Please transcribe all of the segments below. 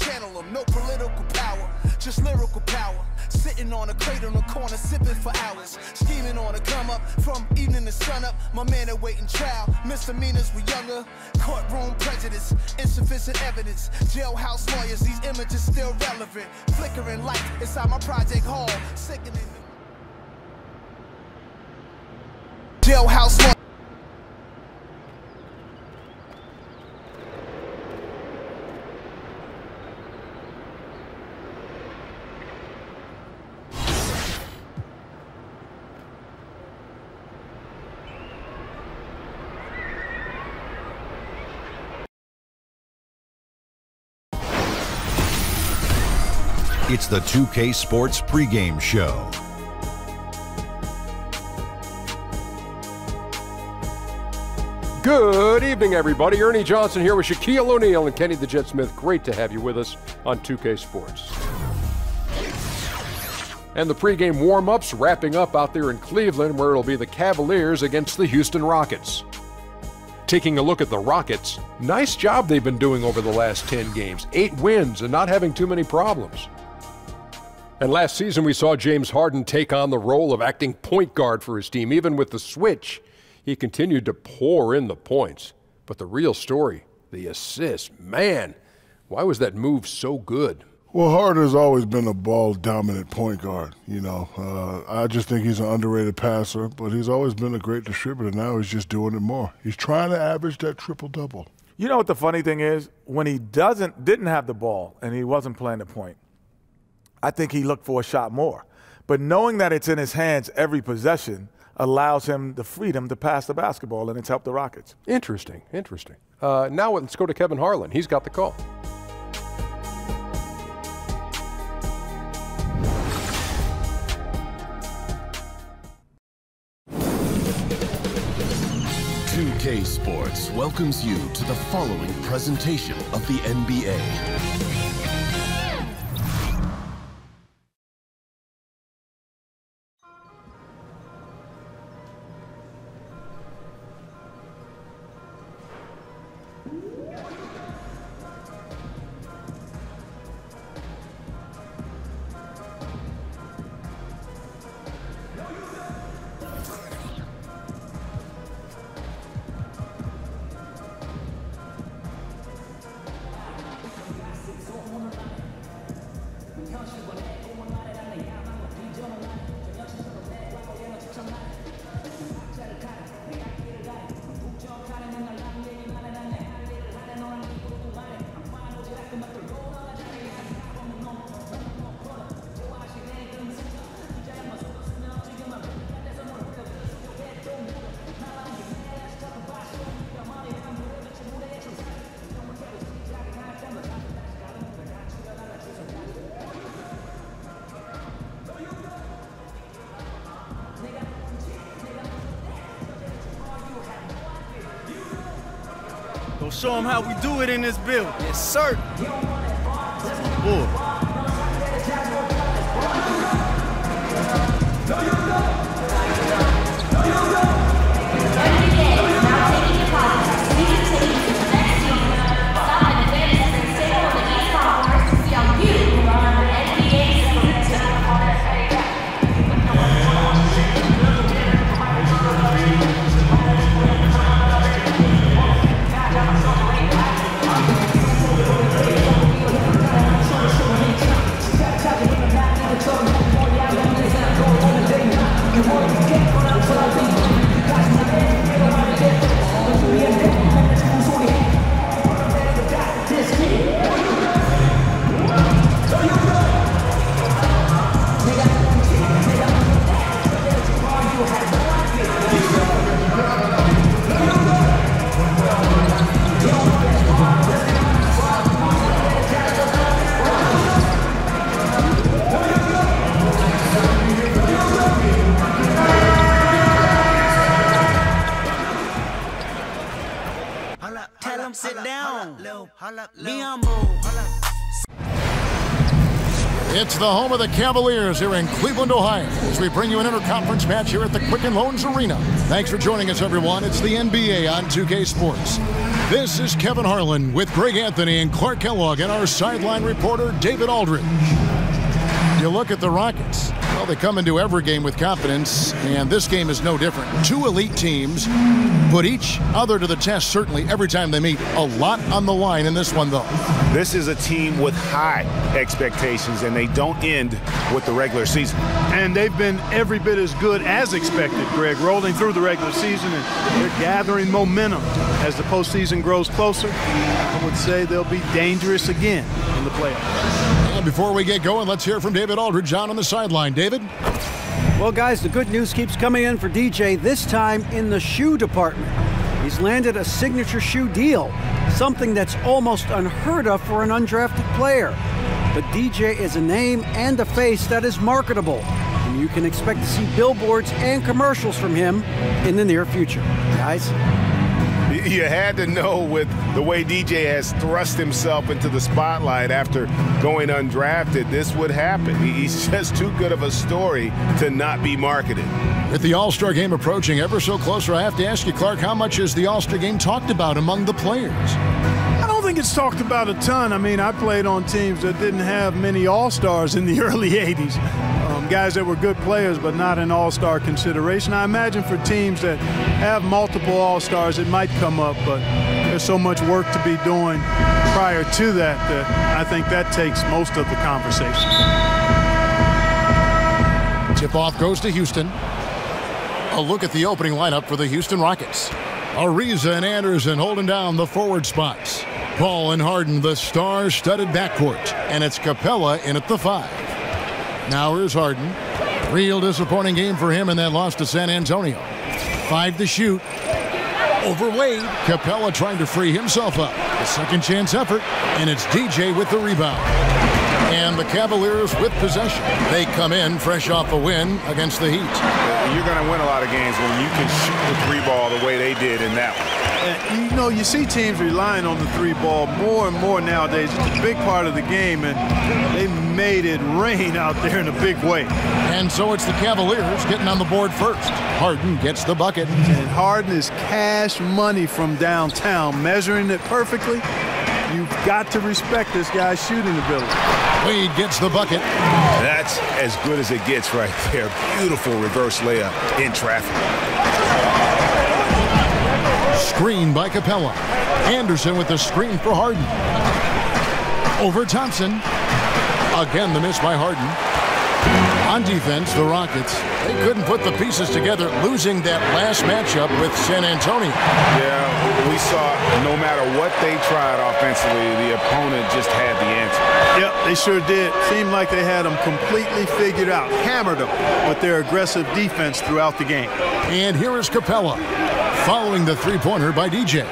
channel them. No political power, just lyrical power. Sitting on a crate on the corner, sipping for hours. Scheming on a come up, from evening to sun up. My man awaiting trial, misdemeanors were younger. Courtroom prejudice, insufficient evidence. Jailhouse lawyers, these images still relevant. Flickering light inside my project hall, sickening. Jailhouse lawyers. It's the 2K Sports pregame show. Good evening, everybody. Ernie Johnson here with Shaquille O'Neal and Kenny the Jet Smith. Great to have you with us on 2K Sports. And the pregame warm-ups wrapping up out there in Cleveland, where it'll be the Cavaliers against the Houston Rockets. Taking a look at the Rockets, nice job they've been doing over the last 10 games. 8 wins and not having too many problems. And last season we saw James Harden take on the role of acting point guard for his team. Even with the switch, he continued to pour in the points. But the real story, the assists, man, why was that move so good? Well, Harden has always been a ball-dominant point guard, you know. I just think he's an underrated passer, but he's always been a great distributor. Now he's just doing it more. He's trying to average that triple-double. You know what the funny thing is? When he didn't have the ball and he wasn't playing the point, I think he looked for a shot more. But knowing that it's in his hands every possession allows him the freedom to pass the basketball, and it's helped the Rockets. Interesting, interesting. Now let's go to Kevin Harlan. He's got the call. K Sports welcomes you to the following presentation of the NBA. Go show them how we do it in this building. Yes, sir. Boy. It's the home of the Cavaliers here in Cleveland, Ohio, as we bring you an interconference match here at the Quicken Loans Arena. Thanks for joining us, everyone. It's the NBA on 2K Sports. This is Kevin Harlan with Greg Anthony and Clark Kellogg and our sideline reporter, David Aldridge. You look at the Rockets. Well, they come into every game with confidence, and this game is no different. Two elite teams put each other to the test, certainly, every time they meet. A lot on the line in this one, though. This is a team with high expectations, and they don't end with the regular season. And they've been every bit as good as expected, Greg, rolling through the regular season, and they're gathering momentum as the postseason grows closer. I would say they'll be dangerous again in the playoffs. And before we get going, let's hear from David Aldridge on the sideline. David? Well, guys, the good news keeps coming in for DJ, this time in the shoe department. He's landed a signature shoe deal, something that's almost unheard of for an undrafted player. But DJ is a name and a face that is marketable, and you can expect to see billboards and commercials from him in the near future. Guys? You had to know with the way DJ has thrust himself into the spotlight after going undrafted, this would happen. He's just too good of a story to not be marketed. With the All-Star game approaching ever so closer, I have to ask you, Clark, how much is the All-Star game talked about among the players? I don't think it's talked about a ton. I mean, I played on teams that didn't have many All-Stars in the early 80s. Guys that were good players but not an All-Star consideration. I imagine for teams that have multiple All-Stars, it might come up, but there's so much work to be doing prior to that I think that takes most of the conversation. Tip-off goes to Houston. A look at the opening lineup for the Houston Rockets. Ariza and Anderson holding down the forward spots. Paul and Harden, the star-studded backcourt. And it's Capella in at the 5. Now here's Harden. Real disappointing game for him in that loss to San Antonio. 5 to shoot. Over Wade. Capella trying to free himself up. A second chance effort, and it's DJ with the rebound. And the Cavaliers with possession. They come in fresh off a win against the Heat. You're going to win a lot of games when you can shoot the three ball the way they did in that one. You know, you see teams relying on the three ball more and more nowadays. It's a big part of the game, and they made it rain out there in a big way. And so it's the Cavaliers getting on the board first. Harden gets the bucket. And Harden is cash money from downtown, measuring it perfectly. You've got to respect this guy's shooting ability. Wade gets the bucket. That's as good as it gets right there. Beautiful reverse layup in traffic. Screen by Capella. Anderson with the screen for Harden. Over Thompson. Again, the miss by Harden. On defense, the Rockets, they couldn't put the pieces together, losing that last matchup with San Antonio. Yeah, we saw no matter what they tried offensively, the opponent just had the answer. Yep, they sure did. Seemed like they had them completely figured out, hammered them with their aggressive defense throughout the game. And here is Capella, following the three-pointer by DJ.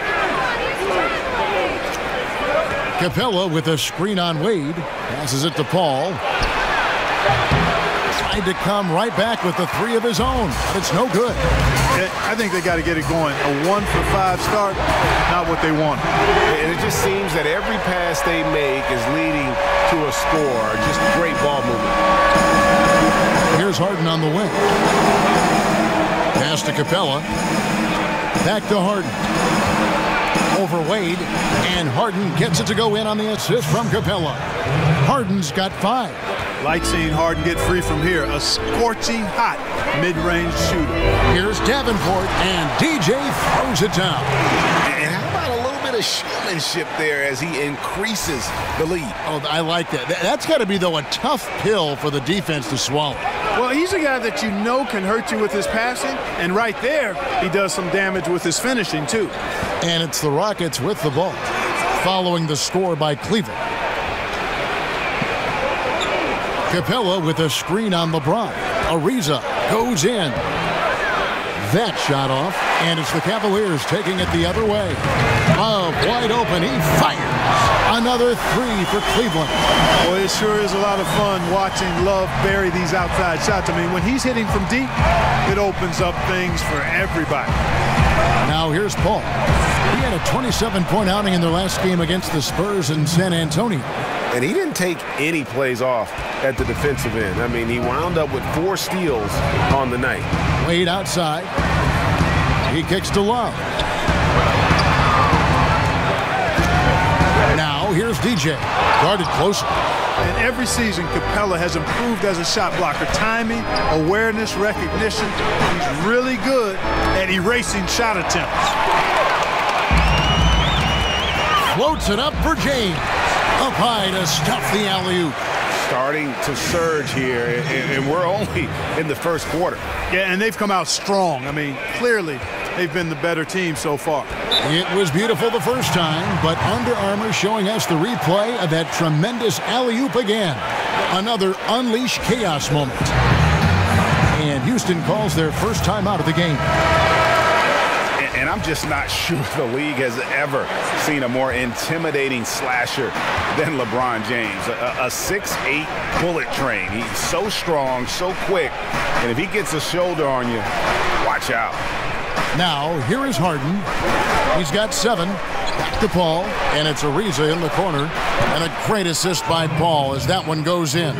Capella with a screen on Wade, passes it to Paul. Tried to come right back with the three of his own, but it's no good. I think they got to get it going. A 1-for-5 start, not what they want. And it just seems that every pass they make is leading to a score. Just great ball movement. Here's Harden on the wing. Pass to Capella. Back to Harden. Over Wade, and Harden gets it to go in on the assist from Capella. Harden's got 5. Like seeing Harden get free from here. A scorching hot mid-range shooter. Here's Davenport, and DJ throws it down. And how about a little bit of showmanship there as he increases the lead? Oh, I like that. That's got to be, though, a tough pill for the defense to swallow. Well, he's a guy that you know can hurt you with his passing, and right there, he does some damage with his finishing, too. And it's the Rockets with the ball, following the score by Cleveland. Capella with a screen on LeBron. Ariza goes in. That shot off, and it's the Cavaliers taking it the other way. Love wide open, he fires. Another 3 for Cleveland. Well, it sure is a lot of fun watching Love bury these outside shots. I mean, when he's hitting from deep, it opens up things for everybody. Now here's Paul. He had a 27-point outing in their last game against the Spurs in San Antonio. And he didn't take any plays off at the defensive end. I mean, he wound up with 4 steals on the night. Wade outside. He kicks to Love. here's DJ. Guarded closely. And every season, Capella has improved as a shot blocker. Timing, awareness, recognition. He's really good at erasing shot attempts. Floats it up for James. Up high to stuff the alley-oop. Starting to surge here, and we're only in the first quarter. Yeah, and they've come out strong. I mean, clearly, they've been the better team so far. It was beautiful the first time, but Under Armour showing us the replay of that tremendous alley-oop again. Another unleash chaos moment. And Houston calls their first time out of the game. And I'm just not sure the league has ever seen a more intimidating slasher than LeBron James. A 6'8" bullet train. He's so strong, so quick, and if he gets a shoulder on you, watch out. Now, here is Harden. He's got 7. Back to Paul, and it's Ariza in the corner. And a great assist by Paul as that one goes in.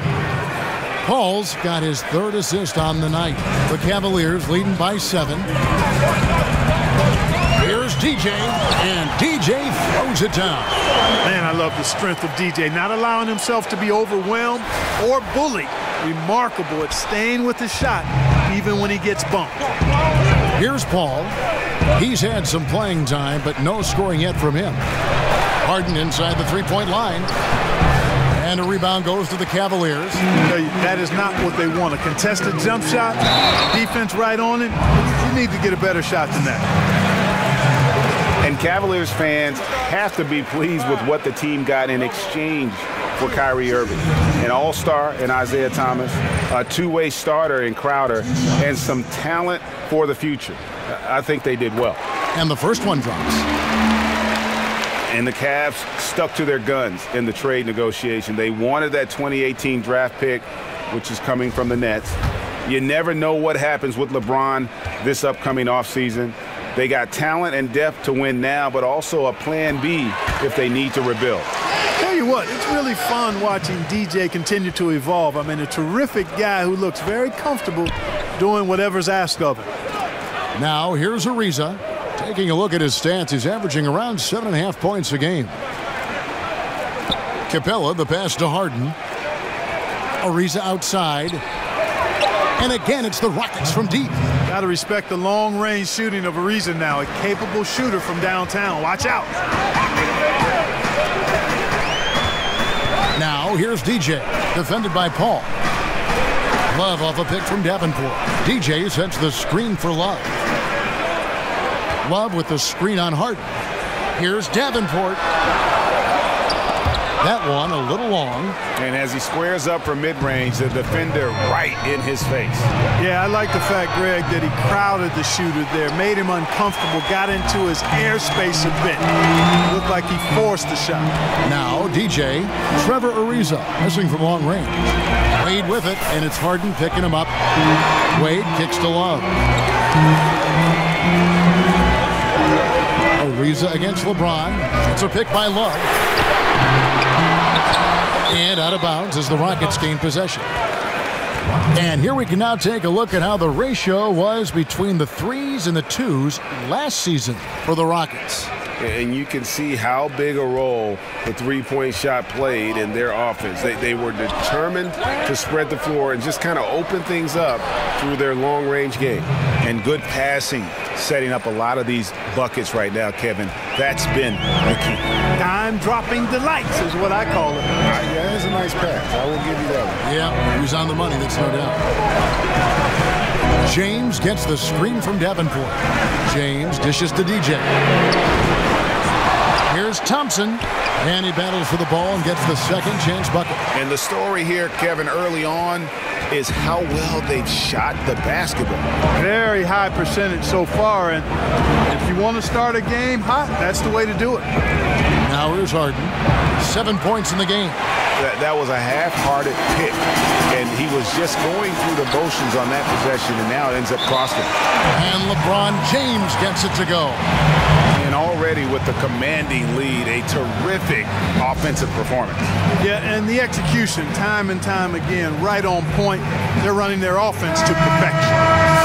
Paul's got his 3rd assist on the night. The Cavaliers leading by 7. Here's DJ, and DJ throws it down. Man, I love the strength of DJ, not allowing himself to be overwhelmed or bullied. Remarkable at staying with the shot, even when he gets bumped. Here's Paul. He's had some playing time, but no scoring yet from him. Harden inside the three-point line. And a rebound goes to the Cavaliers. That is not what they want. A contested jump shot, defense right on it. You need to get a better shot than that. And Cavaliers fans have to be pleased with what the team got in exchange for Kyrie Irving. An all-star in Isaiah Thomas, a two-way starter in Crowder, and some talent for the future. I think they did well. And the first one drops. And the Cavs stuck to their guns in the trade negotiation. They wanted that 2018 draft pick, which is coming from the Nets. You never know what happens with LeBron this upcoming offseason. They got talent and depth to win now, but also a plan B if they need to rebuild. Tell you what, it's really fun watching DJ continue to evolve. I mean, a terrific guy who looks very comfortable doing whatever's asked of him. Now, here's Ariza. Taking a look at his stats, he's averaging around 7.5 points a game. Capella, the pass to Harden. Ariza outside. And again, it's the Rockets from deep. Got to respect the long-range shooting of Ariza now. A capable shooter from downtown. Watch out. Now, here's DJ. Defended by Paul. Love off a pick from Davenport. DJ sets the screen for Love. Love with the screen on Harden. Here's Davenport. That one a little long. And as he squares up for mid-range, the defender right in his face. Yeah, I like the fact, Greg, that he crowded the shooter there, made him uncomfortable, got into his airspace a bit. Looked like he forced the shot. Now, DJ, Trevor Ariza, missing from long range. Wade with it, and it's Harden picking him up. Wade kicks to Love. Ariza against LeBron. It's a pick by Love. And out of bounds as the Rockets gain possession. And here we can now take a look at how the ratio was between the 3s and the 2s last season for the Rockets. And you can see how big a role the three-point shot played in their offense. They were determined to spread the floor and just kind of open things up through their long-range game. And good passing, setting up a lot of these buckets right now, Kevin. That's been the key. Dime-dropping delights is what I call it. Yeah, that's a nice pass. I will give you that one. Yeah, he was on the money, that's no doubt. James gets the screen from Davenport. James dishes to DJ. Here's Thompson, and he battles for the ball and gets the second chance bucket. And the story here, Kevin, early on is how well they've shot the basketball. Very high percentage so far, and if you want to start a game hot, that's the way to do it. Now here's Harden. 7 points in the game. That was a half-hearted pick, and he was just going through the motions on that possession, and now it ends up costing. And LeBron James gets it to go. And already with the commanding lead, a terrific offensive performance. Yeah, and the execution, time and time again, right on point. They're running their offense to perfection.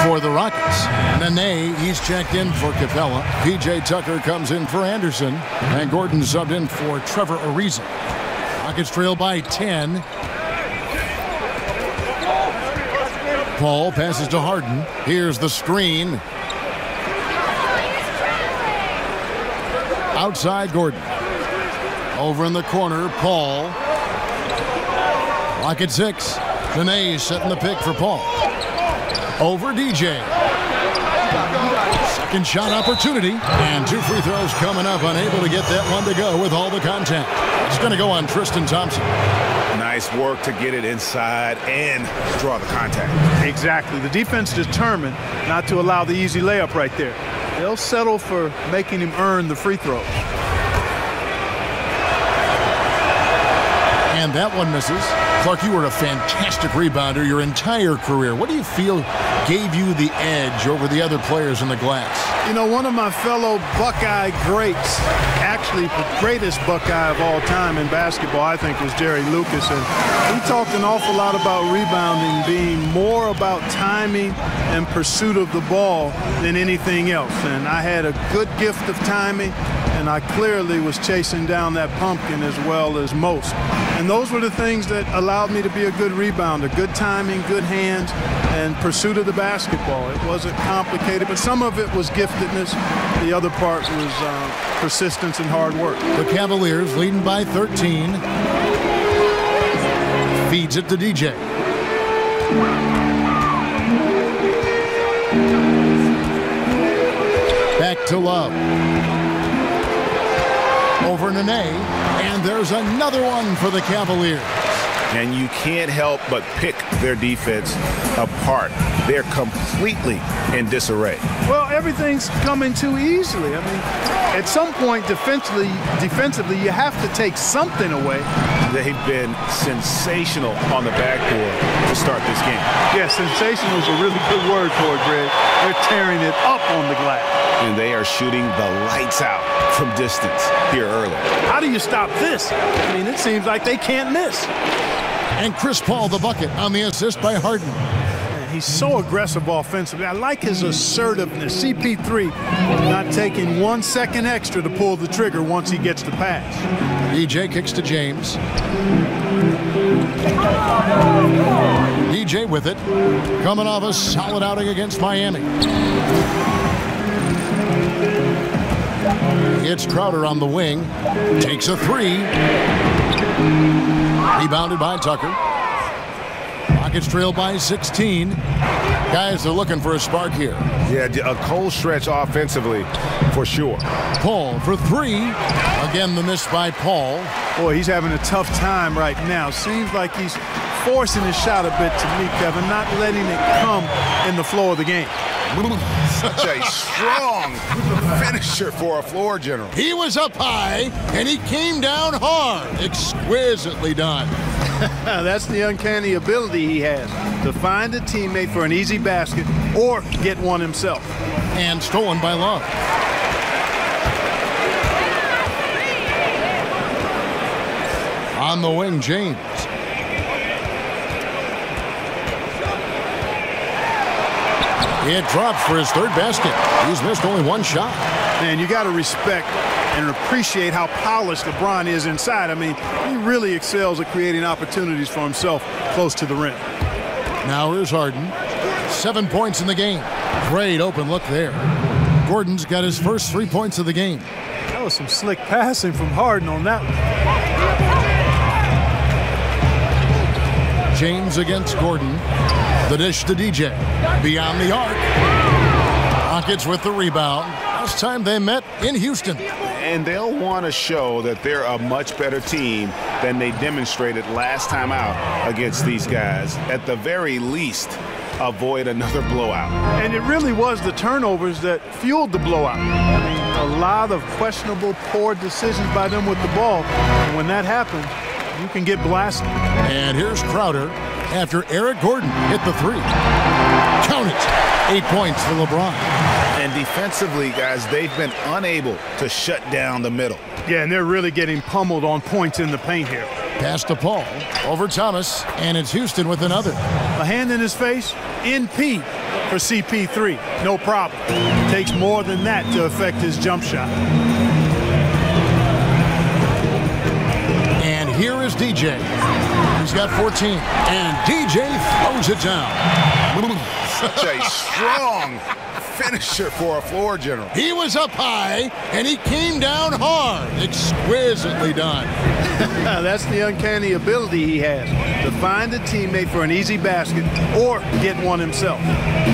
For the Rockets, Nene, he's checked in for Capella. P.J. Tucker comes in for Anderson. And Gordon subbed in for Trevor Ariza. Rockets trail by 10. Paul passes to Harden. Here's the screen. Outside Gordon. Over in the corner, Paul. Rocket 6. Nene setting the pick for Paul. Over DJ. Second shot opportunity. And 2 free throws coming up. Unable to get that one to go with all the contact. It's going to go on Tristan Thompson. Nice work to get it inside and draw the contact. Exactly. The defense determined not to allow the easy layup right there. They'll settle for making him earn the free throw. And that one misses. Clark, you were a fantastic rebounder your entire career. What do you feel gave you the edge over the other players in the glass? You know, one of my fellow Buckeye greats, actually the greatest Buckeye of all time in basketball, I think, was Jerry Lucas. And he talked an awful lot about rebounding being more about timing and pursuit of the ball than anything else. And I had a good gift of timing, and I clearly was chasing down that pumpkin as well as most. And those were the things that allowed me to be a good rebounder, good timing, good hands, and pursuit of the basketball. It wasn't complicated, but some of it was giftedness. The other part was persistence and hard work. The Cavaliers leading by 13. Feeds it to DJ. Back to Love. Over Nene, and there's another one for the Cavaliers. And you can't help but pick their defense apart. They're completely in disarray. Well, everything's coming too easily. I mean, at some point defensively, you have to take something away. They've been sensational on the backboard to start this game. Yeah, sensational is a really good word for it, Greg. They're tearing it up on the glass. And they are shooting the lights out from distance here early. How do you stop this? I mean, it seems like they can't miss. And Chris Paul the bucket on the assist by Harden. He's so aggressive offensively. I like his assertiveness. CP3 not taking 1 second extra to pull the trigger once he gets the pass. DJ kicks to James. DJ with it. Coming off a solid outing against Miami. It's Crowder on the wing. Takes a 3. Rebounded by Tucker. Rockets trail by 16. Guys are looking for a spark here. Yeah, a cold stretch offensively for sure. Paul for 3. Again, the miss by Paul. Boy, he's having a tough time right now. Seems like he's forcing his shot a bit to me, Kevin, not letting it come in the flow of the game. Such a strong finisher for a floor general. He was up high, and he came down hard. Exquisitely done. That's the uncanny ability he has, to find a teammate for an easy basket or get one himself. And stolen by Love. On the wing, James. It drops for his 3rd basket. He's missed only 1 shot. Man, you got to respect and appreciate how polished LeBron is inside. I mean, he really excels at creating opportunities for himself close to the rim. Now here's Harden. 7 points in the game. Great open look there. Gordon's got his first 3 points of the game. That was some slick passing from Harden on that one. James against Gordon. The dish to DJ. Beyond the arc. Rockets with the rebound. Last time they met in Houston. And they'll want to show that they're a much better team than they demonstrated last time out against these guys. At the very least, avoid another blowout. And it really was the turnovers that fueled the blowout. I mean, a lot of questionable, poor decisions by them with the ball. And when that happens, you can get blasted. And here's Crowder after Eric Gordon hit the 3. Count it. 8 points for LeBron. And defensively, guys, they've been unable to shut down the middle. Yeah, and they're really getting pummeled on points in the paint here. Pass to Paul, over Thomas, and it's Houston with another. A hand in his face, NP for CP3, no problem. Takes more than that to affect his jump shot. And here is DJ. He's got 14, and DJ throws it down. Such a strong finisher for a floor general. He was up high, and he came down hard. Exquisitely done. That's the uncanny ability he has, to find a teammate for an easy basket or get one himself.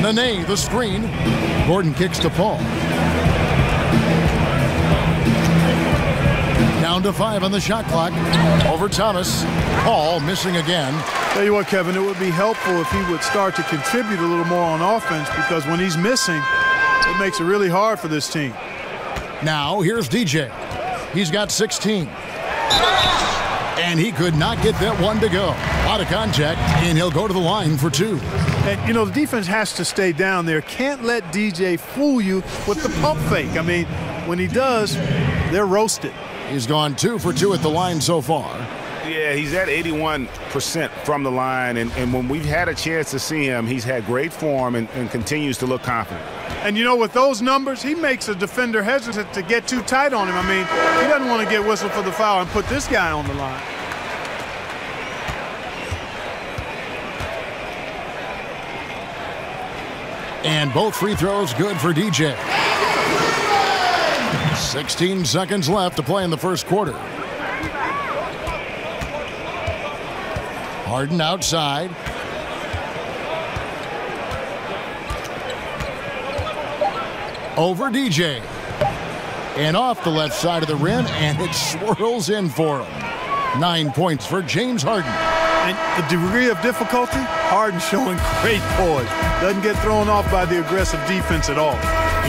Nene, the screen. Gordon kicks to Paul. Down to 5 on the shot clock. Over Thomas. Paul missing again. Tell you what, Kevin, it would be helpful if he would start to contribute a little more on offense, because when he's missing, it makes it really hard for this team. Now, here's DJ. He's got 16. And he could not get that one to go. Out of contact, and he'll go to the line for 2. And, you know, the defense has to stay down there. Can't let DJ fool you with the pump fake. I mean, when he does, they're roasted. He's gone 2 for 2 at the line so far. Yeah, he's at 81% from the line, and when we've had a chance to see him, he's had great form and continues to look confident. And, you know, with those numbers, he makes a defender hesitant to get too tight on him. I mean, he doesn't want to get whistled for the foul and put this guy on the line. And both free throws good for DJ. 16 seconds left to play in the first quarter. Harden outside. Over DJ. And off the left side of the rim, and it swirls in for him. 9 points for James Harden. And the degree of difficulty, Harden showing great poise. Doesn't get thrown off by the aggressive defense at all.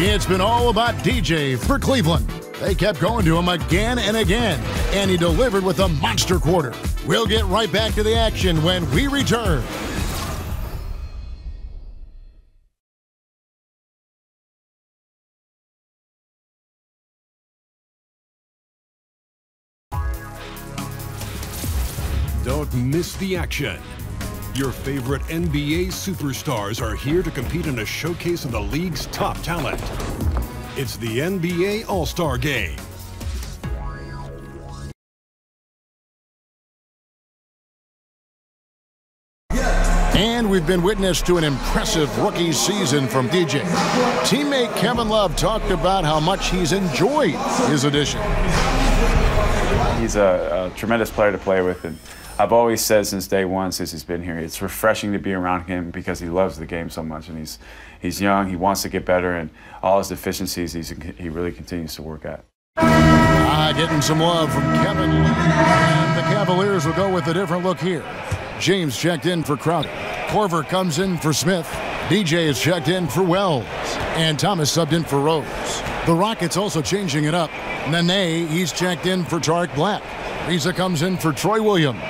It's been all about DJ for Cleveland. They kept going to him again and again, and he delivered with a monster quarter. We'll get right back to the action when we return. Don't miss the action. Your favorite NBA superstars are here to compete in a showcase of the league's top talent. It's the NBA All-Star Game. And we've been witness to an impressive rookie season from DJ. Teammate Kevin Love talked about how much he's enjoyed his addition. He's a tremendous player to play with, and I've always said since day one, since he's been here, it's refreshing to be around him because he loves the game so much, and he's young, he wants to get better, and all his deficiencies he really continues to work at. Getting some love from Kevin. And the Cavaliers will go with a different look here. James checked in for Crowder. Korver comes in for Smith. DJ is checked in for Wells. And Thomas subbed in for Rose. The Rockets also changing it up. Nene, he's checked in for Tarek Black. Riza comes in for Troy Williams.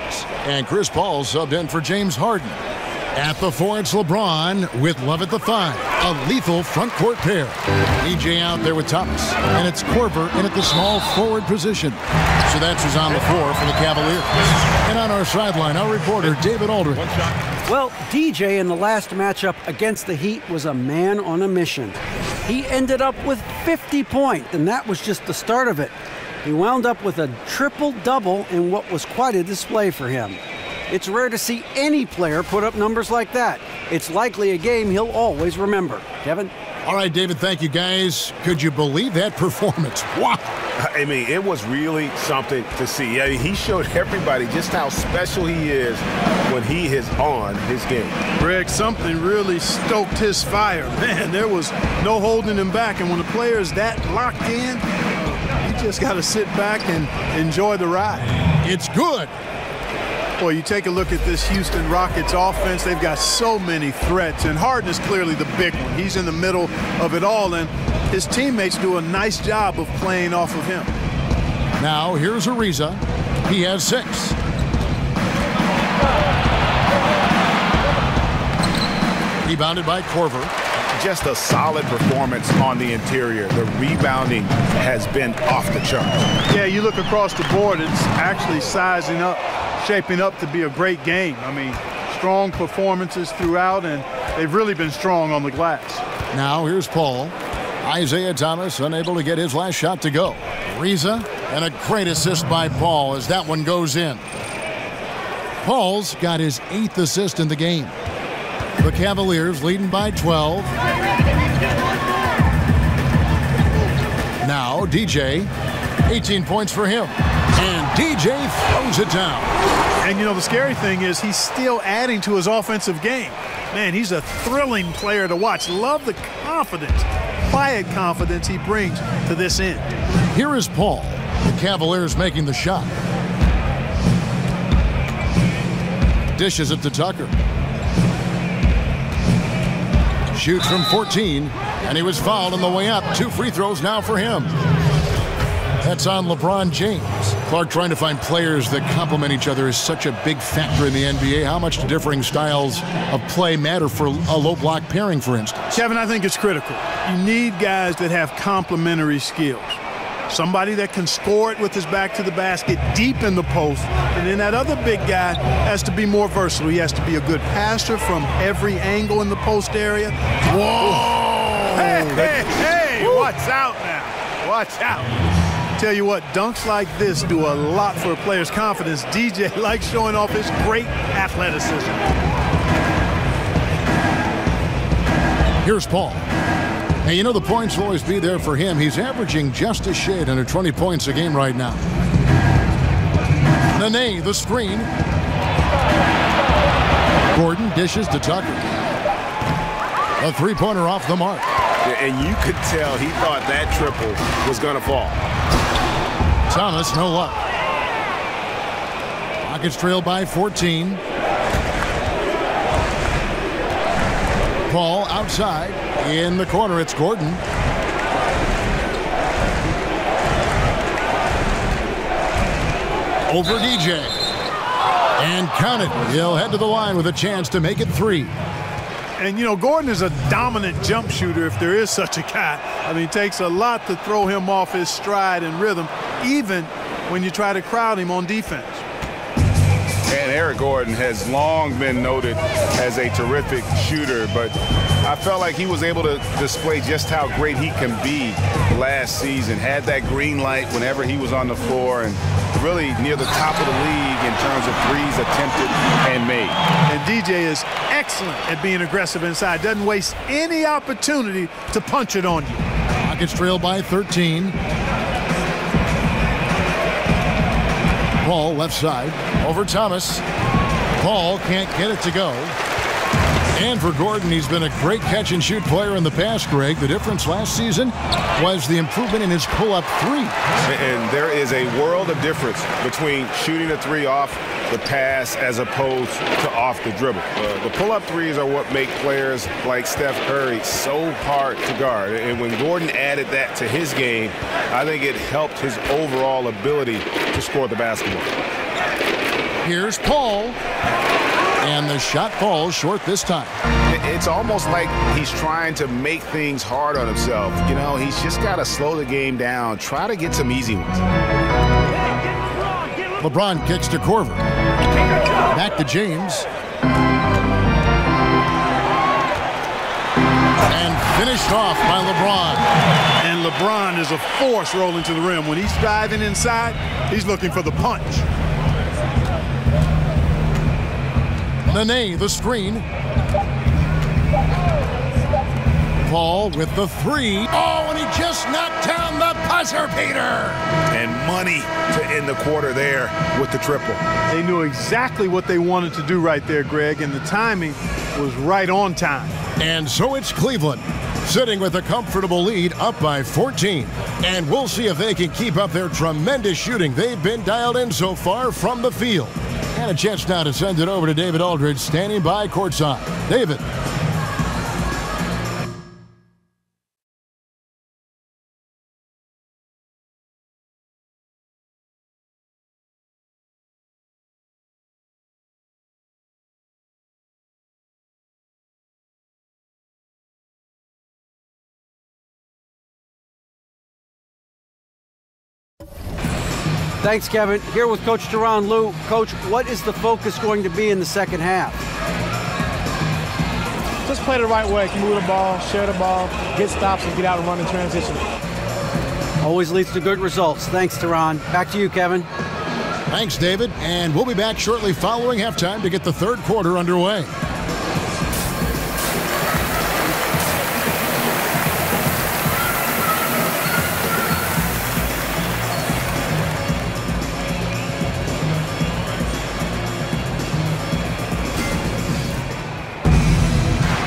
And Chris Paul subbed in for James Harden. At the 4, it's LeBron with Love at the 5. A lethal front court pair. DJ out there with Thomas. And it's Korver in at the small forward position. So that's who's on the floor for the Cavaliers. And on our sideline, our reporter, David Aldridge. Well, DJ in the last matchup against the Heat was a man on a mission. He ended up with 50 points, and that was just the start of it. He wound up with a triple-double in what was quite a display for him. It's rare to see any player put up numbers like that. It's likely a game he'll always remember. Kevin? All right, David, thank you, guys. Could you believe that performance? Wow. I mean, it was really something to see. I mean, he showed everybody just how special he is when he is on his game. Greg, something really stoked his fire. Man, there was no holding him back. And when a player is that locked in, you just got to sit back and enjoy the ride. It's good. Well, you take a look at this Houston Rockets offense. They've got so many threats, and Harden is clearly the big one. He's in the middle of it all, and his teammates do a nice job of playing off of him. Now, here's Ariza. He has 6. Rebounded by Korver. just a solid performance on the interior. The rebounding has been off the charts. Yeah, you look across the board, it's actually sizing up, shaping up to be a great game. I mean, strong performances throughout, and they've really been strong on the glass. Now here's Paul. Isaiah Thomas unable to get his last shot to go. Riza, and a great assist by Paul as that one goes in. Paul's got his 8th assist in the game. The Cavaliers leading by 12. Now DJ, 18 points for him. And DJ throws it down. And you know, the scary thing is he's still adding to his offensive game. Man, he's a thrilling player to watch. Love the confidence, quiet confidence he brings to this end. Here is Paul. The Cavaliers making the shot. Dishes it to Tucker. Shoots from 14, and he was fouled on the way up. 2 free throws now for him. That's on LeBron James. Clark, trying to find players that complement each other is such a big factor in the NBA. How much do differing styles of play matter for a low block pairing, for instance? Kevin, I think it's critical. You need guys that have complementary skills. Somebody that can score it with his back to the basket deep in the post. And then that other big guy has to be more versatile. He has to be a good passer from every angle in the post area. Whoa! Hey, watch out now. Watch out. Tell you what, dunks like this do a lot for a player's confidence. DJ likes showing off his great athleticism. Here's Paul. Hey, you know the points will always be there for him. He's averaging just a shade under 20 points a game right now. Nene, the screen. Gordon dishes to Tucker. A three-pointer off the mark. And you could tell he thought that triple was going to fall. Thomas, no luck. Rockets trail by 14. Paul outside. In the corner, it's Gordon. Over DJ. And count it. He'll head to the line with a chance to make it 3. And, you know, Gordon is a dominant jump shooter if there is such a guy. I mean, it takes a lot to throw him off his stride and rhythm, even when you try to crowd him on defense. And Eric Gordon has long been noted as a terrific shooter, but I felt like he was able to display just how great he can be last season. Had that green light whenever he was on the floor and really near the top of the league in terms of threes attempted and made. And DJ is excellent at being aggressive inside. Doesn't waste any opportunity to punch it on you. Rockets trail by 13. Paul left side over Thomas. Paul can't get it to go. And for Gordon, he's been a great catch and shoot player in the past, Greg. The difference last season was the improvement in his pull-up three. And there is a world of difference between shooting a three off the pass as opposed to off the dribble. The pull-up threes are what make players like Steph Curry so hard to guard. And when Gordon added that to his game, I think it helped his overall ability to score the basketball. Here's Paul. And the shot falls short this time. It's almost like he's trying to make things hard on himself. You know, he's just got to slow the game down, try to get some easy ones. LeBron kicks to Corver. Back to James. And finished off by LeBron. And LeBron is a force rolling to the rim. When he's driving inside, he's looking for the punch. Nene, the screen. Paul with the three. Oh, and he just knocked down the buzzer beater. And money to end the quarter there with the triple. They knew exactly what they wanted to do right there, Greg, and the timing was right on time. And so it's Cleveland, sitting with a comfortable lead, up by 14. And we'll see if they can keep up their tremendous shooting. They've been dialed in so far from the field. And a chance now to send it over to David Aldridge, standing by courtside. David. Thanks, Kevin. Here with Coach Teron Lou. Coach, what is the focus going to be in the second half? Just play the right way. Can move the ball, share the ball, get stops, and get out and run in transition. Always leads to good results. Thanks, Teron. Back to you, Kevin. Thanks, David. And we'll be back shortly following halftime to get the third quarter underway.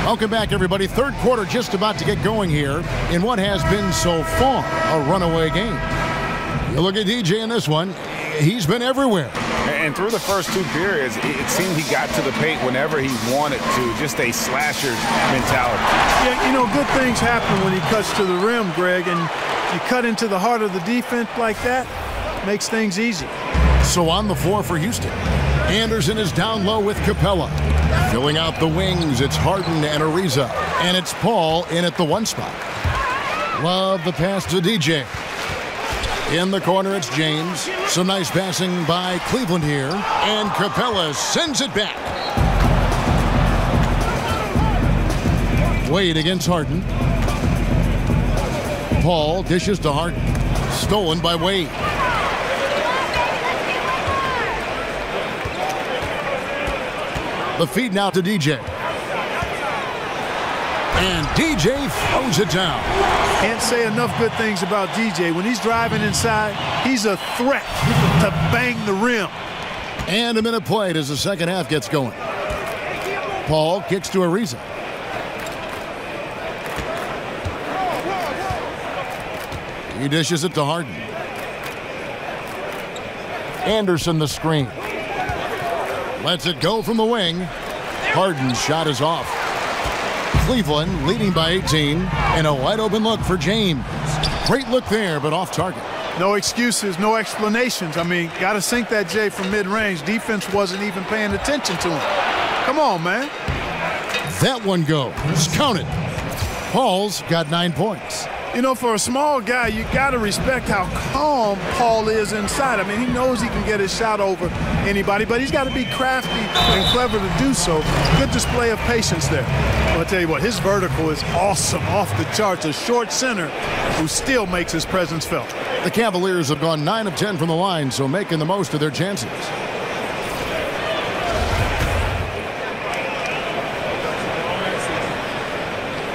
Welcome back, everybody. Third quarter just about to get going here in what has been so far a runaway game. You look at DJ in this one. He's been everywhere. And through the first two periods, it seemed he got to the paint whenever he wanted to. Just a slasher mentality. Yeah, you know, good things happen when he cuts to the rim, Greg, and you cut into the heart of the defense like that, makes things easy. So on the floor for Houston, Anderson is down low with Capella. Filling out the wings, it's Harden and Ariza. And it's Paul in at the one spot. Love the pass to DJ. In the corner, it's James. Some nice passing by Cleveland here. And Capella sends it back. Wade against Harden. Paul dishes to Harden. Stolen by Wade. The feed now to DJ. And DJ throws it down. Can't say enough good things about DJ. When he's driving inside, he's a threat to bang the rim. And a minute played as the second half gets going. Paul kicks to Ariza. He dishes it to Harden. Anderson the screen. Lets it go from the wing. Harden's shot is off. Cleveland leading by 18. And a wide open look for James. Great look there, but off target. No excuses, no explanations. I mean, got to sink that J from mid-range. Defense wasn't even paying attention to him. Come on, man. That one goes. Counted. Paul's got 9 points. You know, for a small guy, you got to respect how calm Paul is inside. I mean, he knows he can get his shot over anybody, but he's got to be crafty and clever to do so. Good display of patience there. I'll tell you what, his vertical is awesome, off the charts. A short center who still makes his presence felt. The Cavaliers have gone 9 of 10 from the line, so making the most of their chances.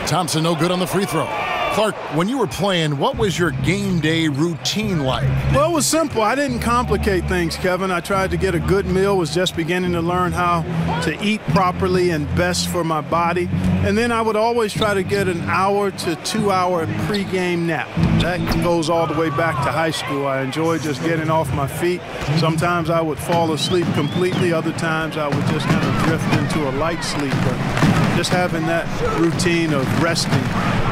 Thompson no good on the free throw. Clark, when you were playing, what was your game day routine like? Well, it was simple. I didn't complicate things, Kevin. I tried to get a good meal, was just beginning to learn how to eat properly and best for my body. And then I would always try to get an hour to 2 hour pregame nap. That goes all the way back to high school. I enjoyed just getting off my feet. Sometimes I would fall asleep completely. Other times I would just kind of drift into a light sleep. But just having that routine of resting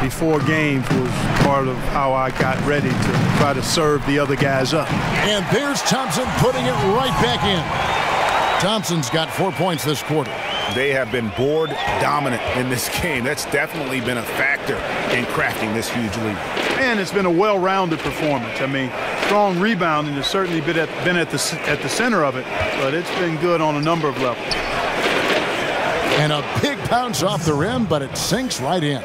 before games was part of how I got ready to try to serve the other guys up. And there's Thompson putting it right back in. Thompson's got 4 points this quarter. They have been board dominant in this game. That's definitely been a factor in crafting this huge lead. And it's been a well-rounded performance. I mean, strong rebounding has certainly been at the center of it, but it's been good on a number of levels. And a big bounce off the rim, but it sinks right in.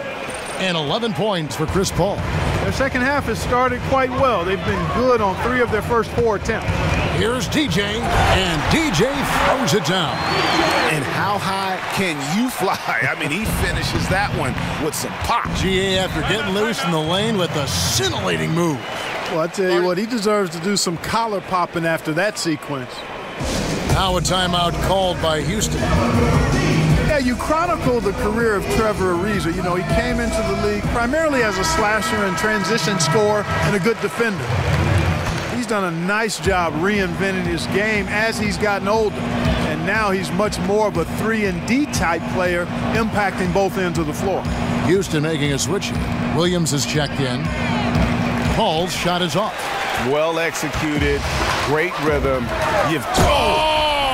And 11 points for Chris Paul. Their second half has started quite well. They've been good on 3 of their first 4 attempts. Here's DJ, and DJ throws it down. And how high can you fly? I mean, he finishes that one with some pop. GA after getting loose in the lane with a scintillating move. Well, I tell you what, he deserves to do some collar popping after that sequence. Now a timeout called by Houston. Yeah, you chronicle the career of Trevor Ariza. You know, he came into the league primarily as a slasher and transition scorer and a good defender. He's done a nice job reinventing his game as he's gotten older. And now he's much more of a 3-and-D type player, impacting both ends of the floor. Houston making a switch here. Williams is checked in. Paul's shot is off. Well executed, great rhythm. You've told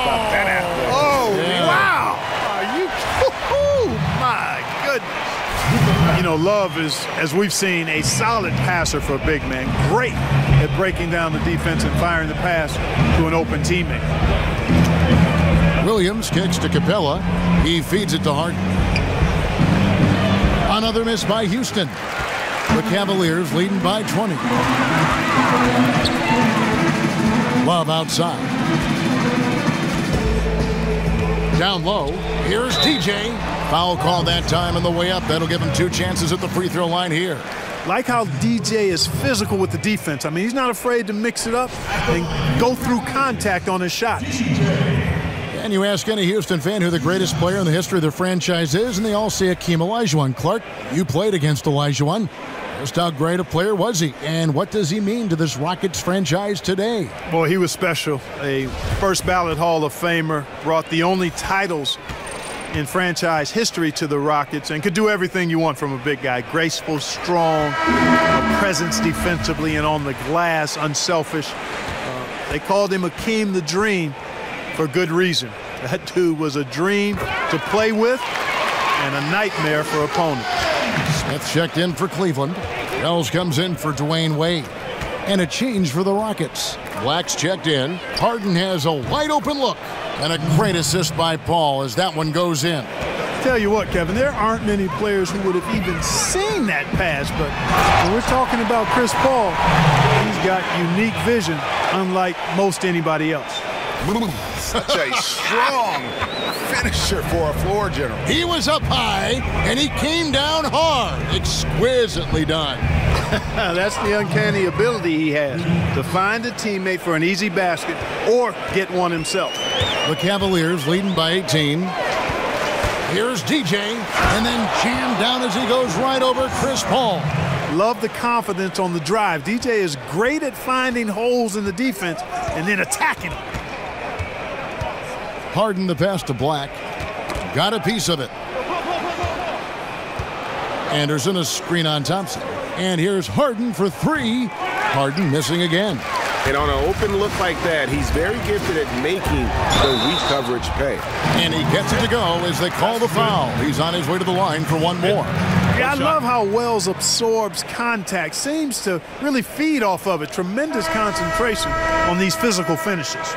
about that athlete. Oh, yeah. Wow. Are you? Oh, my goodness. You know, know, Love is, as we've seen, a solid passer for a big man. Great at breaking down the defense and firing the pass to an open teammate. Williams kicks to Capella. He feeds it to Harden. Another miss by Houston. The Cavaliers leading by 20. Love outside. Down low. Here's DJ. Foul call that time on the way up. That'll give him 2 chances at the free throw line here. Like how DJ is physical with the defense. I mean, he's not afraid to mix it up and go through contact on his shots. And you ask any Houston fan who the greatest player in the history of their franchise is, and they all say Hakeem Olajuwon. Clark, you played against Olajuwon. Just how great a player was he, and what does he mean to this Rockets franchise today? Boy, he was special. A first ballot Hall of Famer, brought the only titles in franchise history to the Rockets, and could do everything you want from a big guy. Graceful, strong, a presence defensively and on the glass, unselfish. They called him Hakeem the Dream for good reason. That dude was a dream to play with and a nightmare for opponents. Smith checked in for Cleveland. Wells comes in for Dwayne Wade. And a change for the Rockets. Black's checked in. Harden has a wide open look. And a great assist by Paul as that one goes in. Tell you what, Kevin, there aren't many players who would have even seen that pass, but when we're talking about Chris Paul, he's got unique vision, unlike most anybody else. Such a strong finisher for a floor general. He was up high, and he came down hard. Exquisitely done. That's the uncanny ability he has, to find a teammate for an easy basket or get one himself. The Cavaliers leading by 18. Here's DJ, and then jammed down as he goes right over Chris Paul. Love the confidence on the drive. DJ is great at finding holes in the defense and then attacking them. Harden the pass to Black. Got a piece of it. Anderson a screen on Thompson. And here's Harden for 3. Harden missing again. And on an open look like that, he's very gifted at making the weak coverage pay. And he gets it to go as they call the foul. He's on his way to the line for one more. Yeah, I love how Wells absorbs contact. Seems to really feed off of it. Tremendous concentration on these physical finishes.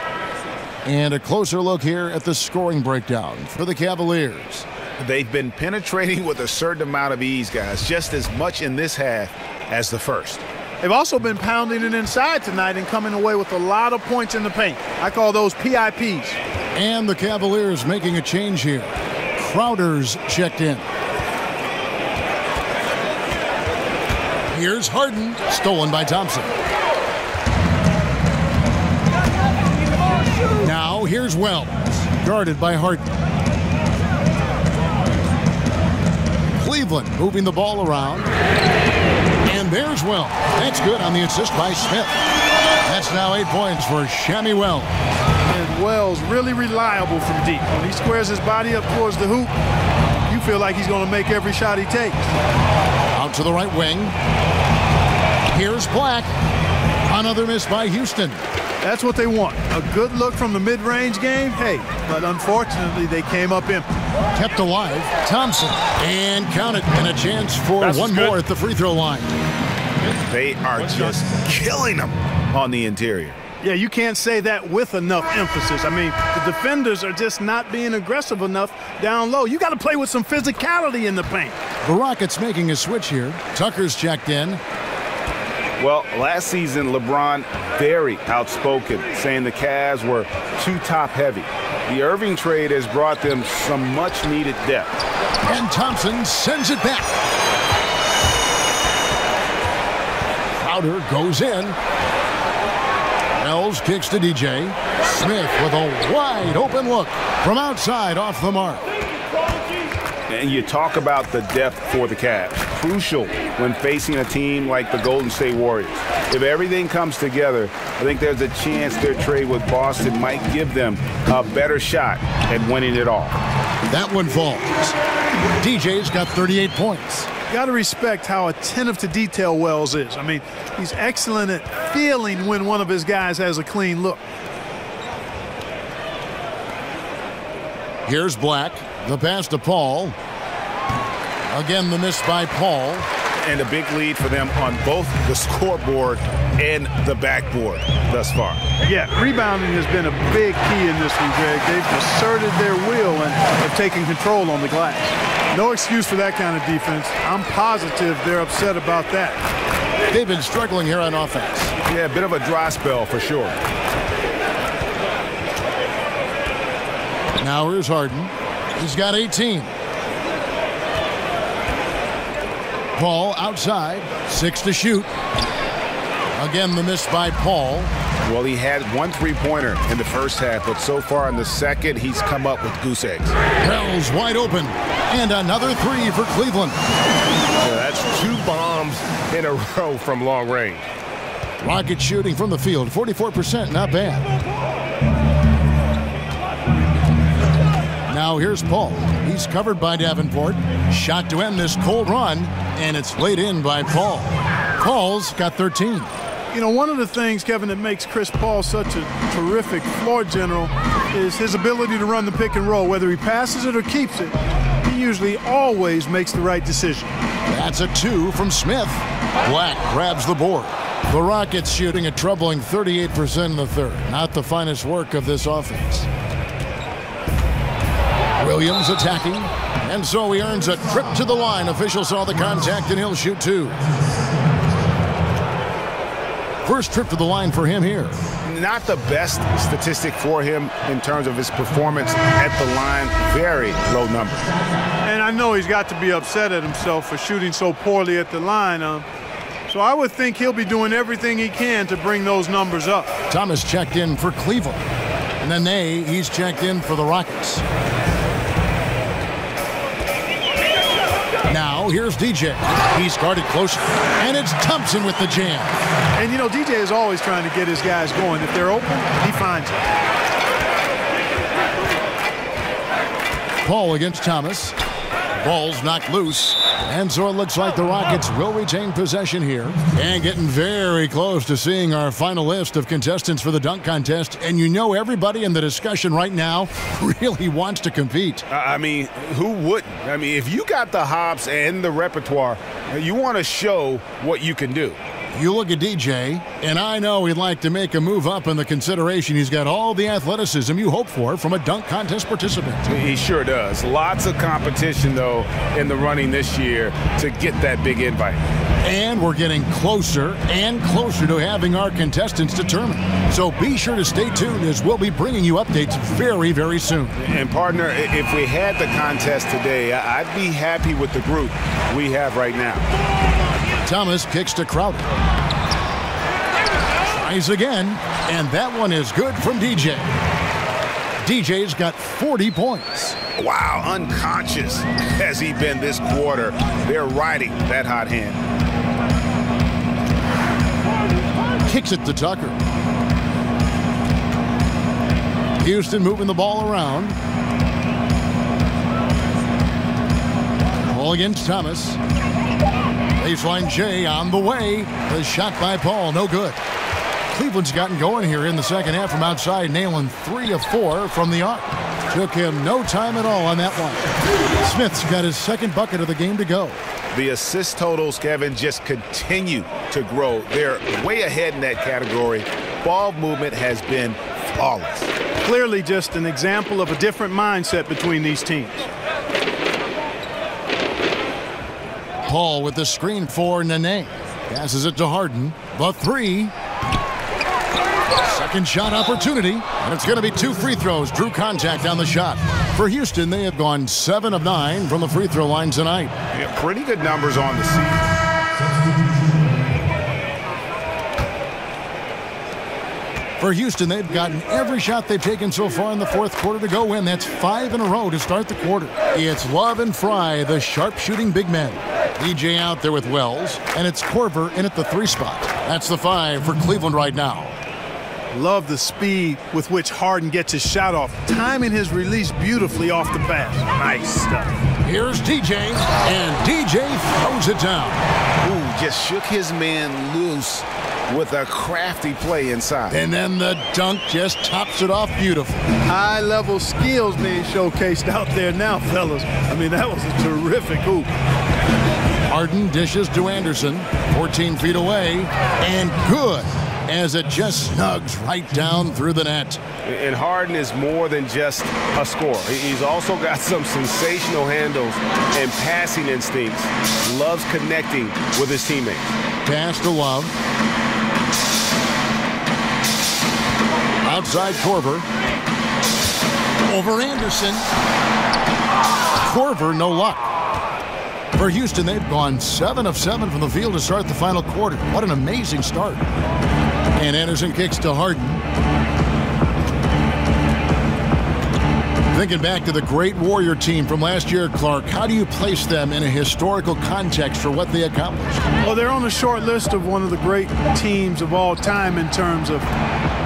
And a closer look here at the scoring breakdown for the Cavaliers. They've been penetrating with a certain amount of ease, guys, just as much in this half as the first. They've also been pounding it inside tonight and coming away with a lot of points in the paint. I call those PIPs. And the Cavaliers making a change here. Crowder's checked in. Here's Harden, stolen by Thompson. Now here's Wells, guarded by Harden. Cleveland moving the ball around. And there's Wells. That's good on the assist by Smith. That's now 8 points for Shammy Wells. And Wells really reliable from deep. When he squares his body up towards the hoop, you feel like he's going to make every shot he takes. Out to the right wing. Here's Black. Another miss by Houston. That's what they want. A good look from the mid-range game. Hey, but unfortunately they came up empty. Kept alive. Thompson. And count it. And a chance for one more at the free throw line. They are just killing them on the interior. Yeah, you can't say that with enough emphasis. I mean, the defenders are just not being aggressive enough down low. You got to play with some physicality in the paint. The Rockets making a switch here. Tucker's checked in. Well, last season, LeBron very outspoken, saying the Cavs were too top-heavy. The Irving trade has brought them some much-needed depth. And Thompson sends it back. Crowder goes in. Wells kicks to DJ. Smith with a wide-open look from outside off the mark. And you talk about the depth for the Cavs. Crucial when facing a team like the Golden State Warriors. If everything comes together, I think there's a chance their trade with Boston might give them a better shot at winning it all. That one falls. DJ's got 38 points. Got to respect how attentive to detail Wells is. I mean, he's excellent at feeling when one of his guys has a clean look. Here's Black. The pass to Paul. Again, the miss by Paul. And a big lead for them on both the scoreboard and the backboard thus far. Yeah, rebounding has been a big key in this one, Greg. They've asserted their will and have taken control on the glass. No excuse for that kind of defense. I'm positive they're upset about that. They've been struggling here on offense. Yeah, a bit of a dry spell for sure. Now here's Harden. He's got 18. Paul outside, 6 to shoot. Again, the miss by Paul. Well, he had 1 3-pointer in the first half, but so far in the second, he's come up with goose eggs. Bell's wide open, and another 3 for Cleveland. Yeah, that's 2 bombs in a row from long range. Rockets shooting from the field, 44%, not bad. Now here's Paul. He's covered by Davenport. Shot to end this cold run, and it's laid in by Paul. Paul's got 13. You know, one of the things, Kevin, that makes Chris Paul such a terrific floor general is his ability to run the pick and roll. Whether he passes it or keeps it, he usually always makes the right decision. That's a 2 from Smith. Black grabs the board. The Rockets shooting a troubling 38% in the third. Not the finest work of this offense. Williams attacking, and so he earns a trip to the line. Official saw the contact, and he'll shoot 2. First trip to the line for him here. Not the best statistic for him in terms of his performance at the line. Very low number. And I know he's got to be upset at himself for shooting so poorly at the line. So I would think he'll be doing everything he can to bring those numbers up. Thomas checked in for Cleveland. And then he's checked in for the Rockets. Now, here's DJ. He's guarded closer, and it's Thompson with the jam. And, you know, DJ is always trying to get his guys going. If they're open, he finds them. Paul against Thomas. Ball's knocked loose, and so it looks like the Rockets will retain possession here. And getting very close to seeing our final list of contestants for the dunk contest. And you know everybody in the discussion right now really wants to compete. I mean, who wouldn't? I mean, if you got the hops and the repertoire, you want to show what you can do. You look at DJ, and I know he'd like to make a move up in the consideration. He's got all the athleticism you hope for from a dunk contest participant. He sure does. Lots of competition, though, in the running this year to get that big invite. And we're getting closer and closer to having our contestants determined. So be sure to stay tuned as we'll be bringing you updates very, very soon. And, partner, if we had the contest today, I'd be happy with the group we have right now. Thomas kicks to Crowder. Tries again, and that one is good from DJ. DJ's got 40 points. Wow, unconscious has he been this quarter. They're riding that hot hand. Kicks it to Tucker. Houston moving the ball around. Ball against Thomas. Baseline J on the way. The shot by Paul, no good. Cleveland's gotten going here in the second half from outside, nailing 3 of 4 from the arc. Took him no time at all on that one. Smith's got his second bucket of the game to go. The assist totals, Kevin, just continue to grow. They're way ahead in that category. Ball movement has been flawless. Clearly just an example of a different mindset between these teams. Paul with the screen for Nene. Passes it to Harden. The 3. Second shot opportunity. And it's going to be 2 free throws. Drew contact on the shot. For Houston, they have gone 7 of 9 from the free throw line tonight. Yeah, pretty good numbers on the season. For Houston, they've gotten every shot they've taken so far in the fourth quarter to go win. That's 5 in a row to start the quarter. It's Love and Fry, the sharp-shooting big men. DJ out there with Wells, and it's Korver in at the 3 spot. That's the 5 for Cleveland right now. Love the speed with which Harden gets his shot off, timing his release beautifully off the pass. Nice stuff. Here's DJ, and DJ throws it down. Ooh, just shook his man loose with a crafty play inside. And then the dunk just tops it off beautiful. High-level skills being showcased out there now, fellas. I mean, that was a terrific hoop. Harden dishes to Anderson, 14 feet away, and good, as it just snugs right down through the net. And Harden is more than just a scorer. He's also got some sensational handles and passing instincts. Loves connecting with his teammates. Pass to Love. Outside Korver. Over Anderson. Korver, no luck. For Houston, they've gone 7 of 7 from the field to start the final quarter. What an amazing start. And Anderson kicks to Harden. Thinking back to the great Warrior team from last year, Clark, how do you place them in a historical context for what they accomplished? Well, they're on the short list of one of the great teams of all time in terms of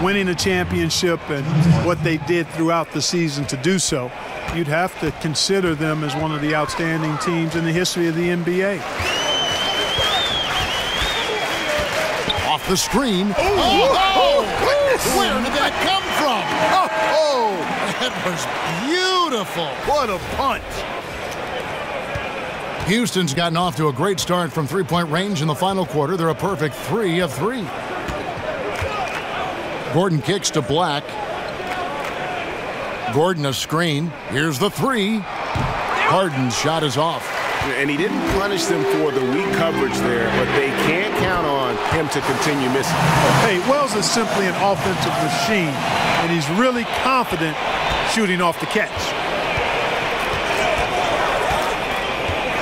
winning a championship and what they did throughout the season to do so. You'd have to consider them as one of the outstanding teams in the history of the NBA. Off the screen. Oh, where did that come from? Oh, that was beautiful. What a punch. Houston's gotten off to a great start from three-point range in the final quarter. They're a perfect 3 of 3. Gordon kicks to Black. Gordon a screen. Here's the 3. Harden's shot is off. And he didn't punish them for the weak coverage there, but they can't count on him to continue missing. Hey, Wells is simply an offensive machine, and he's really confident shooting off the catch.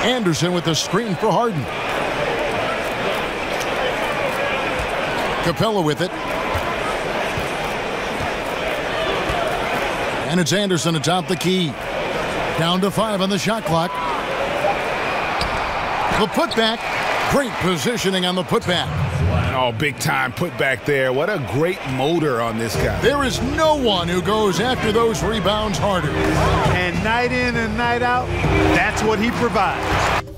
Anderson with the screen for Harden. Capella with it. And it's Anderson atop the key. Down to 5 on the shot clock. The putback. Great positioning on the putback. Oh, big time putback there. What a great motor on this guy. There is no one who goes after those rebounds harder. And night in and night out, that's what he provides.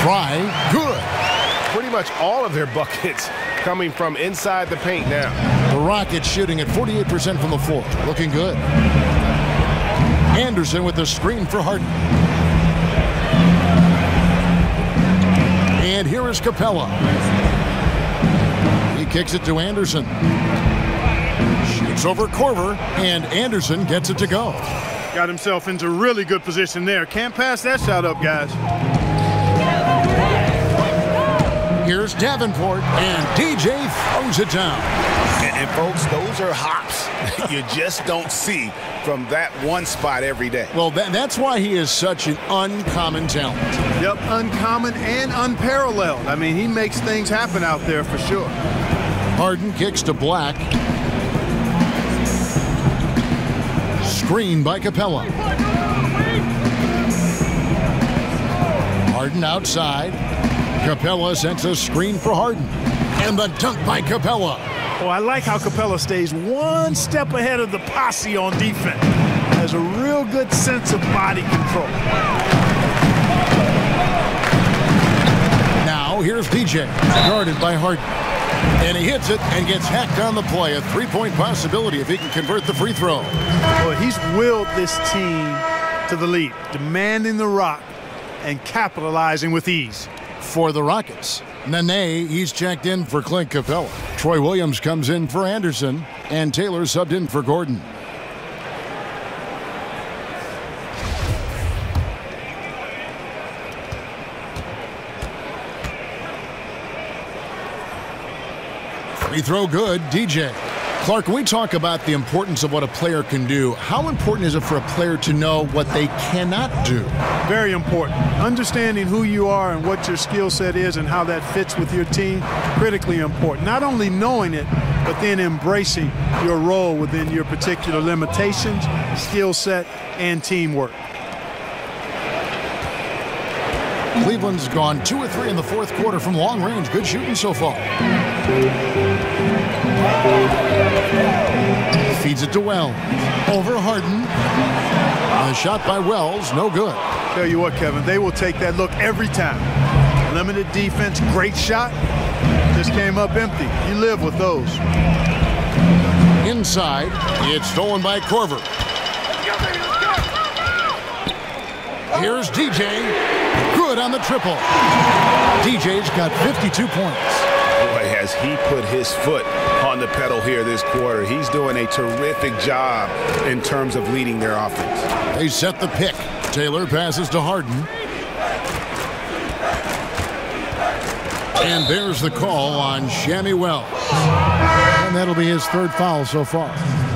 Fry, good. Pretty much all of their buckets coming from inside the paint now. The Rockets shooting at 48% from the floor. Looking good. Anderson with the screen for Harden. And here is Capella. He kicks it to Anderson. Shoots over Korver, and Anderson gets it to go. Got himself into really good position there. Can't pass that shot up, guys. Here's Davenport, and DJ throws it down. And folks, those are hops you just don't see from that one spot every day. Well, that's why he is such an uncommon talent. Yep, uncommon and unparalleled. I mean, he makes things happen out there for sure. Harden kicks to Black. Screen by Capella. Harden outside. Capella sends a screen for Harden. And the dunk by Capella. Oh, I like how Capella stays one step ahead of the posse on defense. Has a real good sense of body control. Now here's DJ, guarded by Harden. And he hits it and gets hacked on the play. A three-point possibility if he can convert the free throw. Well, he's willed this team to the lead, demanding the rock and capitalizing with ease. For the Rockets, Nene, he's checked in for Clint Capella. Troy Williams comes in for Anderson, and Taylor subbed in for Gordon. Free throw good, DJ. Clark, when we talk about the importance of what a player can do, how important is it for a player to know what they cannot do? Very important. Understanding who you are and what your skill set is and how that fits with your team, critically important. Not only knowing it, but then embracing your role within your particular limitations, skill set, and teamwork. Cleveland's gone 2 or 3 in the fourth quarter from long range. Good shooting so far. Feeds it to Wells. Over Harden. A shot by Wells, no good. Tell you what, Kevin, they will take that look every time. Limited defense, great shot. Just came up empty. You live with those. Inside, it's stolen by Korver. Here's DJ. Good on the triple. DJ's got 52 points. Boy, has he put his foot on the pedal here this quarter. He's doing a terrific job in terms of leading their offense. They set the pick. Taylor passes to Harden. And there's the call on Shammy Wells. And that'll be his third foul so far.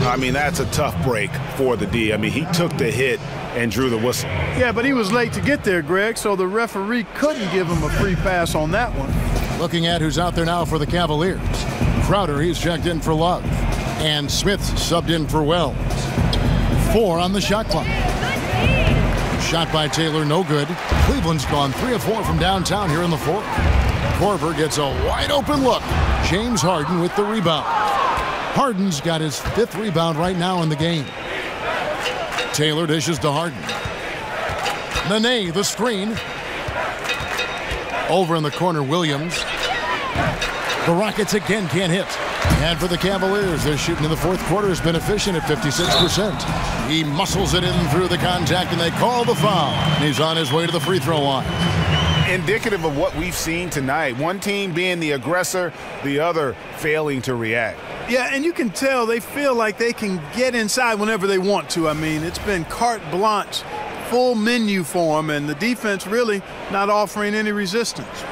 I mean, that's a tough break for the D. I mean, he took the hit and drew the whistle. Yeah, but he was late to get there, Greg, so the referee couldn't give him a free pass on that one. Looking at who's out there now for the Cavaliers. Crowder, he's checked in for Love. And Smith subbed in for Wells. 4 on the shot clock. Shot by Taylor, no good. Cleveland's gone 3 of 4 from downtown here in the fourth. Korver gets a wide open look. James Harden with the rebound. Harden's got his 5th rebound right now in the game. Taylor dishes to Harden. Nene, the screen. Over in the corner, Williams. The Rockets again can't hit. And for the Cavaliers, their shooting in the fourth quarter has been efficient at 56%. He muscles it in through the contact, and they call the foul. And he's on his way to the free throw line. Indicative of what we've seen tonight. One team being the aggressor, the other failing to react. Yeah, and you can tell they feel like they can get inside whenever they want to. I mean, it's been carte blanche, full menu for them, and the defense really not offering any resistance.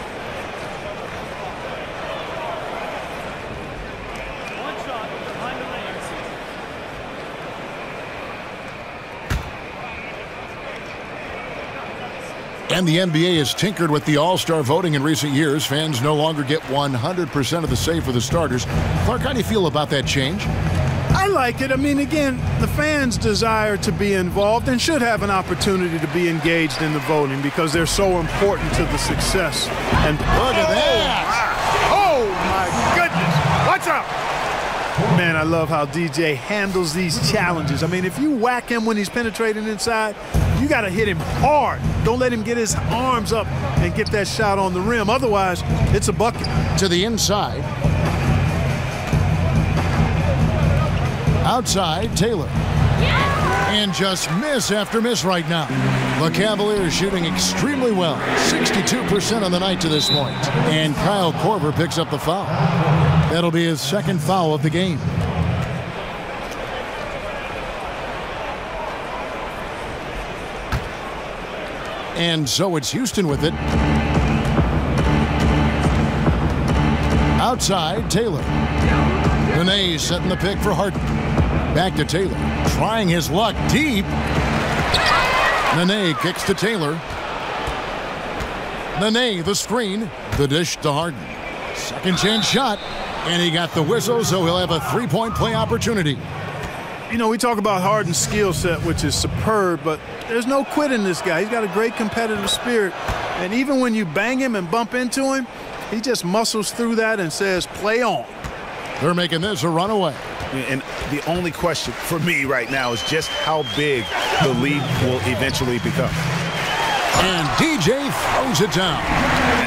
And the NBA has tinkered with the All-Star voting in recent years. Fans no longer get 100% of the say for the starters. Clark, how do you feel about that change? I like it. I mean, again, the fans desire to be involved and should have an opportunity to be engaged in the voting because they're so important to the success. And look at that! Oh, my goodness! Watch out! Man, I love how DJ handles these challenges. I mean, if you whack him when he's penetrating inside, you got to hit him hard. Don't let him get his arms up and get that shot on the rim. Otherwise, it's a bucket. To the inside. Outside, Taylor. And just miss after miss right now. The Cavaliers shooting extremely well. 62% on the night to this point. And Kyle Korver picks up the foul. That'll be his 2nd foul of the game. And so it's Houston with it. Outside, Taylor. Nene setting the pick for Harden. Back to Taylor. Trying his luck deep. Nene kicks to Taylor. Nene, the screen. The dish to Harden. Second chance shot. And he got the whistle, so he'll have a 3-point play opportunity. You know, we talk about Harden's skill set, which is superb, but there's no quit in this guy. He's got a great competitive spirit. And even when you bang him and bump into him, he just muscles through that and says, play on. They're making this a runaway. And the only question for me right now is just how big the lead will eventually become. And DJ throws it down.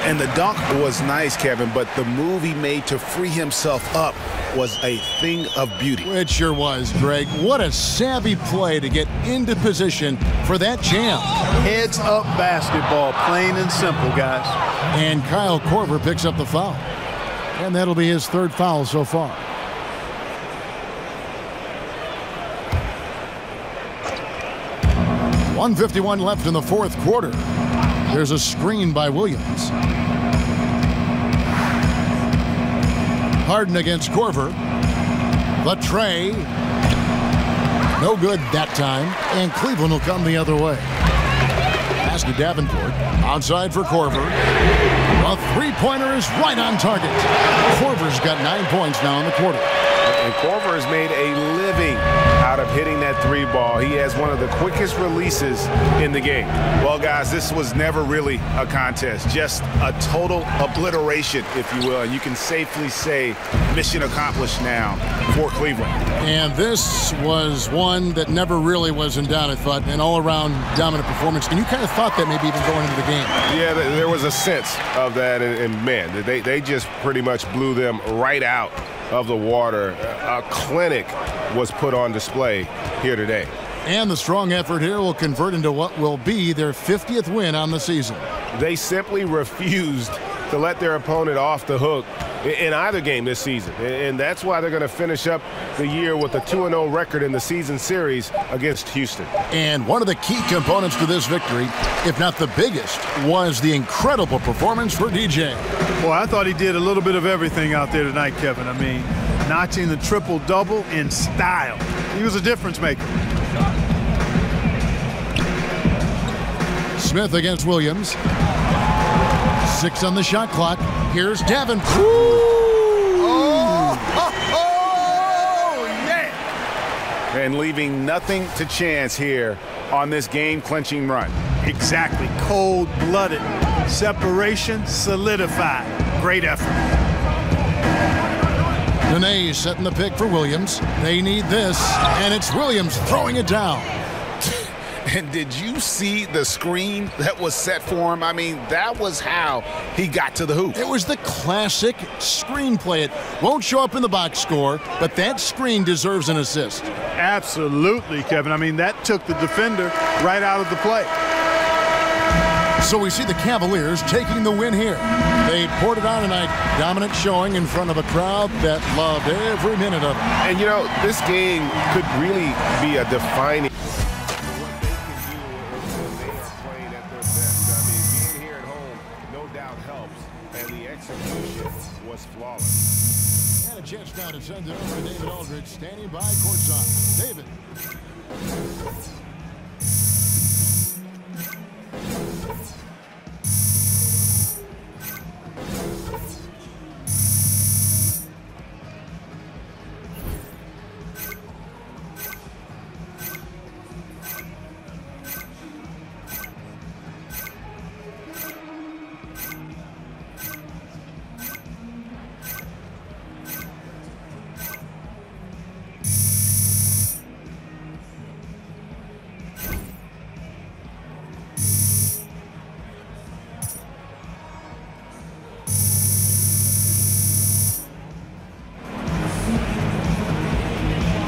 And the dunk was nice, Kevin, but the move he made to free himself up was a thing of beauty. It sure was, Greg. What a savvy play to get into position for that jam. Heads up basketball, plain and simple, guys. And Kyle Korver picks up the foul. And that'll be his 3rd foul so far. .151 left in the fourth quarter. There's a screen by Williams. Harden against Korver. The tray. No good that time, and Cleveland will come the other way. Pass to Davenport. Outside for Corver. A three-pointer is right on target. Corver's got 9 points now in the quarter. And Corver has made a living out of hitting that three ball. He has one of the quickest releases in the game. Well, guys, this was never really a contest, just a total obliteration, if you will. And you can safely say mission accomplished now for Cleveland. And this was one that never really was in doubt, I thought, an all-around dominant performance. And you kind of thought that maybe even going into the game. Yeah, there was a sense of that. And man, they just pretty much blew them right out of the water. A clinic was put on display here today. And the strong effort here will convert into what will be their 50th win on the season. They simply refused to let their opponent off the hook in either game this season. And that's why they're going to finish up the year with a 2-0 record in the season series against Houston. And one of the key components to this victory, if not the biggest, was the incredible performance for DJ. Well, I thought he did a little bit of everything out there tonight, Kevin. I mean, notching the triple-double in style. He was a difference maker. Smith against Williams. 6 on the shot clock. Here's Davenport. Yeah! And leaving nothing to chance here on this game-clinching run. Exactly. Cold-blooded. Separation solidified. Great effort. Nene setting the pick for Williams. They need this, and it's Williams throwing it down. And did you see the screen that was set for him? I mean, that was how he got to the hoop. It was the classic screen play. It won't show up in the box score, but that screen deserves an assist. Absolutely, Kevin. I mean, that took the defender right out of the play. So we see the Cavaliers taking the win here. They poured it on tonight. Dominant showing in front of a crowd that loved every minute of it. And, you know, this game could really be a defining. And a chance now to send it over to David Aldridge, standing by courtside. David.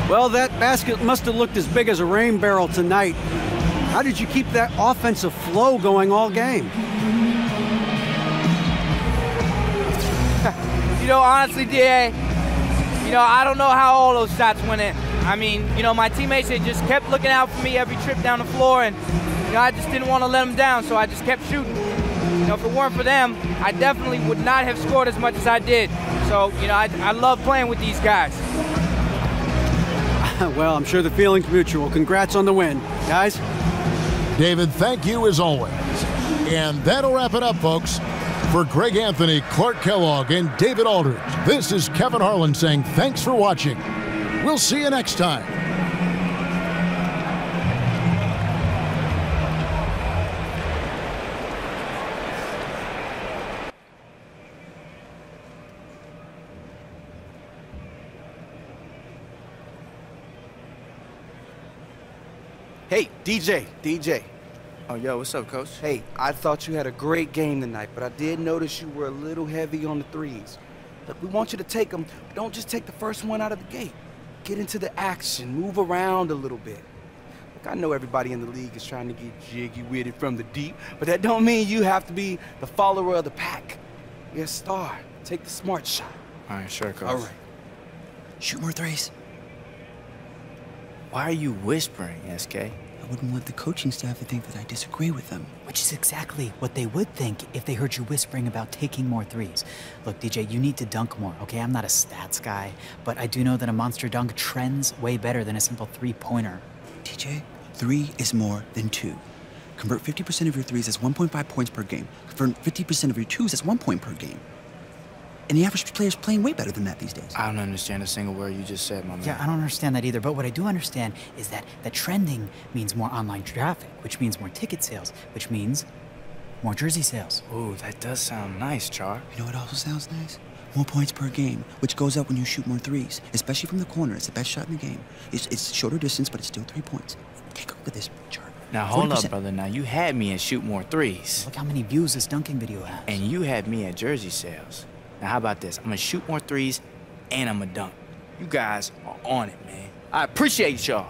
Well, that basket must have looked as big as a rain barrel tonight. How did you keep that offensive flow going all game? You know, honestly, DA, you know, I don't know how all those shots went in. I mean, you know, my teammates, they just kept looking out for me every trip down the floor, and, you know, I just didn't want to let them down, so I just kept shooting. You know, if it weren't for them, I definitely would not have scored as much as I did. So, you know, I love playing with these guys. Well, I'm sure the feeling's mutual. Congrats on the win, guys. David, thank you as always. And that'll wrap it up, folks. For Greg Anthony, Clark Kellogg, and David Aldridge, this is Kevin Harlan saying thanks for watching. We'll see you next time. Hey, DJ. Oh, yo, what's up, Coach? Hey, I thought you had a great game tonight, but I did notice you were a little heavy on the threes. Look, we want you to take them. Don't just take the first one out of the gate. Get into the action. Move around a little bit. Look, I know everybody in the league is trying to get jiggy with it from the deep, but that don't mean you have to be the follower of the pack. You're a star. Take the smart shot. All right, sure, Coach. All right. Shoot more threes. Why are you whispering, SK? I wouldn't want the coaching staff to think that I disagree with them. Which is exactly what they would think if they heard you whispering about taking more threes. Look, DJ, you need to dunk more, okay? I'm not a stats guy, but I do know that a monster dunk trends way better than a simple three-pointer. DJ, 3 is more than 2. Convert 50% of your threes as 1.5 points per game. Convert 50% of your twos as 1 point per game. And the average player's playing way better than that these days. I don't understand a single word you just said, my man. Yeah, I don't understand that either, but what I do understand is that trending means more online traffic, which means more ticket sales, which means more jersey sales. Ooh, that does sound nice, Char. You know what also sounds nice? More points per game, which goes up when you shoot more threes, especially from the corner. It's the best shot in the game. It's shorter distance, but it's still 3 points. Take a look at this chart. Now, hold 40%. up, brother. Now, you had me at shoot more threes. Look how many views this dunking video has. And you had me at jersey sales. Now, how about this? I'm gonna shoot more threes, and I'm gonna dunk. You guys are on it, man. I appreciate y'all.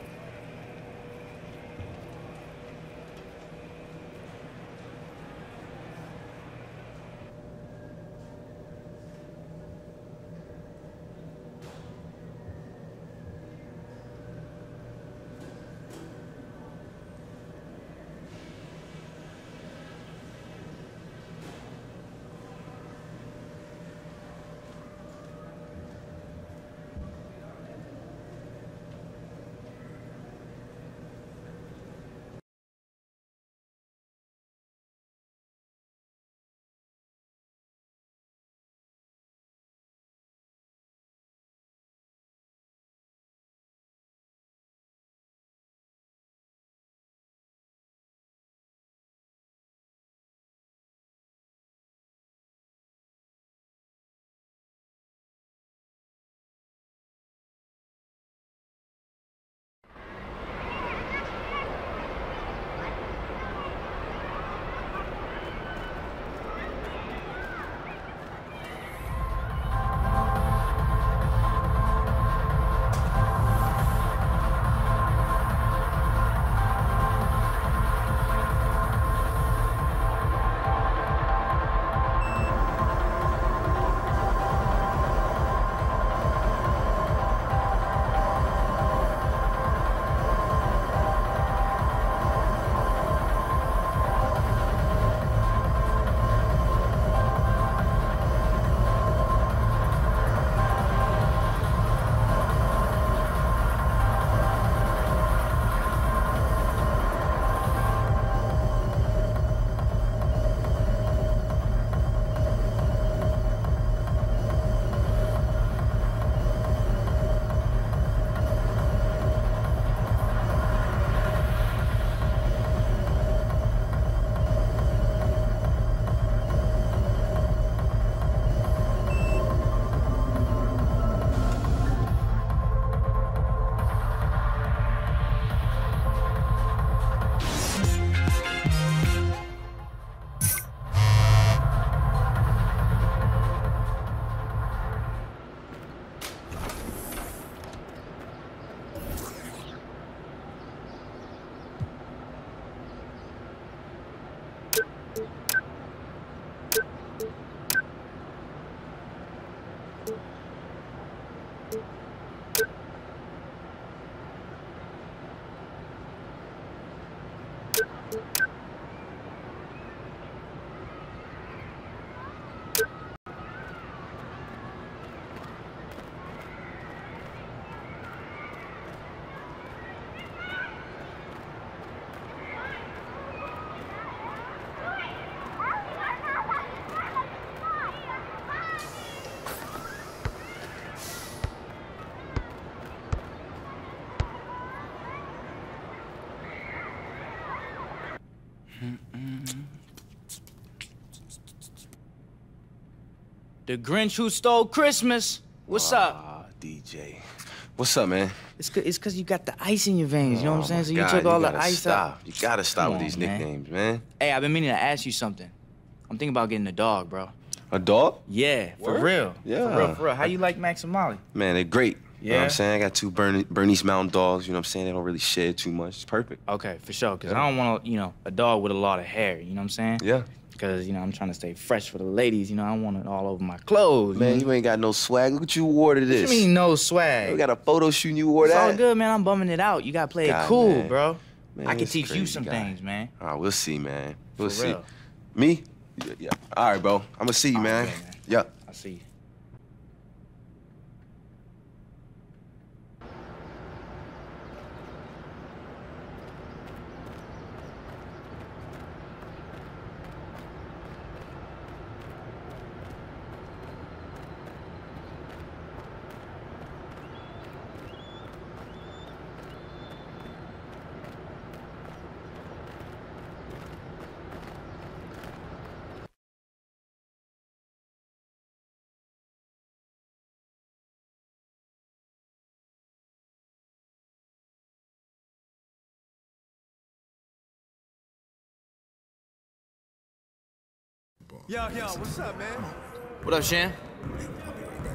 The Grinch who stole Christmas. What's up? DJ. What's up, man? It's because you got the ice in your veins, you know what I'm saying? So you God, took all you the gotta ice stop. out. You gotta stop with Come these on, man. nicknames, man. Hey, I've been meaning to ask you something. I'm thinking about getting a dog, bro. A dog? Yeah, for Word? real. Yeah. For real. How you like Max and Molly? Man, they're great. You know what Yeah? I'm saying? I got two Bernese Mountain dogs, you know what I'm saying? They don't really shed too much. It's perfect. Okay, for sure. Because I don't want, a dog with a lot of hair, you know what I'm saying? Yeah. Because, I'm trying to stay fresh for the ladies, I don't want it all over my clothes. Man, you ain't got no swag. Look what you wore to this. What you mean no swag? We got a photo shoot and you wore It's that. all good, man. I'm bumming it out. You gotta play it God, cool, man. bro. Man, I can it's teach you crazy some guy. things, man. All right, we'll see, man. We'll For see. real. Me? Yeah. All right, bro. I'm gonna see you, All right, man. good, man. Yep. I'll see you. Yo, what's up, man? What up, Shan?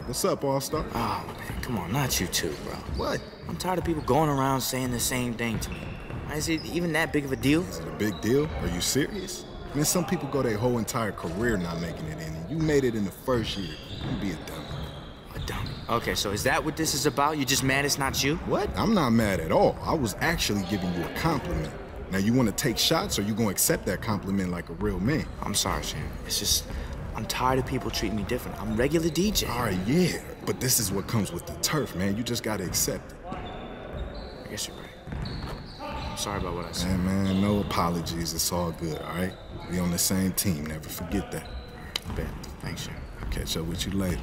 What's up, All-Star? Oh, man, come on, not you too, bro. What? I'm tired of people going around saying the same thing to me. Is it even that big of a deal? Is it a big deal? Are you serious? Man, some people go their whole entire career not making it in, and you made it in the first year. Don't be a dummy. A dummy? Okay, so is that what this is about? You're just mad it's not you? What? I'm not mad at all. I was actually giving you a compliment. Now, you want to take shots, or you going to accept that compliment like a real man? I'm sorry, Shan. It's just, I'm tired of people treating me different. I'm regular DJ. All right, yeah, but this is what comes with the turf, man. You just got to accept it. I guess you're right. I'm sorry about what I said. Hey, man, no apologies. It's all good, all right? We on the same team. Never forget that. Bet. Thanks, Shan. I'll catch up with you later.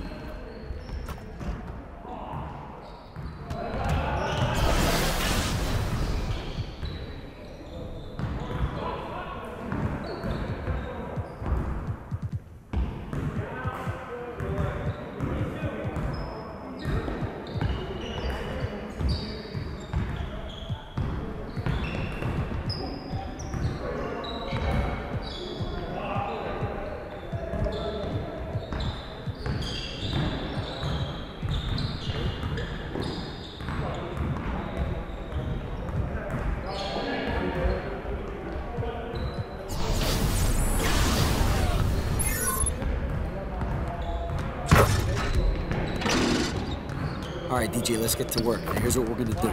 All right, DJ, let's get to work. Now, here's what we're gonna do.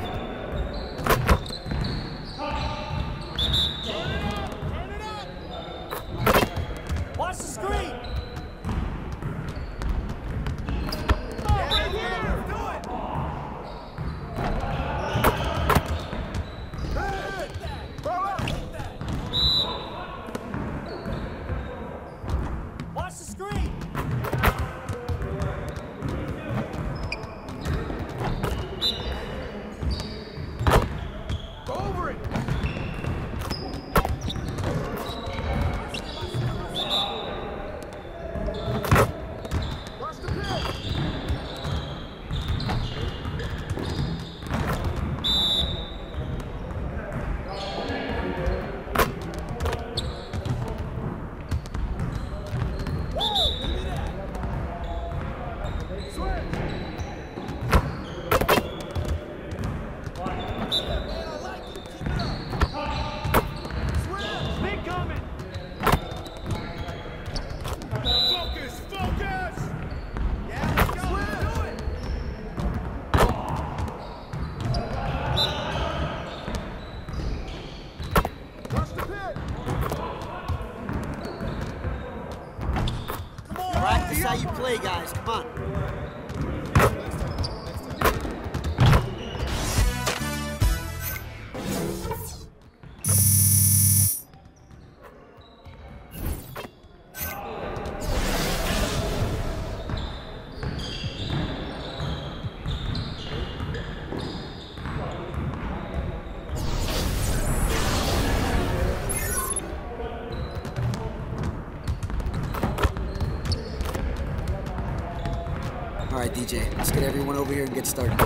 Watch the screen! Watch the screen! Go over it! Watch the pitch! Practice how you play, guys. Come on. All right, DJ, let's get everyone over here and get started.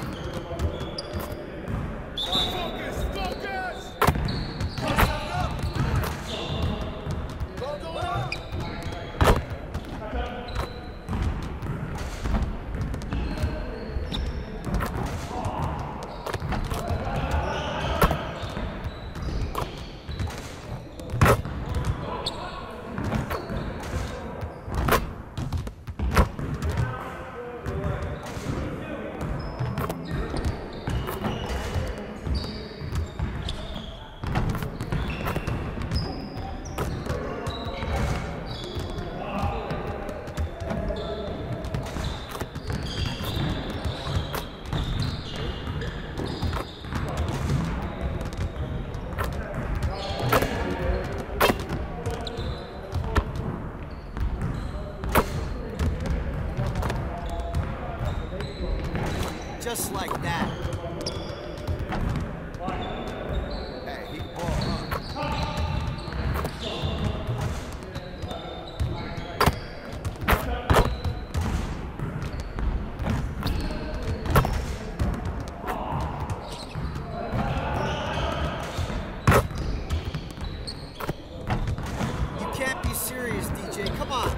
serious, DJ. Come on.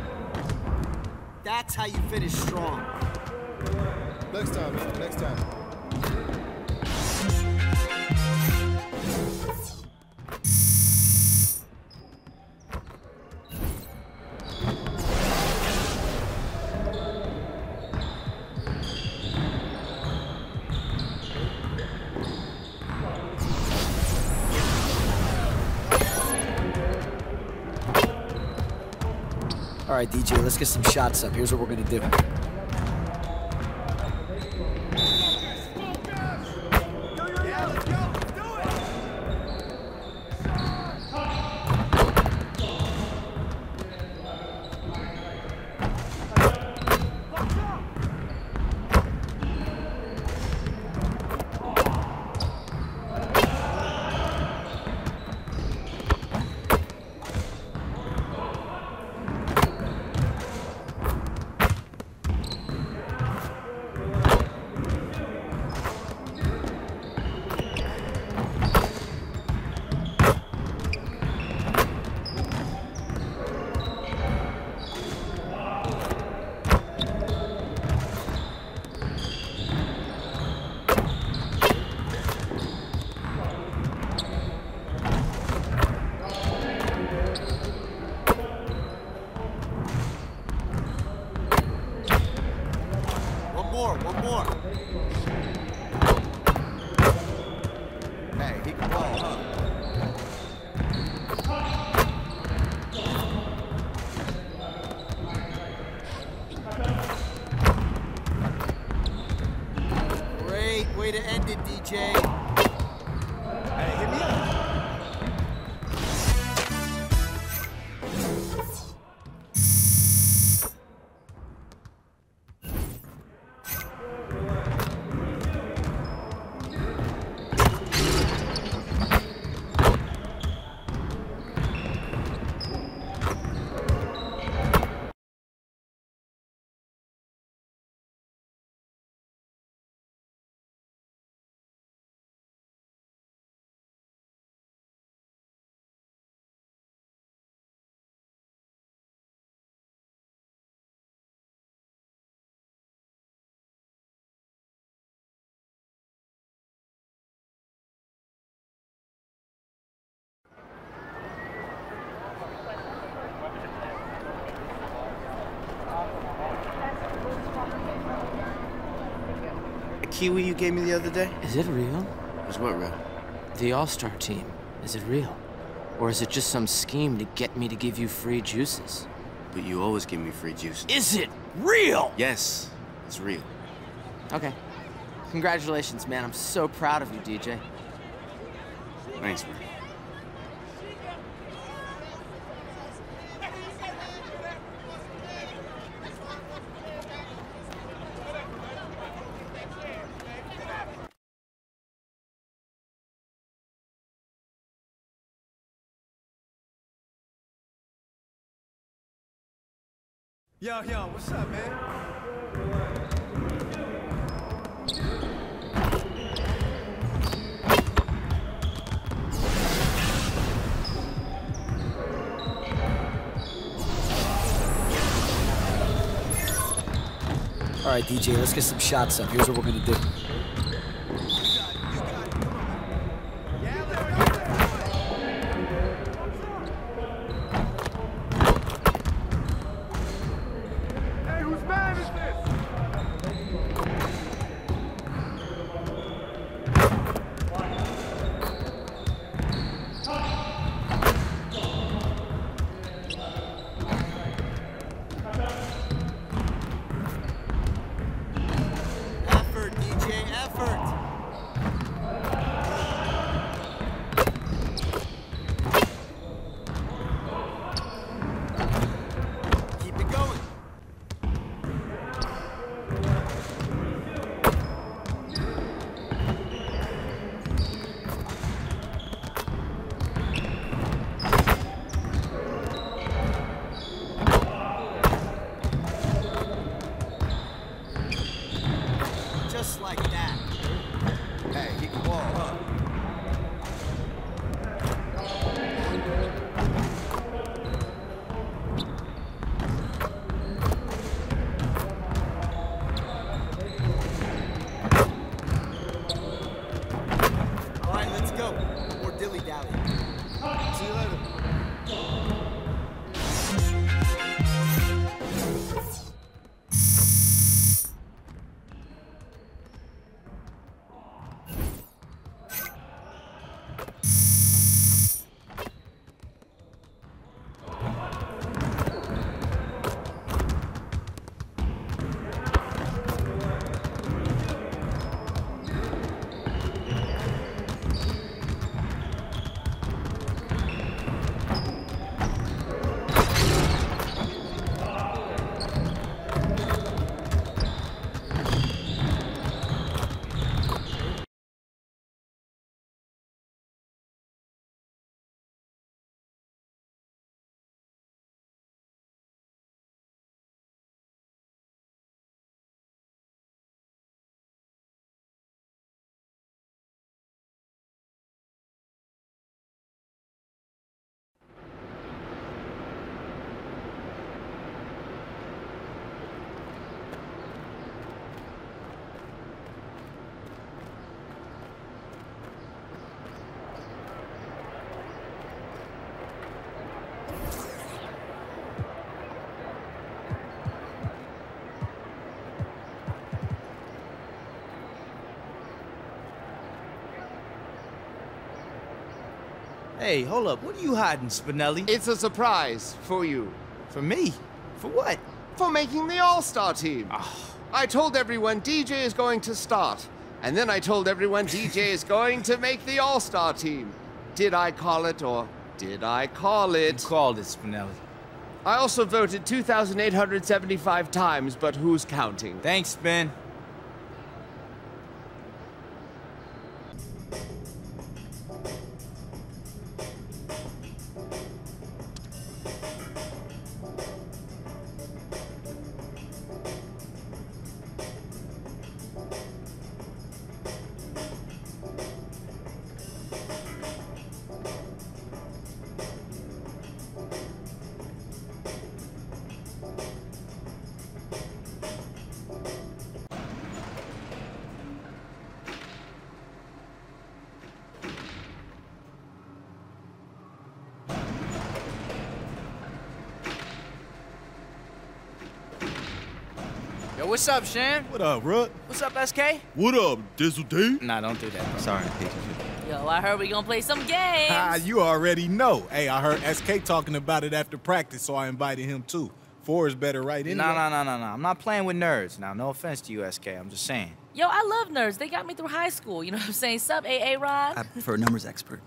That's how you finish strong. Next time, man. Next time. All right, DJ, let's get some shots up. Here's what we're gonna do. One more. Hey, he can ball, huh? Great way to end it, DJ. Hey, hit me up. Kiwi you gave me the other day? Is it real? Is what real? The All-Star team. Is it real? Or is it just some scheme to get me to give you free juices? But you always give me free juice. Is it real? Yes, it's real. Okay. Congratulations, man. I'm so proud of you, DJ. Thanks, man. Yo, what's up, man? All right, DJ, let's get some shots up. Here's what we're gonna do. DJ. Hey, hold up. What are you hiding, Spinelli? It's a surprise for you. For me? For what? For making the All-Star team. I told everyone DJ is going to start. And then I told everyone DJ is going to make the All-Star team. Did I call it or did I call it? You called it, Spinelli. I also voted 2,875 times, but who's counting? Thanks, Spin. Yo, what's up, Shan? What up, Ruck? What's up, SK? What up, Dizzle D? Nah, don't do that. Sorry, Yo, I heard we gonna play some games. Ah, you already know. Hey, I heard SK talking about it after practice, so I invited him too. 4 is better, right? Anyway. No. I'm not playing with nerds. Now, no offense to you, SK. I'm just saying. Yo, I love nerds. They got me through high school. You know what I'm saying? Sup, AA Rod? I prefer a numbers expert.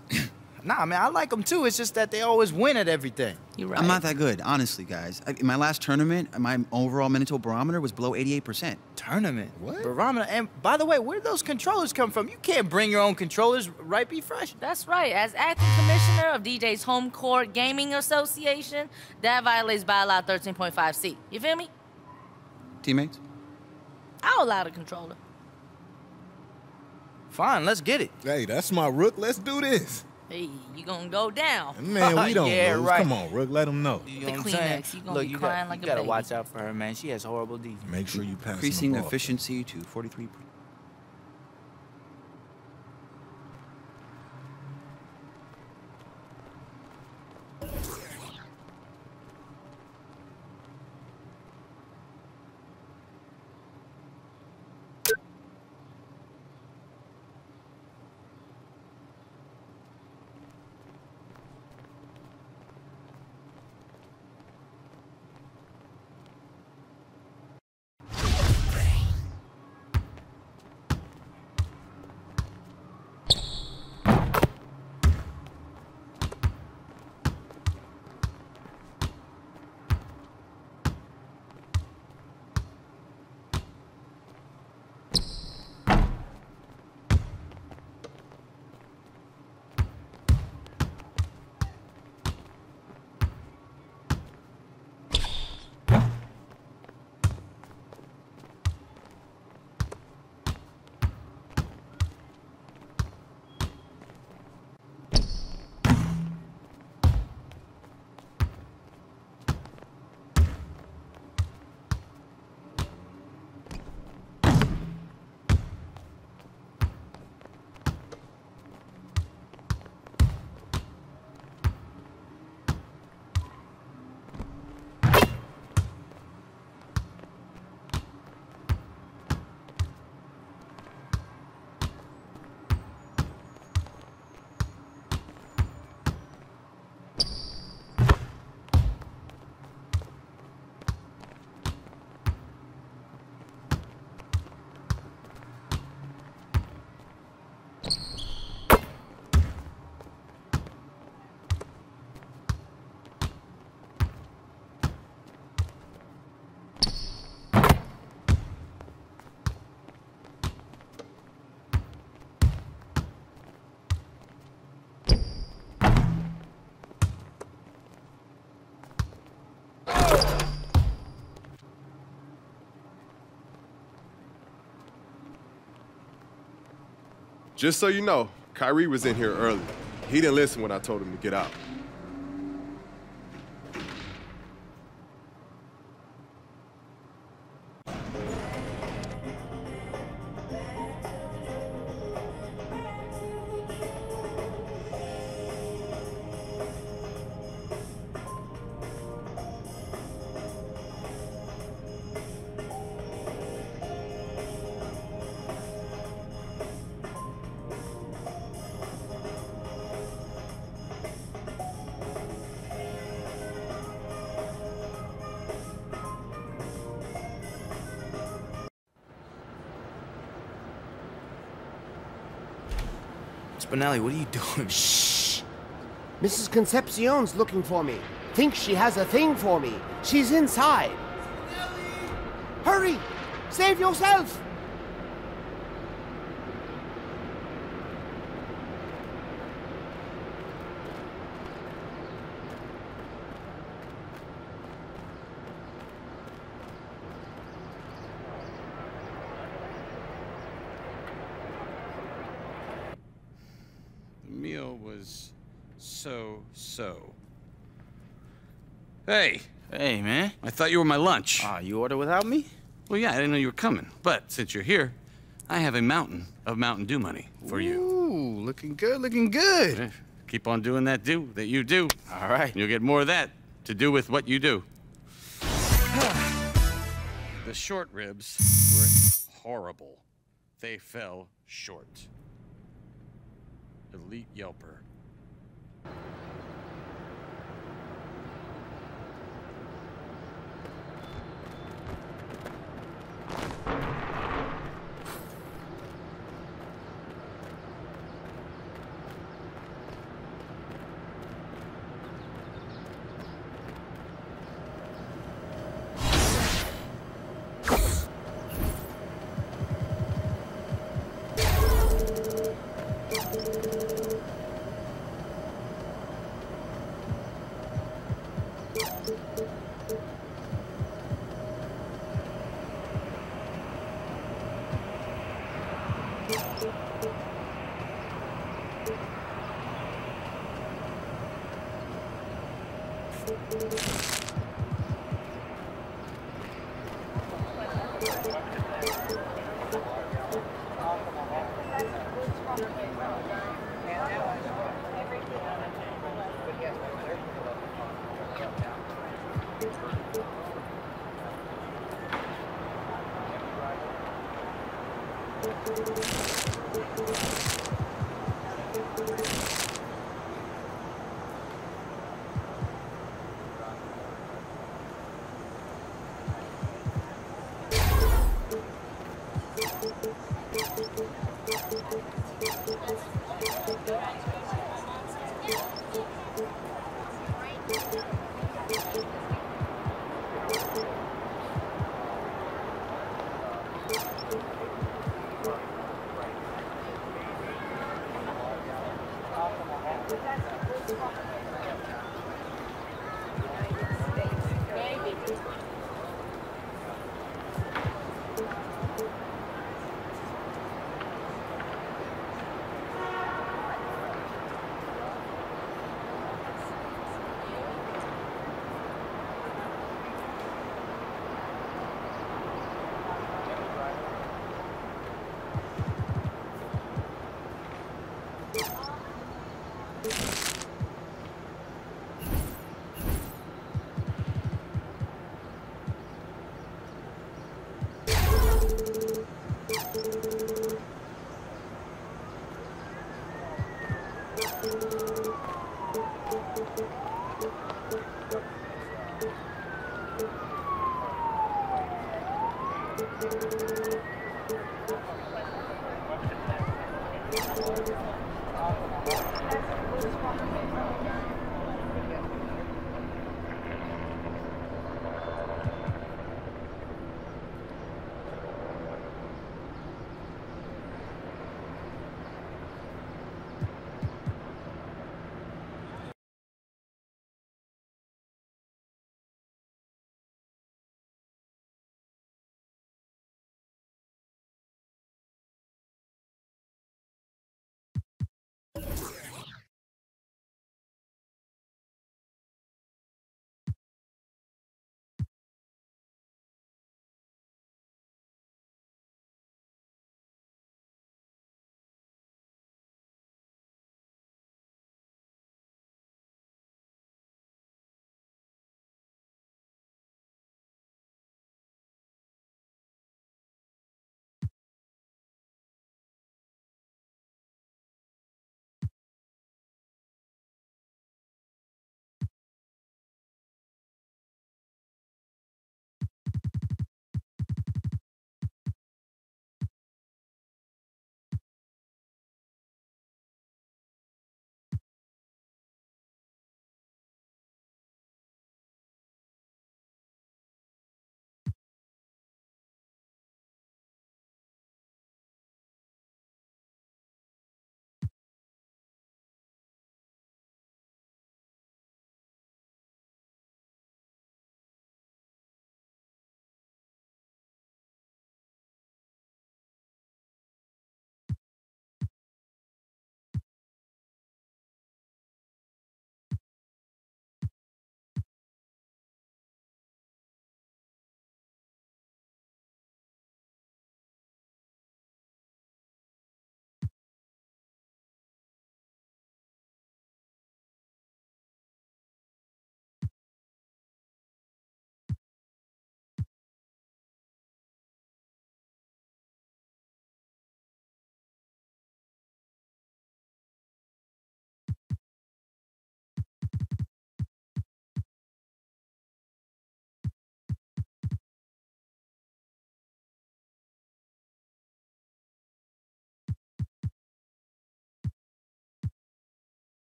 Nah, man, I like them too. It's just that they always win at everything. You're right. I'm not that good, honestly, guys. In my last tournament, my overall mental barometer was below 88%. Tournament? What? Barometer. And by the way, where did those controllers come from? You can't bring your own controllers, right, B Fresh? That's right. As acting commissioner of DJ's Home Court Gaming Association, that violates bylaw 13.5C. You feel me? Teammates? I'll allow the controller. Fine, let's get it. Hey, that's my Rook. Let's do this. Hey, you gonna go down. Man, we don't Yeah, lose. right. Come on, Rook, let them know. You The know what I'm saying? Kleenex, you gonna Look, be crying like a you gotta baby. watch out for her, man. She has horrible defense. Make sure you pass Increasing the ball. efficiency to 43%. Just so you know, Kyrie was in here early. He didn't listen when I told him to get out. Spinelli, what are you doing? Shh! Mrs. Concepcion's looking for me. Thinks she has a thing for me. She's inside. Hurry! Save yourself! The meal was so. Hey. Hey, man. I thought you were my lunch. Ah, you order without me? Well, yeah, I didn't know you were coming. But since you're here, I have a mountain of Mountain Dew money for you. Ooh, looking good, looking good. Keep on doing that you do. All right. You'll get more of that to do with what you do. The short ribs were horrible. They fell short. Elite Yelper.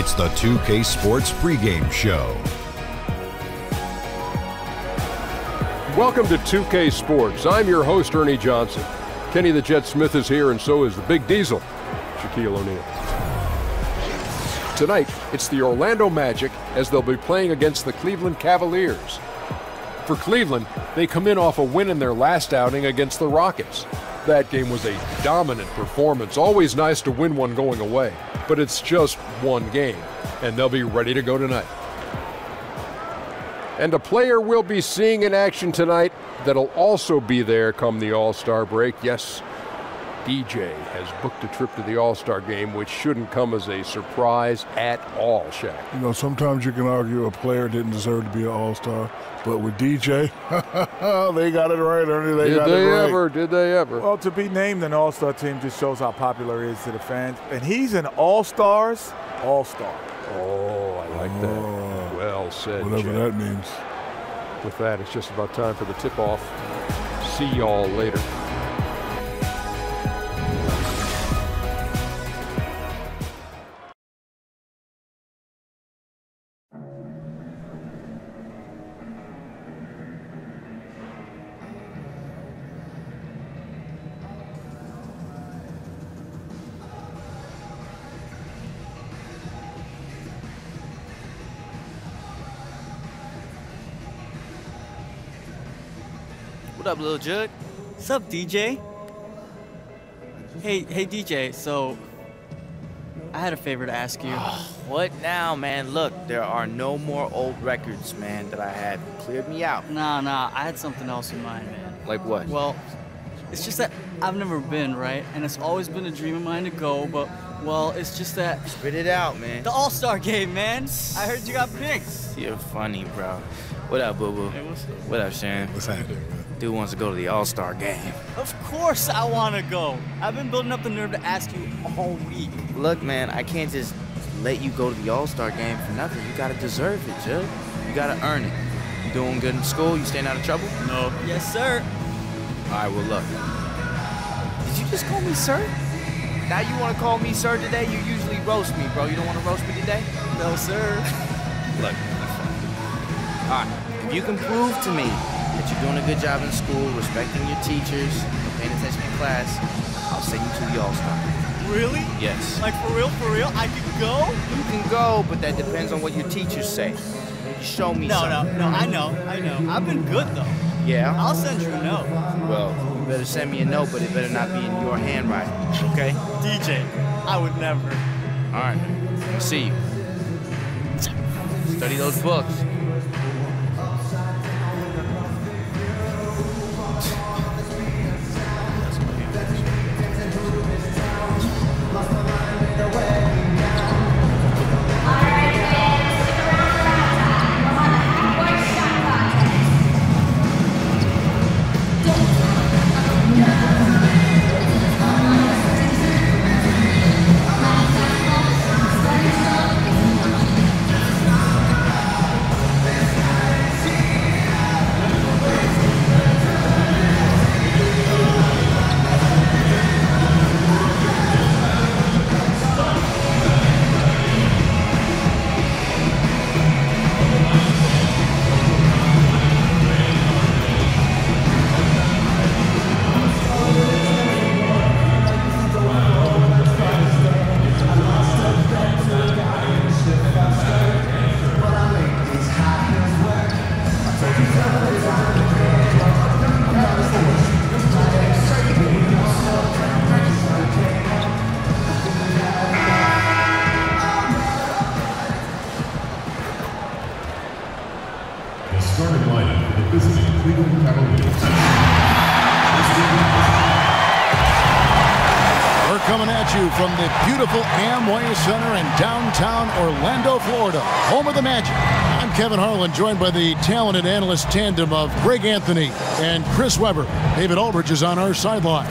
It's the 2K Sports pregame show. Welcome to 2K Sports. I'm your host, Ernie Johnson. Kenny the Jet Smith is here, and so is the Big Diesel, Shaquille O'Neal. Tonight, it's the Orlando Magic as they'll be playing against the Cleveland Cavaliers. For Cleveland, they come in off a win in their last outing against the Rockets. That game was a dominant performance. Always nice to win one going away, but it's just one game, and they'll be ready to go tonight. And a player we'll be seeing in action tonight that'll also be there come the All-Star break. Yes, DJ has booked a trip to the All-Star game, which shouldn't come as a surprise at all, Shaq. You know, sometimes you can argue a player didn't deserve to be an All-Star, but with DJ, they got it right, Ernie. They got it right. Did they ever? Well, to be named an All-Star team just shows how popular it is to the fans. And he's an All-Stars All-Star. Oh, I like that. Well said, whatever Chad. that means. With that, it's just about time for the tip-off. See y'all later. What up, little Jug? What's up, DJ? Hey, DJ, so I had a favor to ask you. What now, man? Look, there are no more old records, man, that I had. Cleared me out. Nah, I had something else in mind, man. Like what? Well, it's just that I've never been, right? And it's always been a dream of mine to go, but, well, it's just that... Spit it out, man. The All-Star game, man. I heard you got picked. You're funny, bro. What up, boo-boo? Hey, what's up? What up, Sharon? What's happening, man? Dude wants to go to the All-Star game. Of course I want to go. I've been building up the nerve to ask you all week. Look, man, I can't just let you go to the All-Star game for nothing. You gotta deserve it, Jug. You gotta earn it. You doing good in school? You staying out of trouble? No. Yes, sir. All right, well, look. Did you just call me sir? Now you want to call me sir today? You usually roast me, bro. You don't want to roast me today? No, sir. Look, all right, if you can prove to me that you're doing a good job in school, respecting your teachers, paying attention in class, I'll send you to the All-Star. Really? Yes. Like, for real? I could go? You can go, but that depends on what your teachers say. You show me something. No, I know. I've been good, though. Yeah? I'll send you a note. Well, you better send me a note, but it better not be in your handwriting, okay? DJ, I would never. All right, I'll see you. Study those books. From the beautiful Amway Center in downtown Orlando, Florida, home of the Magic. I'm Kevin Harlan, joined by the talented analyst tandem of Greg Anthony and Chris Webber. David Aldridge is on our sideline.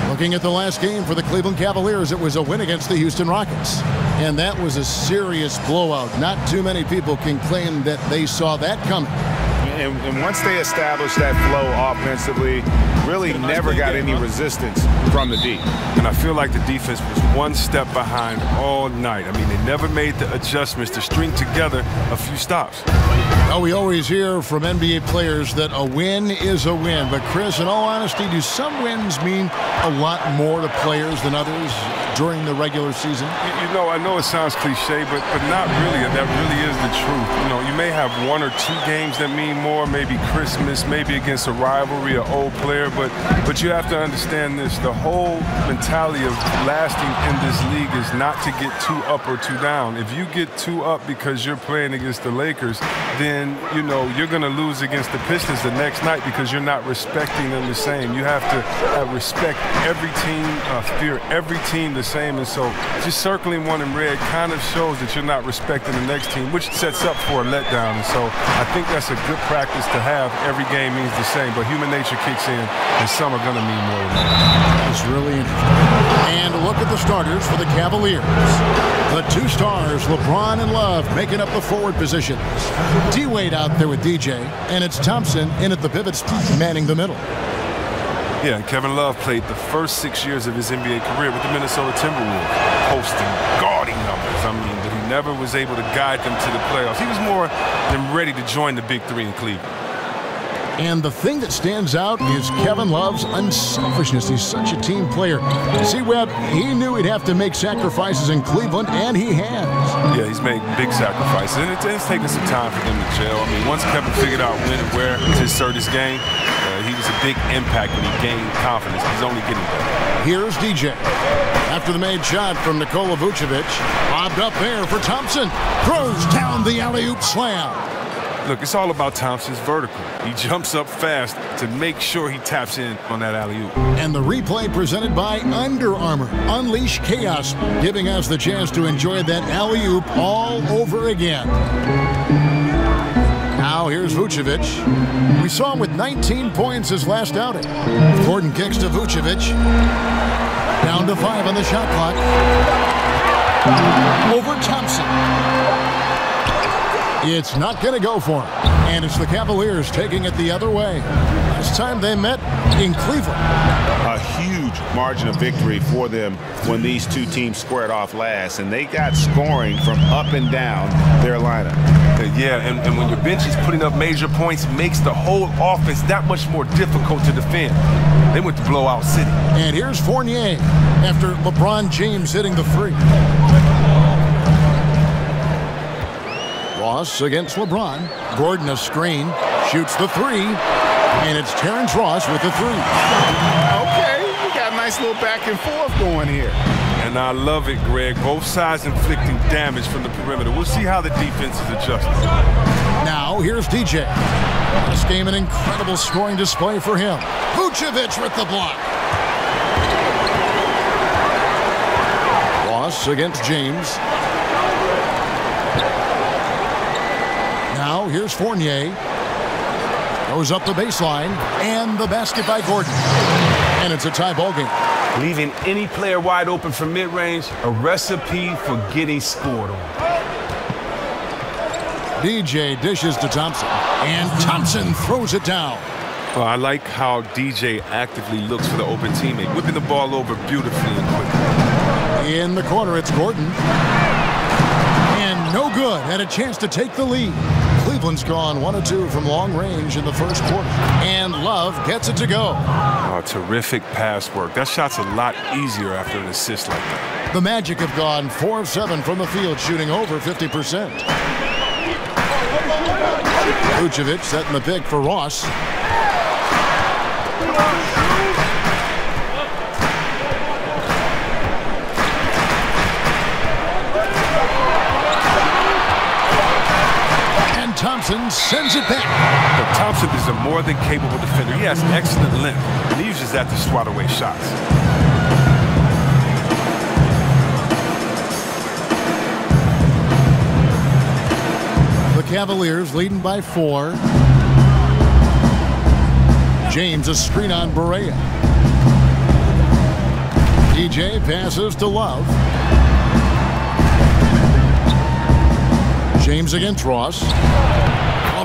Looking at the last game for the Cleveland Cavaliers, it was a win against the Houston Rockets. And that was a serious blowout. Not too many people can claim that they saw that coming. and once they established that flow offensively, really never got any resistance from the D. And I feel like the defense was one step behind all night. I mean, they never made the adjustments to string together a few stops. Well, we always hear from NBA players that a win is a win. But, Chris, in all honesty, do some wins mean a lot more to players than others during the regular season? You know, I know it sounds cliche, but not really. That really is the truth. You know, you may have 1 or 2 games that mean more, maybe Christmas, maybe against a rivalry, an old player, but you have to understand this. The whole mentality of lasting in this league is not to get too up or too down. If you get too up because you're playing against the Lakers, then, you know, you're going to lose against the Pistons the next night because you're not respecting them the same. You have to respect every team, fear every team the same, and so just circling one in red kind of shows that you're not respecting the next team, which sets up for a letdown. And so I think that's a good practice to have. Every game means the same, but human nature kicks in, and some are going to mean more than that. It's really interesting. And a look at the starters for the Cavaliers. The 2 stars, LeBron and Love, making up the forward positions. D-Wade out there with DJ, and it's Thompson in at the pivot spot, manning the middle. Yeah, Kevin Love played the first 6 years of his NBA career with the Minnesota Timberwolves, posting guarding numbers. I mean, but he never was able to guide them to the playoffs. He was more than ready to join the Big Three in Cleveland. And the thing that stands out is Kevin Love's unselfishness. He's such a team player. See, Webb, he knew he'd have to make sacrifices in Cleveland, and he has. Yeah, he's made big sacrifices, and it's taken some time for them to gel. I mean, once Kevin figured out when and where to insert his game, he was a big impact when he gained confidence. He's only getting better. Here's DJ. After the made shot from Nikola Vucevic, lobbed up there for Thompson. Throws down the alley-oop slam. Look, it's all about Thompson's vertical. He jumps up fast to make sure he taps in on that alley-oop. And the replay presented by Under Armour. Unleash chaos, giving us the chance to enjoy that alley-oop all over again. Now here's Vucevic. We saw him with 19 points his last outing. Gordon kicks to Vucevic. Down to 5 on the shot clock. Over Thompson. It's not going to go for him. And it's the Cavaliers taking it the other way. Last time they met in Cleveland. A huge margin of victory for them when these 2 teams squared off last, and they got scoring from up and down their lineup. Yeah, and when your bench is putting up major points, it makes the whole offense that much more difficult to defend. They went to blowout city. And here's Fournier after LeBron James hitting the free. Ross against LeBron. Gordon a screen, shoots the 3, and it's Terrence Ross with the 3. Okay, we got a nice little back and forth going here. And I love it, Greg. Both sides inflicting damage from the perimeter. We'll see how the defense is adjusting. Now here's DJ. This game an incredible scoring display for him. Vucevic with the block. Ross against James. Now here's Fournier. Goes up the baseline, and the basket by Gordon. And it's a tie ball game. Leaving any player wide open from mid-range, a recipe for getting scored on. DJ dishes to Thompson, and Thompson throws it down. Well, I like how DJ actively looks for the open teammate, whipping the ball over beautifully and quickly. In the corner, it's Gordon. And no good, and a chance to take the lead. Cleveland's gone 1 of 2 from long range in the first quarter. And Love gets it to go. Oh, terrific pass work. That shot's a lot easier after an assist like that. The Magic have gone 4 of 7 from the field, shooting over 50%. Vucevic setting the pick for Ross. Thompson sends it back. But Thompson is a more than capable defender. He has excellent length, and he uses that to swat away shots. The Cavaliers leading by 4. James a screen on Barea. DJ passes to Love. James against Ross.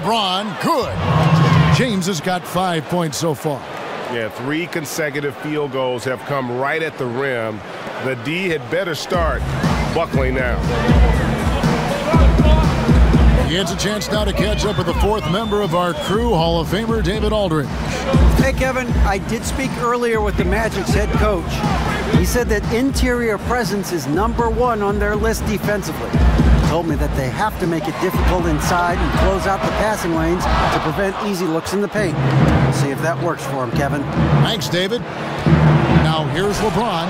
LeBron, good. James has got 5 points so far. Yeah, 3 consecutive field goals have come right at the rim. The D had better start buckling now. He has a chance now to catch up with the 4th member of our crew, Hall of Famer David Aldridge. Hey, Kevin, I did speak earlier with the Magic's head coach. He said that interior presence is #1 on their list defensively. He told me that they have to make it difficult inside and close out the passing lanes to prevent easy looks in the paint. We'll see if that works for him, Kevin. Thanks, David. Now here's LeBron.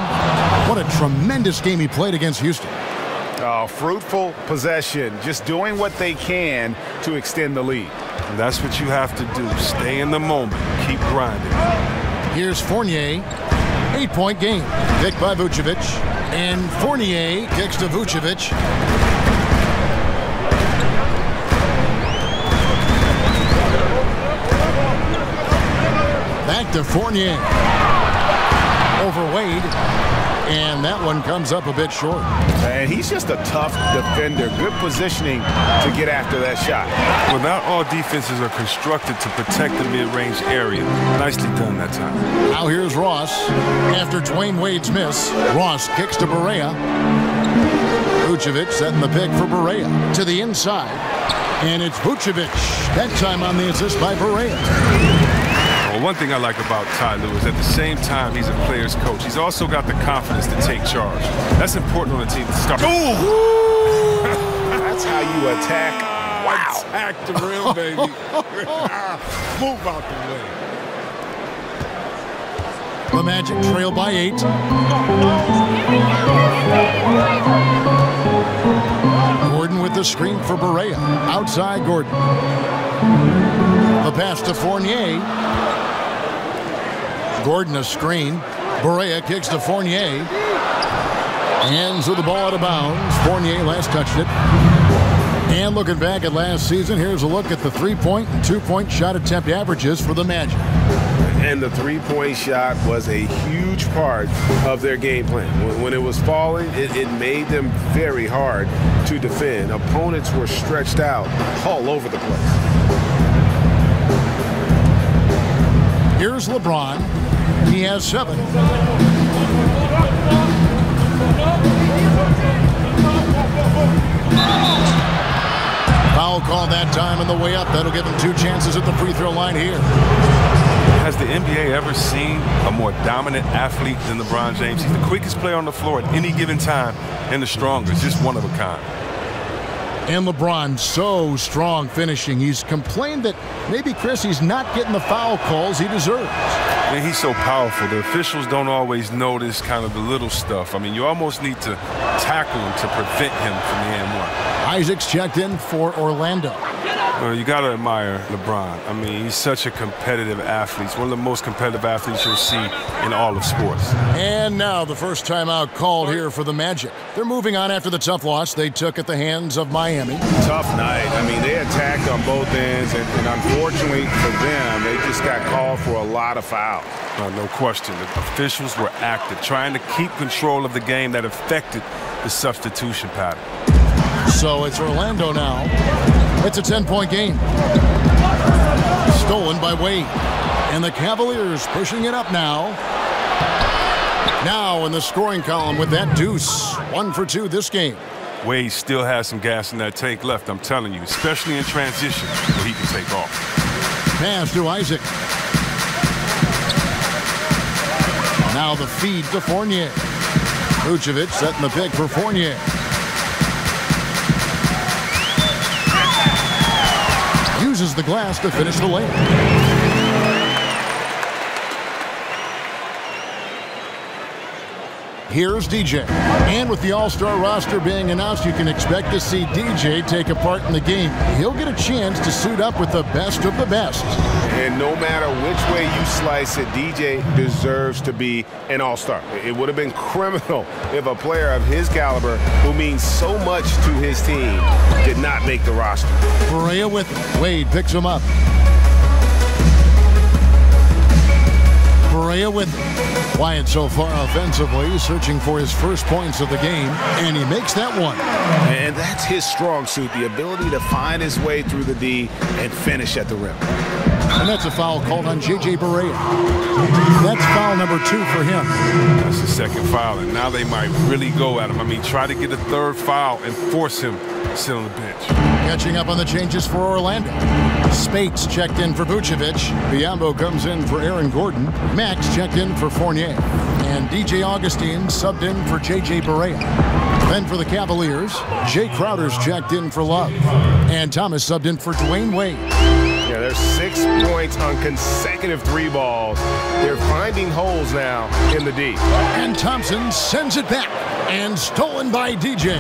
What a tremendous game he played against Houston. Fruitful possession, just doing what they can to extend the lead. And that's what you have to do. Stay in the moment. Keep grinding. Here's Fournier. 8-point game. Picked by Vucevic. And Fournier kicks to Vucevic. Back to Fournier. Over Wade. And that one comes up a bit short. And he's just a tough defender. Good positioning to get after that shot. Well, not all defenses are constructed to protect the mid-range area. Nicely done that time. Now here's Ross. After Dwayne Wade's miss, Ross kicks to Barea. Vucevic setting the pick for Barea. To the inside. And it's Vucevic. That time on the assist by Barea. Well, one thing I like about Ty Lue is at the same time he's a player's coach, he's also got the confidence to take charge. That's important on a team to start. Ooh! That's how you attack. Wow. Attack the rim, baby. Move out the way. The Magic trail by 8. Gordon with the screen for Barea. Outside Gordon. The pass to Fournier. Gordon a screen. Barea kicks to Fournier. Hands of the ball out of bounds. Fournier last touched it. And looking back at last season, here's a look at the 3-point and 2-point shot attempt averages for the Magic. And the 3-point shot was a huge part of their game plan. When it was falling, it made them very hard to defend. Opponents were stretched out all over the place. Here's LeBron. He has 7. Foul call that time on the way up. That'll give him 2 chances at the free throw line here. Has the NBA ever seen a more dominant athlete than LeBron James? He's the quickest player on the floor at any given time and the strongest, just one of a kind. And LeBron so strong finishing. He's complained that maybe, Chris, he's not getting the foul calls he deserves. And he's so powerful. The officials don't always notice kind of the little stuff. I mean, you almost need to tackle him to prevent him from the and-one. Isaac's checked in for Orlando. Well, you got to admire LeBron. I mean, he's such a competitive athlete. He's one of the most competitive athletes you'll see in all of sports. And now the first timeout called here for the Magic. They're moving on after the tough loss they took at the hands of Miami. Tough night. I mean, they attacked on both ends, and unfortunately for them, they just got called for a lot of fouls. No question. The officials were active, trying to keep control of the game that affected the substitution pattern. So it's Orlando now. It's a 10-point game. Stolen by Wade. And the Cavaliers pushing it up now. Now in the scoring column with that deuce. 1 for 2 this game. Wade still has some gas in that tank left, I'm telling you, especially in transition where he can take off. Pass to Isaac. Now the feed to Fournier. Vucevic setting the pick for Fournier. Uses the glass to finish the layup. Here's DJ. And with the All-Star roster being announced, you can expect to see DJ take a part in the game. He'll get a chance to suit up with the best of the best. And no matter which way you slice it, DJ deserves to be an All-Star. It would have been criminal if a player of his caliber, who means so much to his team, did not make the roster. Barea with it. Wade picks him up. Barea with it. Quiet so far offensively, searching for his first points of the game, and he makes that one. And that's his strong suit, the ability to find his way through the D and finish at the rim. And that's a foul called on J.J. Barea. That's foul number 2 for him. That's the second foul, and now they might really go at him. I mean, try to get a third foul and force him to sit on the bench. Catching up on the changes for Orlando. Spates checked in for Vucevic. Biombo comes in for Aaron Gordon. Max checked in for Fournier. And DJ Augustine subbed in for J.J. Barea. Then for the Cavaliers, Jay Crowder's checked in for Love. And Thomas subbed in for Dwayne Wade. Yeah, there's 6 points on consecutive 3 balls. They're finding holes now in the D. And Thompson sends it back. And stolen by DJ.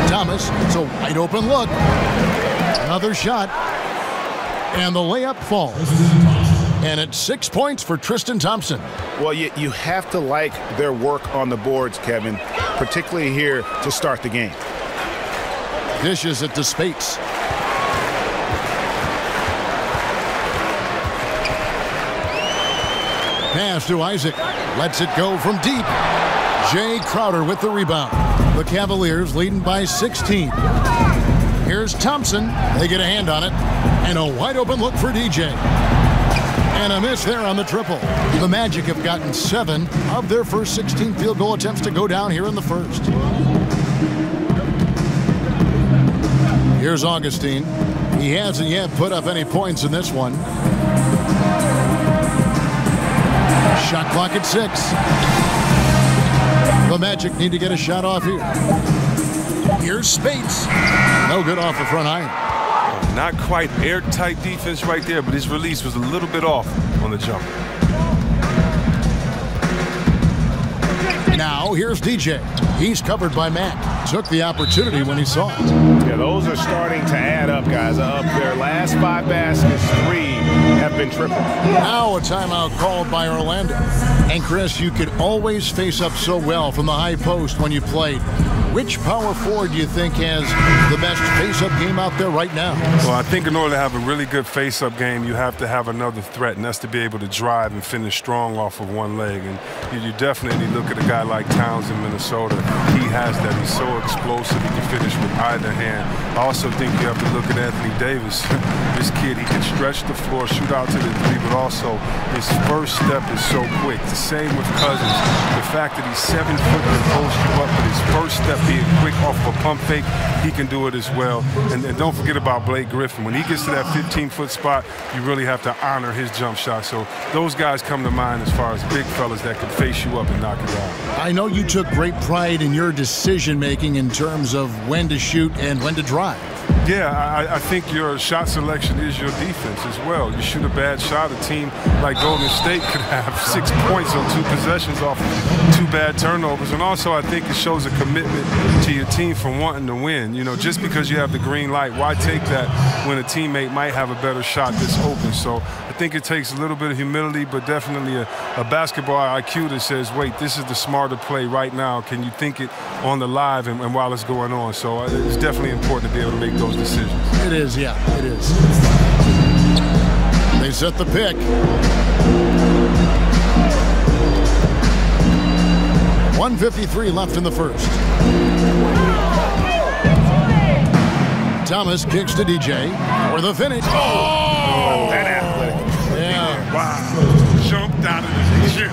Thomas, it's a wide open look. Another shot. And the layup falls. And it's 6 points for Tristan Thompson. Well, you have to like their work on the boards, Kevin, particularly here to start the game. Dishes it to Spates. Pass to Isaac. Lets it go from deep. Jay Crowder with the rebound. The Cavaliers leading by 16. Here's Thompson. They get a hand on it. And a wide open look for DJ. And a miss there on the triple. The Magic have gotten 7 of their first 16 field goal attempts to go down here in the first. Here's Augustine. He hasn't yet put up any points in this one. Shot clock at 6. The Magic need to get a shot off here. Here's Spates. No good off the front iron. Not quite airtight defense right there, but his release was a little bit off on the jumper. Now here's DJ. He's covered by Matt. Took the opportunity when he saw it. Yeah, those are starting to add up, guys. Up their last 5 baskets, 3 have been tripled. Now a timeout called by Orlando. And Chris, you could always face up so well from the high post when you played. Which power forward do you think has the best face-up game out there right now? Well, I think in order to have a really good face-up game, you have to have another threat, and that's to be able to drive and finish strong off of one leg. And you definitely look at a guy like Towns in Minnesota. He has that. He's so explosive. He can finish with either hand. I also think you have to look at Anthony Davis. This kid, he can stretch the floor, shoot out to the 3, but also his first step is so quick. The same with Cousins. The fact that he's 7 foot and post you up, but his first step being quick off of a pump fake, he can do it as well. And don't forget about Blake Griffin. When he gets to that 15-foot spot, you really have to honor his jump shot. So those guys come to mind as far as big fellas that can face you up and knock you down. I know you took great pride in your decision-making in terms of when to shoot and when to drive. Yeah, I think your shot selection is your defense as well. You shoot a bad shot, a team like Golden State could have 6 points on 2 possessions off of 2 bad turnovers. And also, I think it shows a commitment to your team from wanting to win. You know, just because you have the green light, why take that when a teammate might have a better shot that's open? So I think it takes a little bit of humility, but definitely a basketball IQ that says, wait, this is the smarter play right now. Can you think it on the live and while it's going on? So it's definitely important to be able to make those decisions. It is, yeah, it is. They set the pick. .153 left in the first. Thomas kicks to DJ for the finish. Oh, that athletic. Yeah. Wow. Jumped out of the gym.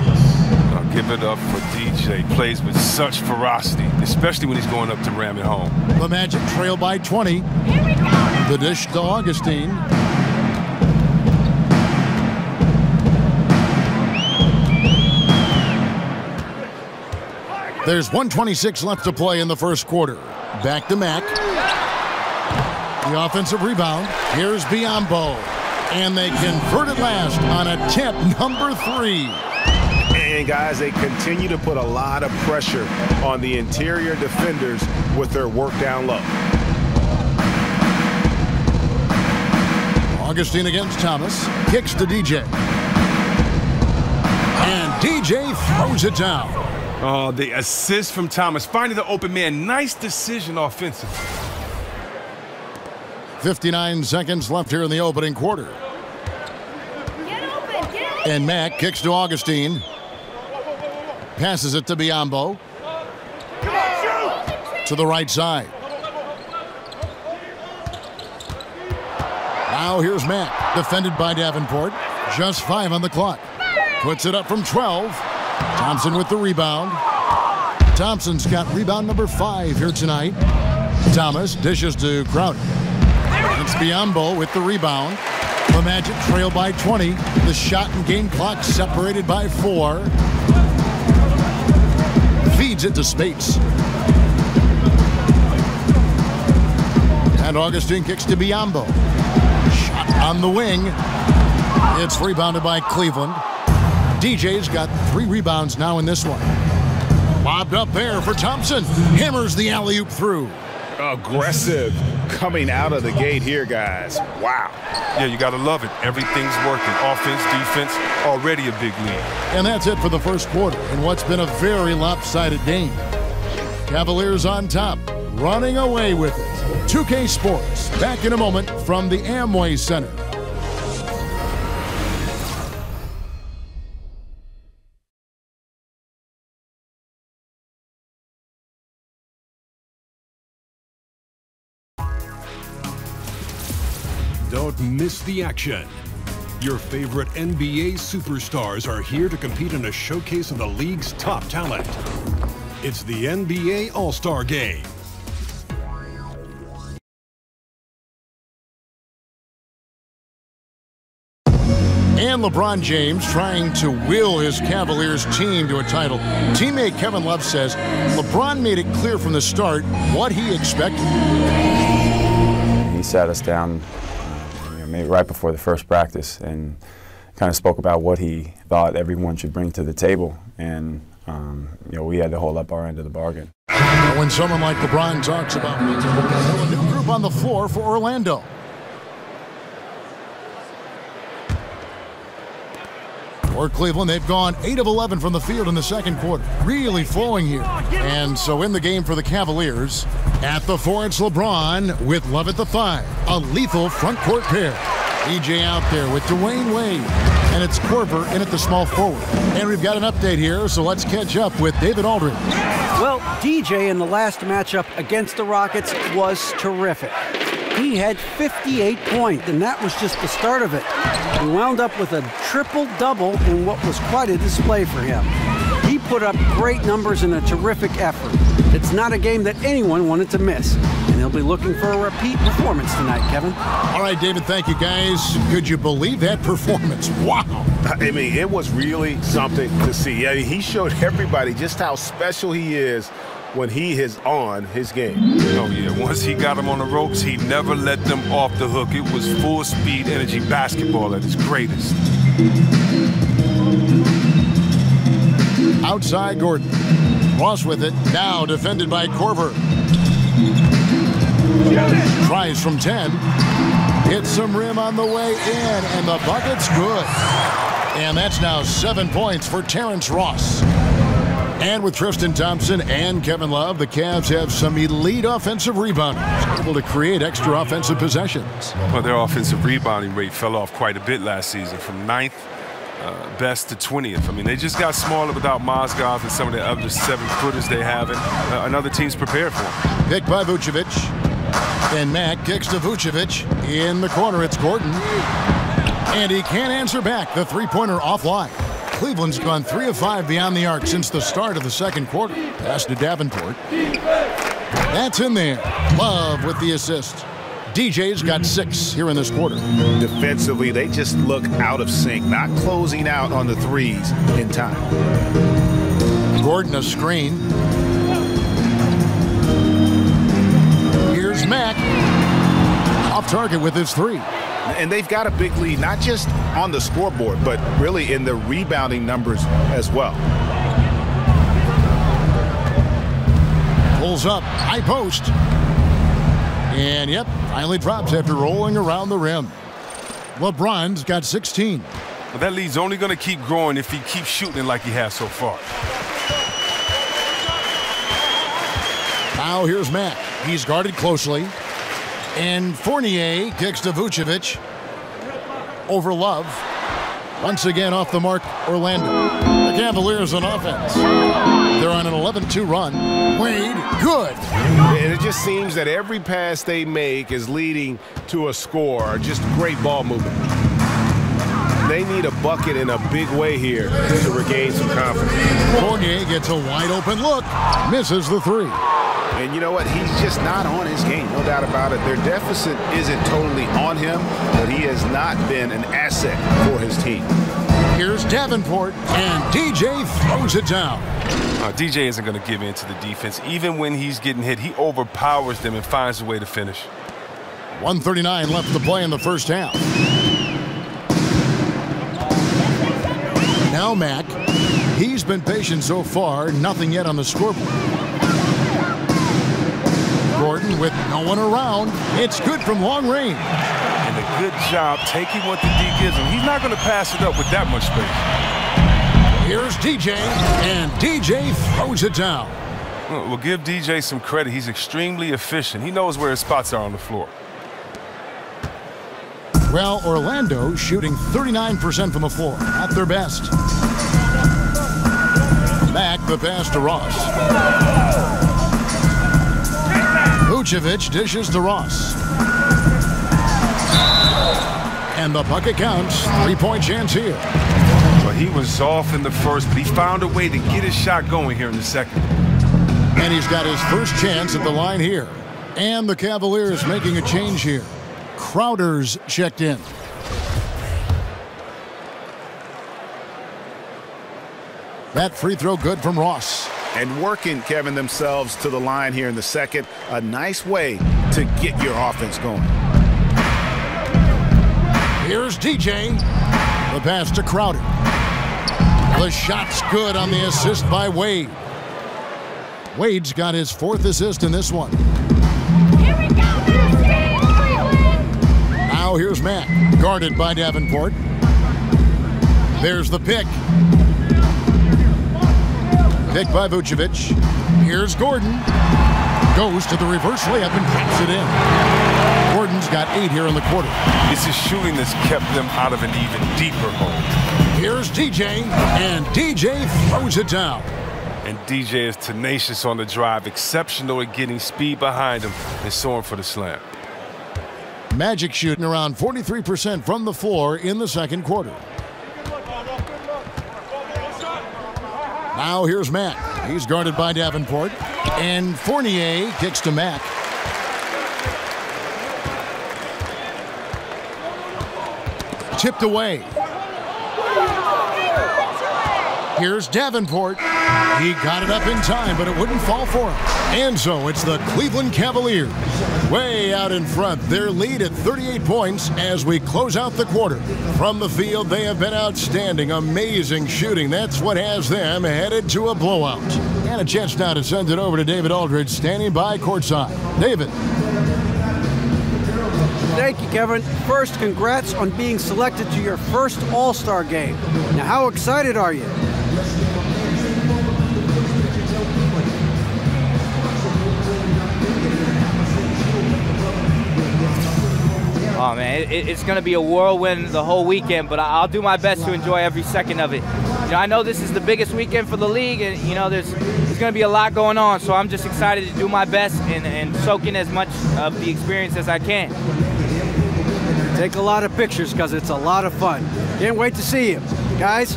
I'll give it up for DJ. Plays with such ferocity, especially when he's going up to ram it home. The Magic trail by 20. The dish to Augustine. There's 1:26 left to play in the first quarter. Back to Mack. The offensive rebound. Here's Biombo. And they convert at last on attempt number 3. And guys, they continue to put a lot of pressure on the interior defenders with their work down low. Augustine against Thomas. Kicks to DJ. And DJ throws it down. Oh, the assist from Thomas. Finding the open man. Nice decision offensively. 59 seconds left here in the opening quarter. And Mack kicks to Augustine. Passes it to Biombo. To the right side. Now here's Matt, defended by Davenport. Just 5 on the clock. Puts it up from 12. Thompson with the rebound. Thompson's got rebound number 5 here tonight. Thomas dishes to Crowder. It's Biombo with the rebound. The Magic trail by 20. The shot and game clock separated by 4. Feeds it to Spates. And Augustine kicks to Biombo. Shot on the wing. It's rebounded by Cleveland. DJ's got 3 rebounds now in this one. Lobbed up there for Thompson. Hammers the alley-oop through. Aggressive coming out of the gate here, guys. Wow. Yeah, you got to love it. Everything's working. Offense, defense, already a big lead. And that's it for the first quarter in what's been a very lopsided game. Cavaliers on top, running away with it. 2K Sports, back in a moment from the Amway Center. Don't miss the action. Your favorite NBA superstars are here to compete in a showcase of the league's top talent. It's the NBA All-Star Game. And LeBron James trying to will his Cavaliers team to a title. Teammate Kevin Love says LeBron made it clear from the start what he expected. He sat us down maybe right before the first practice and kind of spoke about what he thought everyone should bring to the table. And, we had to hold up our end of the bargain. When someone like LeBron talks about a new group on the floor for Orlando. For Cleveland, they've gone 8 of 11 from the field in the second quarter. Really flowing here. And so in the game for the Cavaliers, at the 4, it's LeBron with Love at the 5. A lethal front court pair. DJ out there with Dwayne Wade. And it's Korver in at the small forward. And we've got an update here, so let's catch up with David Aldridge. Well, DJ in the last matchup against the Rockets was terrific. He had 58 points, and that was just the start of it. He wound up with a triple-double in what was quite a display for him. He put up great numbers in a terrific effort. It's not a game that anyone wanted to miss, and he'll be looking for a repeat performance tonight, Kevin. All right, David, thank you, guys. Could you believe that performance? Wow. I mean, it was really something to see. I mean, he showed everybody just how special he is when he is on his game. Oh, yeah. Once he got him on the ropes, he never let them off the hook. It was full-speed energy basketball at its greatest. Outside Gordon. Ross with it. Now defended by Korver. Tries from 10. Hits some rim on the way in, and the bucket's good. And that's now 7 points for Terrence Ross. And with Tristan Thompson and Kevin Love, the Cavs have some elite offensive rebounders, able to create extra offensive possessions. Well, their offensive rebounding rate fell off quite a bit last season, from 9th best to 20th. I mean, they just got smaller without Mozgov and some of the other 7-footers they have, and other teams prepared for them. Picked by Vucevic. And Mack kicks to Vucevic. In the corner, it's Gordon. And he can't answer back. The three-pointer offline. Cleveland's gone 3 of 5 beyond the arc since the start of the second quarter. Pass to Davenport. That's in there. Love with the assist. DJ's got 6 here in this quarter. Defensively, they just look out of sync, not closing out on the threes in time. Gordon a screen. Here's Mack. Off target with his 3. And they've got a big lead, not just on the scoreboard, but really in the rebounding numbers as well. Pulls up, high post. And yep, finally drops after rolling around the rim. LeBron's got 16. But that lead's only going to keep growing if he keeps shooting like he has so far. Now here's Matt. He's guarded closely. And Fournier kicks to Vucevic. Over Love. Once again off the mark, Orlando. The Cavaliers on offense. They're on an 11-2 run. Wade, good. And it just seems that every pass they make is leading to a score. Just great ball movement. They need a bucket in a big way here to regain some confidence. Fournier gets a wide open look. Misses the three. And you know what? He's just not on his game, no doubt about it. Their deficit isn't totally on him, but he has not been an asset for his team. Here's Davenport, and DJ throws it down. DJ isn't going to give in to the defense. Even when he's getting hit, he overpowers them and finds a way to finish. 1:39 left to play in the first half. Now Mack. He's been patient so far, nothing yet on the scoreboard. Gordon with no one around. It's good from long range. And a good job taking what the D gives him. He's not going to pass it up with that much space. Here's DJ, and DJ throws it down. We'll give DJ some credit. He's extremely efficient. He knows where his spots are on the floor. Well, Orlando shooting 39% from the floor, at their best. Back the pass to Ross. Vucevic dishes to Ross. And the bucket counts. Three-point chance here. Well, he was off in the first, but he found a way to get his shot going here in the second. And he's got his first chance at the line here. And the Cavaliers making a change here. Crowder's checked in. That free throw good from Ross. And working, Kevin, themselves to the line here in the second. A nice way to get your offense going. Here's DJ. The pass to Crowder. The shot's good on the assist by Wade. Wade's got his fourth assist in this one. Here we go. Now here's Matt, guarded by Davenport. There's the pick. Pick by Vucevic. Here's Gordon. Goes to the reverse layup and drops it in. Gordon's got 8 here in the quarter. It's his shooting that's kept them out of an even deeper hole. Here's DJ, and DJ throws it down. And DJ is tenacious on the drive, exceptional at getting speed behind him and soaring for the slam. Magic shooting around 43% from the floor in the second quarter. Now here's Matt. He's guarded by Davenport. And Fournier kicks to Mack. Tipped away. Here's Davenport. He got it up in time, but it wouldn't fall for him. And so it's the Cleveland Cavaliers way out in front. Their lead at 38 points as we close out the quarter. From the field, they have been outstanding. Amazing shooting. That's what has them headed to a blowout. And a chance now to send it over to David Aldridge, standing by courtside. David. Thank you, Kevin. First, congrats on being selected to your first All-Star game. Now, how excited are you? Oh, man, it's going to be a whirlwind the whole weekend, but I'll do my best to enjoy every second of it. You know, I know this is the biggest weekend for the league, and, you know, there's going to be a lot going on, so I'm just excited to do my best and soak in as much of the experience as I can. Take a lot of pictures because it's a lot of fun. Can't wait to see you. Guys?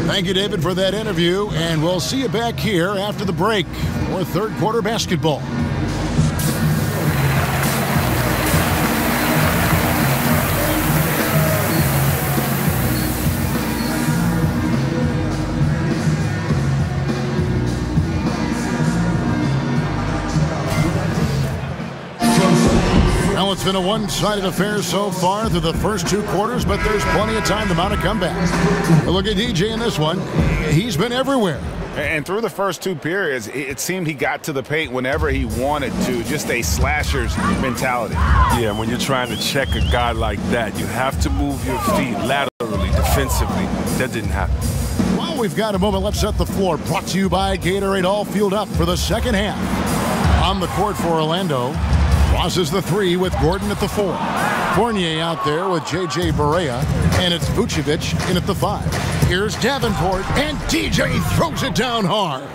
Thank you, David, for that interview, and we'll see you back here after the break for third quarter basketball. It's been a one-sided affair so far through the first 2 quarters, but there's plenty of time to mount a comeback. Look at DJ in this one. He's been everywhere. And through the first 2 periods, it seemed he got to the paint whenever he wanted to. Just a slasher's mentality. Yeah, when you're trying to check a guy like that, you have to move your feet laterally, defensively. That didn't happen. Well, we've got a moment. Let's set the floor. Brought to you by Gatorade, all fueled up for the second half. On the court for Orlando, Ross is the 3 with Gordon at the 4. Fournier out there with J.J. Barea. And it's Vucevic in at the 5. Here's Davenport, and DJ throws it down hard.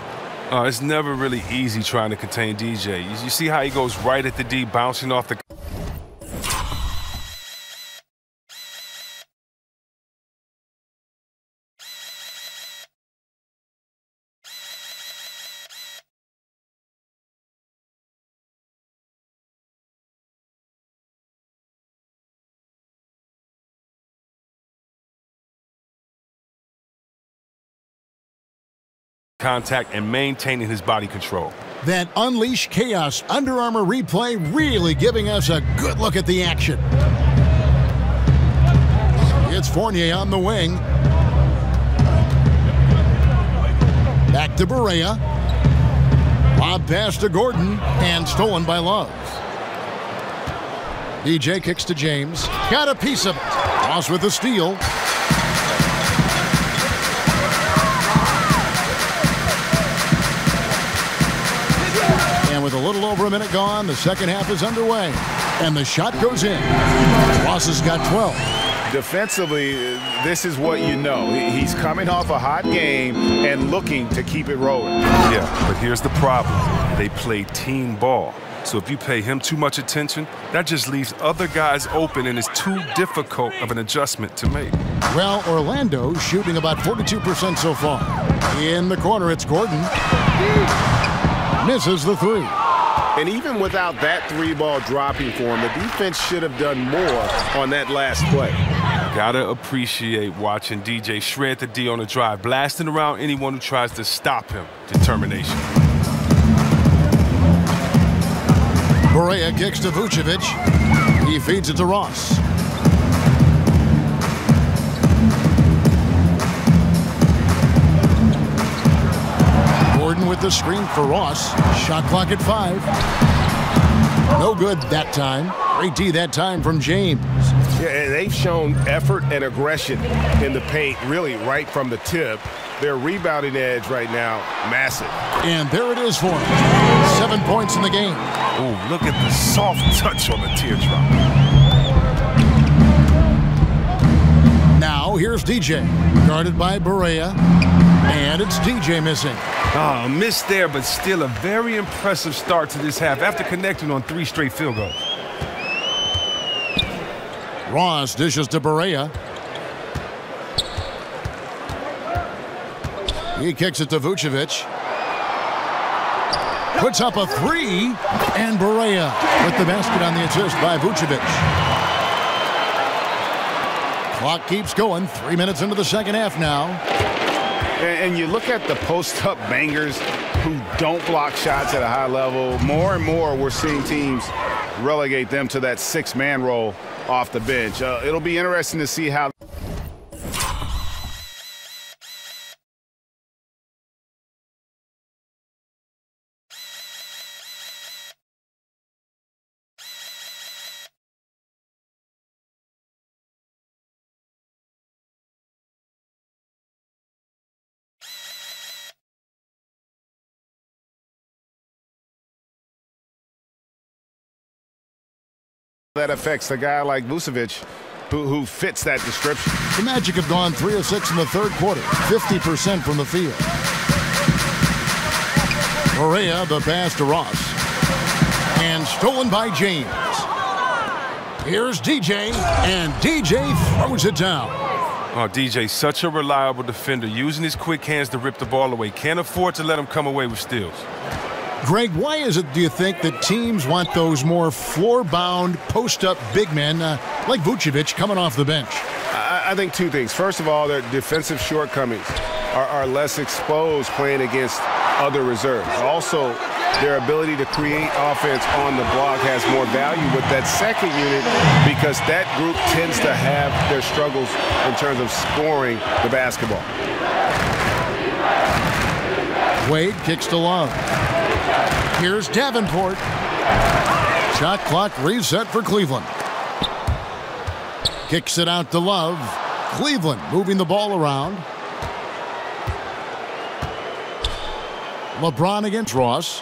It's never really easy trying to contain DJ. You see how he goes right at the D, bouncing off the... contact and maintaining his body control. That Unleash Chaos Under Armour replay really giving us a good look at the action. It's Fournier on the wing. Back to Barea. Lob pass to Gordon and stolen by Love. DJ kicks to James. Got a piece of it. Ross with the steal. And with a little over a minute gone, the second half is underway. And the shot goes in. Ross has got 12. Defensively, this is what you know. He's coming off a hot game and looking to keep it rolling. Yeah, but here's the problem. They play team ball. So if you pay him too much attention, that just leaves other guys open and is too difficult of an adjustment to make. Well, Orlando shooting about 42% so far. In the corner, it's Gordon. Misses the 3. And even without that 3-ball dropping for him, the defense should have done more on that last play. Gotta appreciate watching DJ shred the D on the drive, blasting around anyone who tries to stop him. Determination. Barea kicks to Vucevic. He feeds it to Ross. Gordon with the screen for Ross. Shot clock at 5. No good that time. Great D that time from James. Yeah, they've shown effort and aggression in the paint, really right from the tip. Their rebounding edge right now, massive. And there it is for him. 7 points in the game. Oh, look at the soft touch on the teardrop. Now here's DJ, guarded by Barea. And it's DJ missing. Oh, missed there, but still a very impressive start to this half after connecting on 3 straight field goals. Ross dishes to Barea. He kicks it to Vucevic. Puts up a 3, and Barea with the basket on the assist by Vucevic. Clock keeps going. 3 minutes into the second half now. And you look at the post-up bangers who don't block shots at a high level. More and more we're seeing teams relegate them to that 6-man role off the bench. It'll be interesting to see how that affects a guy like Vucevic who fits that description. The Magic have gone 3 of 6 in the third quarter, 50% from the field. Barea, the pass to Ross. And stolen by James. Here's DJ, and DJ throws it down. Oh, DJ, such a reliable defender, using his quick hands to rip the ball away. Can't afford to let him come away with steals. Greg, why is it, do you think, that teams want those more floor-bound, post-up big men like Vucevic coming off the bench? I think 2 things. First of all, their defensive shortcomings are less exposed playing against other reserves. Also, their ability to create offense on the block has more value with that second unit because that group tends to have their struggles in terms of scoring the basketball. Wade kicks to Love. Here's Davenport. Shot clock reset for Cleveland. Kicks it out to Love. Cleveland moving the ball around. LeBron against Ross.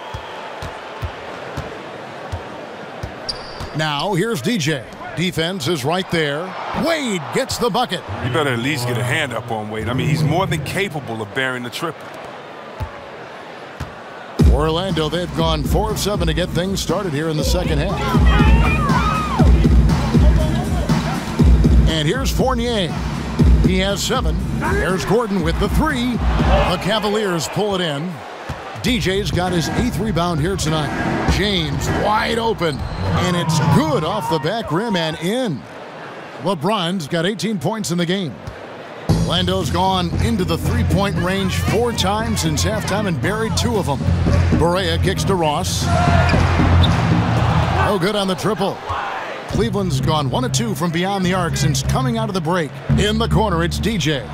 Now here's DJ. Defense is right there. Wade gets the bucket. You better at least get a hand up on Wade. I mean, he's more than capable of bearing the triple. Orlando, they've gone 4 of 7 to get things started here in the second half. And here's Fournier. He has 7. There's Gordon with the 3. The Cavaliers pull it in. DJ's got his 8th rebound here tonight. James wide open, and it's good off the back rim and in. LeBron's got 18 points in the game. Orlando's gone into the three-point range 4 times since halftime and buried 2 of them. Barea kicks to Ross. No good on the triple. Cleveland's gone 1 of 2 from beyond the arc since coming out of the break. In the corner, it's DJ.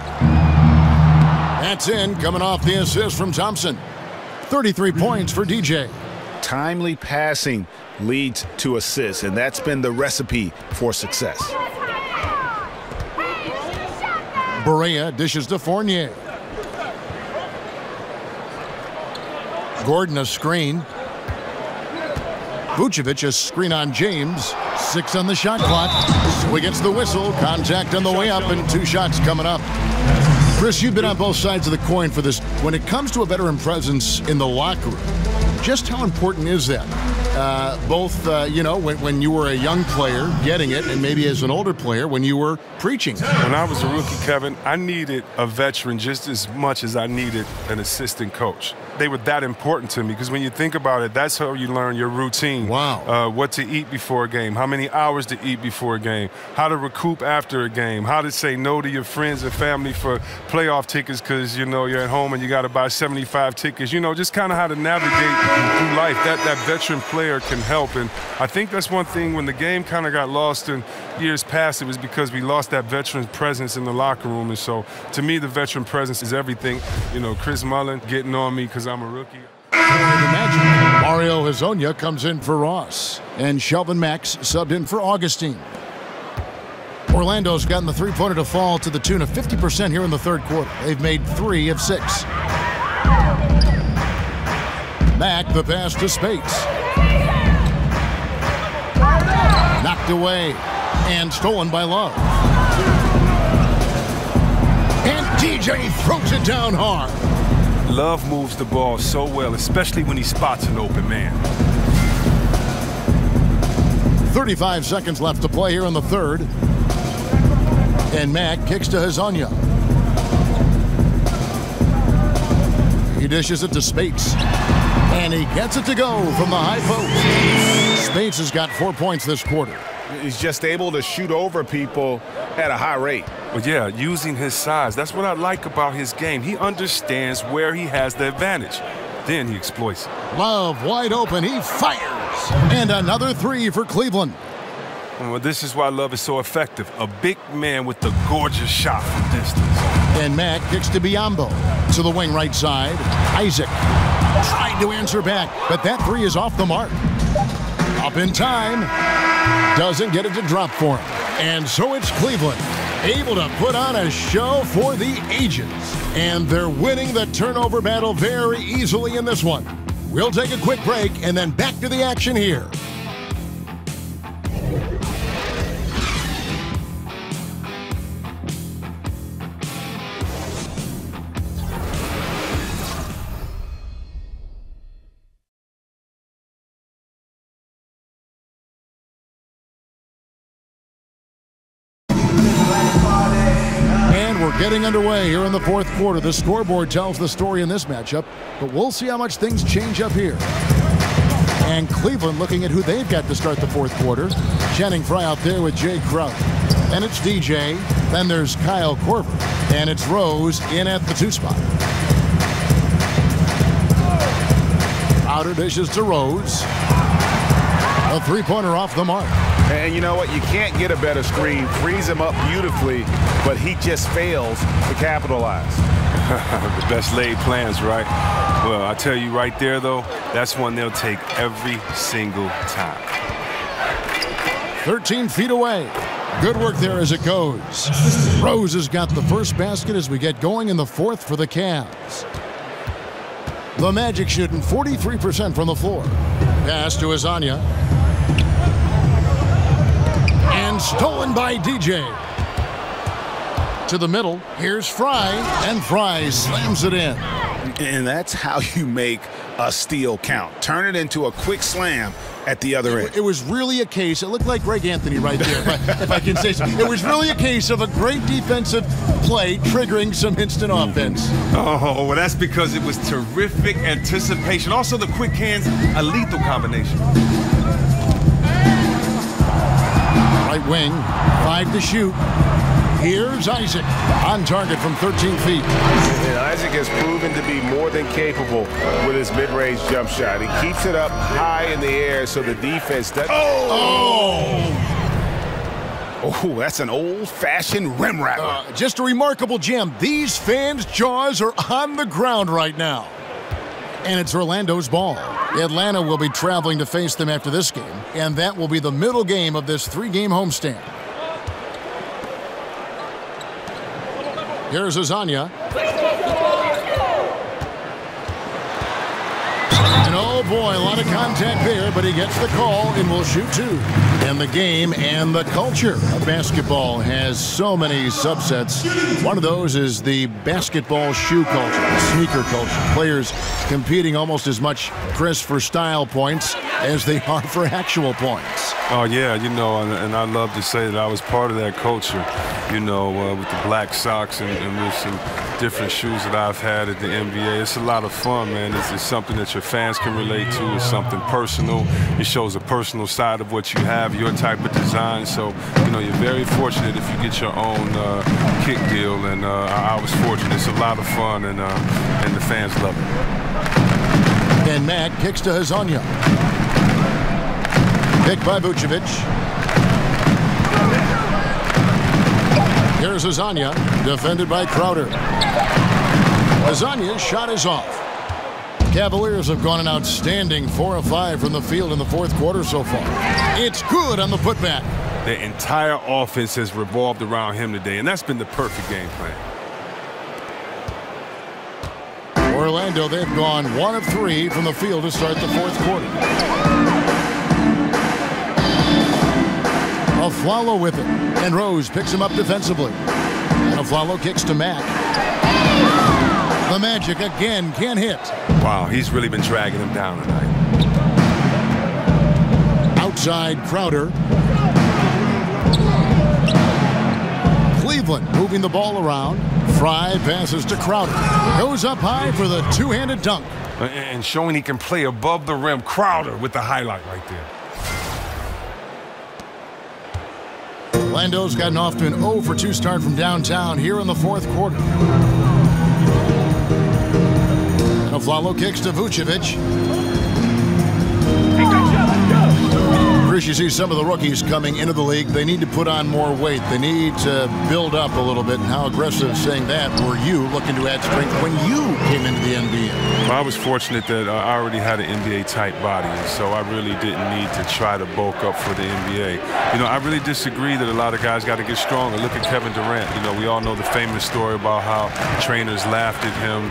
That's in, coming off the assist from Thompson. 33 points for DJ. Timely passing leads to assists, and that's been the recipe for success. Barea dishes to Fournier. Gordon a screen. Vucevic a screen on James. 6 on the shot clock. So he gets the whistle. Contact on the way up and 2 shots coming up. Chris, you've been on both sides of the coin for this. When it comes to a veteran presence in the locker room, just how important is that? When you were a young player getting it, and maybe as an older player when you were preaching. When I was a rookie, Kevin, I needed a veteran just as much as I needed an assistant coach. They were that important to me because when you think about it, that's how you learn your routine. Wow. What to eat before a game, how many hours to eat before a game, how to recoup after a game, how to say no to your friends and family for playoff tickets because, you're at home and you got to buy 75 tickets. Just kind of how to navigate through life. That veteran player can help. And I think that's one thing when the game kind of got lost in years past, it was because we lost that veteran presence in the locker room. And so, to me, the veteran presence is everything. Chris Mullin getting on me because I'm a rookie. Mario Hezonja comes in for Ross. And Shelvin Max subbed in for Augustine. Orlando's gotten the three-pointer to fall to the tune of 50% here in the third quarter. They've made 3 of 6. Mack, the pass to Spates. Knocked away and stolen by Love. And DJ throws it down hard. Love moves the ball so well, especially when he spots an open man. 35 seconds left to play here in the third. And Mack kicks to Hezonja. He dishes it to Spates. And he gets it to go from the high post. Spates has got 4 points this quarter. He's just able to shoot over people at a high rate. Well, yeah, using his size. That's what I like about his game. He understands where he has the advantage. Then he exploits it. Love wide open. He fires. And another 3 for Cleveland. Well, this is why Love is so effective. A big man with a gorgeous shot from distance. And Mack kicks to Biyombo. To the wing right side. Isaac tried to answer back, but that 3 is off the mark. Up in time. Doesn't get it to drop for him. And so it's Cleveland, able to put on a show for the ages. And they're winning the turnover battle very easily in this one. We'll take a quick break and then back to the action here. Getting underway here in the fourth quarter. The scoreboard tells the story in this matchup, but we'll see how much things change up here. And Cleveland looking at who they've got to start the fourth quarter. Channing Frye out there with Jay Kraut. And it's DJ. Then there's Kyle Korver. And it's Rose in at the 2 spot. Outer dishes to Rose. A 3-pointer off the mark. And you know what? You can't get a better screen. Frees him up beautifully, but he just fails to capitalize. The best laid plans, right? Well, I tell you right there, though, that's one they'll take every single time. 13 feet away. Good work there as it goes. Rose has got the first basket as we get going in the fourth for the Cavs. The Magic shooting 43% from the floor. Pass to Hezonja. And And stolen by DJ. To the middle, here's Fry, and Fry slams it in. And that's how you make a steal count. Turn it into a quick slam at the other end. It was really a case, it looked like Greg Anthony right there, if I can say so. It was really a case of a great defensive play triggering some instant offense. Oh, well, that's because it was terrific anticipation. Also, the quick hands, a lethal combination. Right wing, 5 to shoot. Here's Isaac on target from 13 feet. And Isaac has proven to be more than capable with his mid-range jump shot. He keeps it up high in the air so the defense doesn't. Oh, that's an old-fashioned rim rattler. Just a remarkable jam. These fans' jaws are on the ground right now. And it's Orlando's ball. Atlanta will be traveling to face them after this game, and that will be the middle game of this 3-game homestand. Here's Azania. And oh boy, a lot of contact there, but he gets the call and will shoot 2. And the game and the culture of basketball has so many subsets. One of those is the basketball shoe culture, the sneaker culture. Players competing almost as much, Chris, for style points as they are for actual points. Oh, yeah, you know, and I love to say that I was part of that culture, you know, with the black socks and with some different shoes that I've had at the NBA. It's a lot of fun, man. It's something that your fans can relate to. It's something personal. It shows a personal side of what you have, your type of design. So, you know, you're very fortunate if you get your own kick deal, and I was fortunate. It's a lot of fun, and the fans love it. And Matt kicks to Hazanya. Pick by Vucevic. Here's Azania, defended by Crowder. Azania's shot is off. Cavaliers have gone an outstanding 4 of 5 from the field in the fourth quarter so far. It's good on the putback. The entire offense has revolved around him today, and that's been the perfect game plan. Orlando, they've gone 1 of 3 from the field to start the fourth quarter. Aflalo with it, and Rose picks him up defensively. And Aflalo kicks to Mack. The Magic again can't hit. Wow, he's really been dragging him down tonight. Outside Crowder. Cleveland moving the ball around. Fry passes to Crowder. Goes up high for the two-handed dunk. And showing he can play above the rim. Crowder with the highlight right there. Orlando's gotten off to an 0 for 2 start from downtown here in the fourth quarter. And Aflalo kicks to Vucevic. Chris, you see some of the rookies coming into the league. They need to put on more weight. They need to build up a little bit. And how aggressive saying that were you looking to add strength when you came into the NBA? Well, I was fortunate that I already had an NBA-type body, so I really didn't need to try to bulk up for the NBA. You know, I really disagree that a lot of guys got to get stronger. Look at Kevin Durant. You know, we all know the famous story about how trainers laughed at him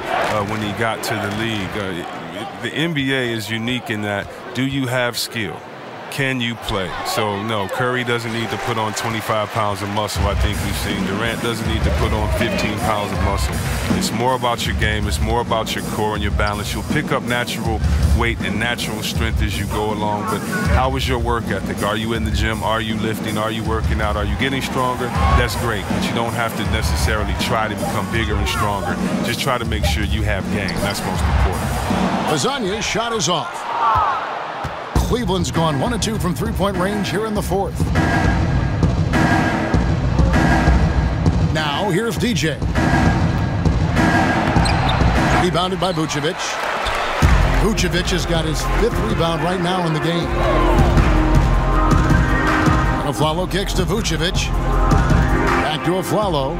when he got to the league. The NBA is unique in that, do you have skill? Can you play? So, no, Curry doesn't need to put on 25 pounds of muscle. I think we've seen Durant doesn't need to put on 15 pounds of muscle. It's more about your game. It's more about your core and your balance. You'll pick up natural weight and natural strength as you go along. But how is your work ethic? Are you in the gym? Are you lifting? Are you working out? Are you getting stronger? That's great, but you don't have to necessarily try to become bigger and stronger. Just try to make sure you have game. That's most important. Lasagna's shot is off. Cleveland's gone 1 of 2 from three-point range here in the fourth. Now, here's DJ. Rebounded by Vucevic. Vucevic has got his 5th rebound right now in the game. And Aflalo kicks to Vucevic. Back to Aflalo.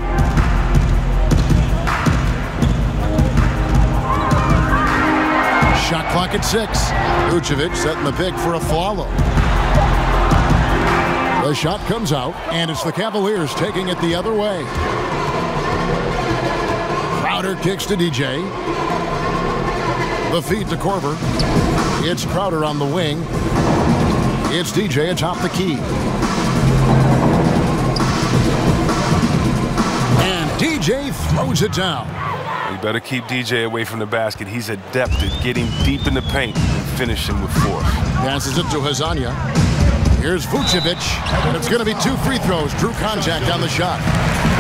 Shot clock at 6. Vucevic setting the pick for Aflalo. The shot comes out, and it's the Cavaliers taking it the other way. Crowder kicks to DJ. The feed to Korver. It's Crowder on the wing. It's DJ atop the key. DJ throws it down. You better keep DJ away from the basket. He's adept at getting deep in the paint and finishing with force. Passes it to Hazania. Here's Vucevic, and it's going to be 2 free throws. Drew contact on the shot.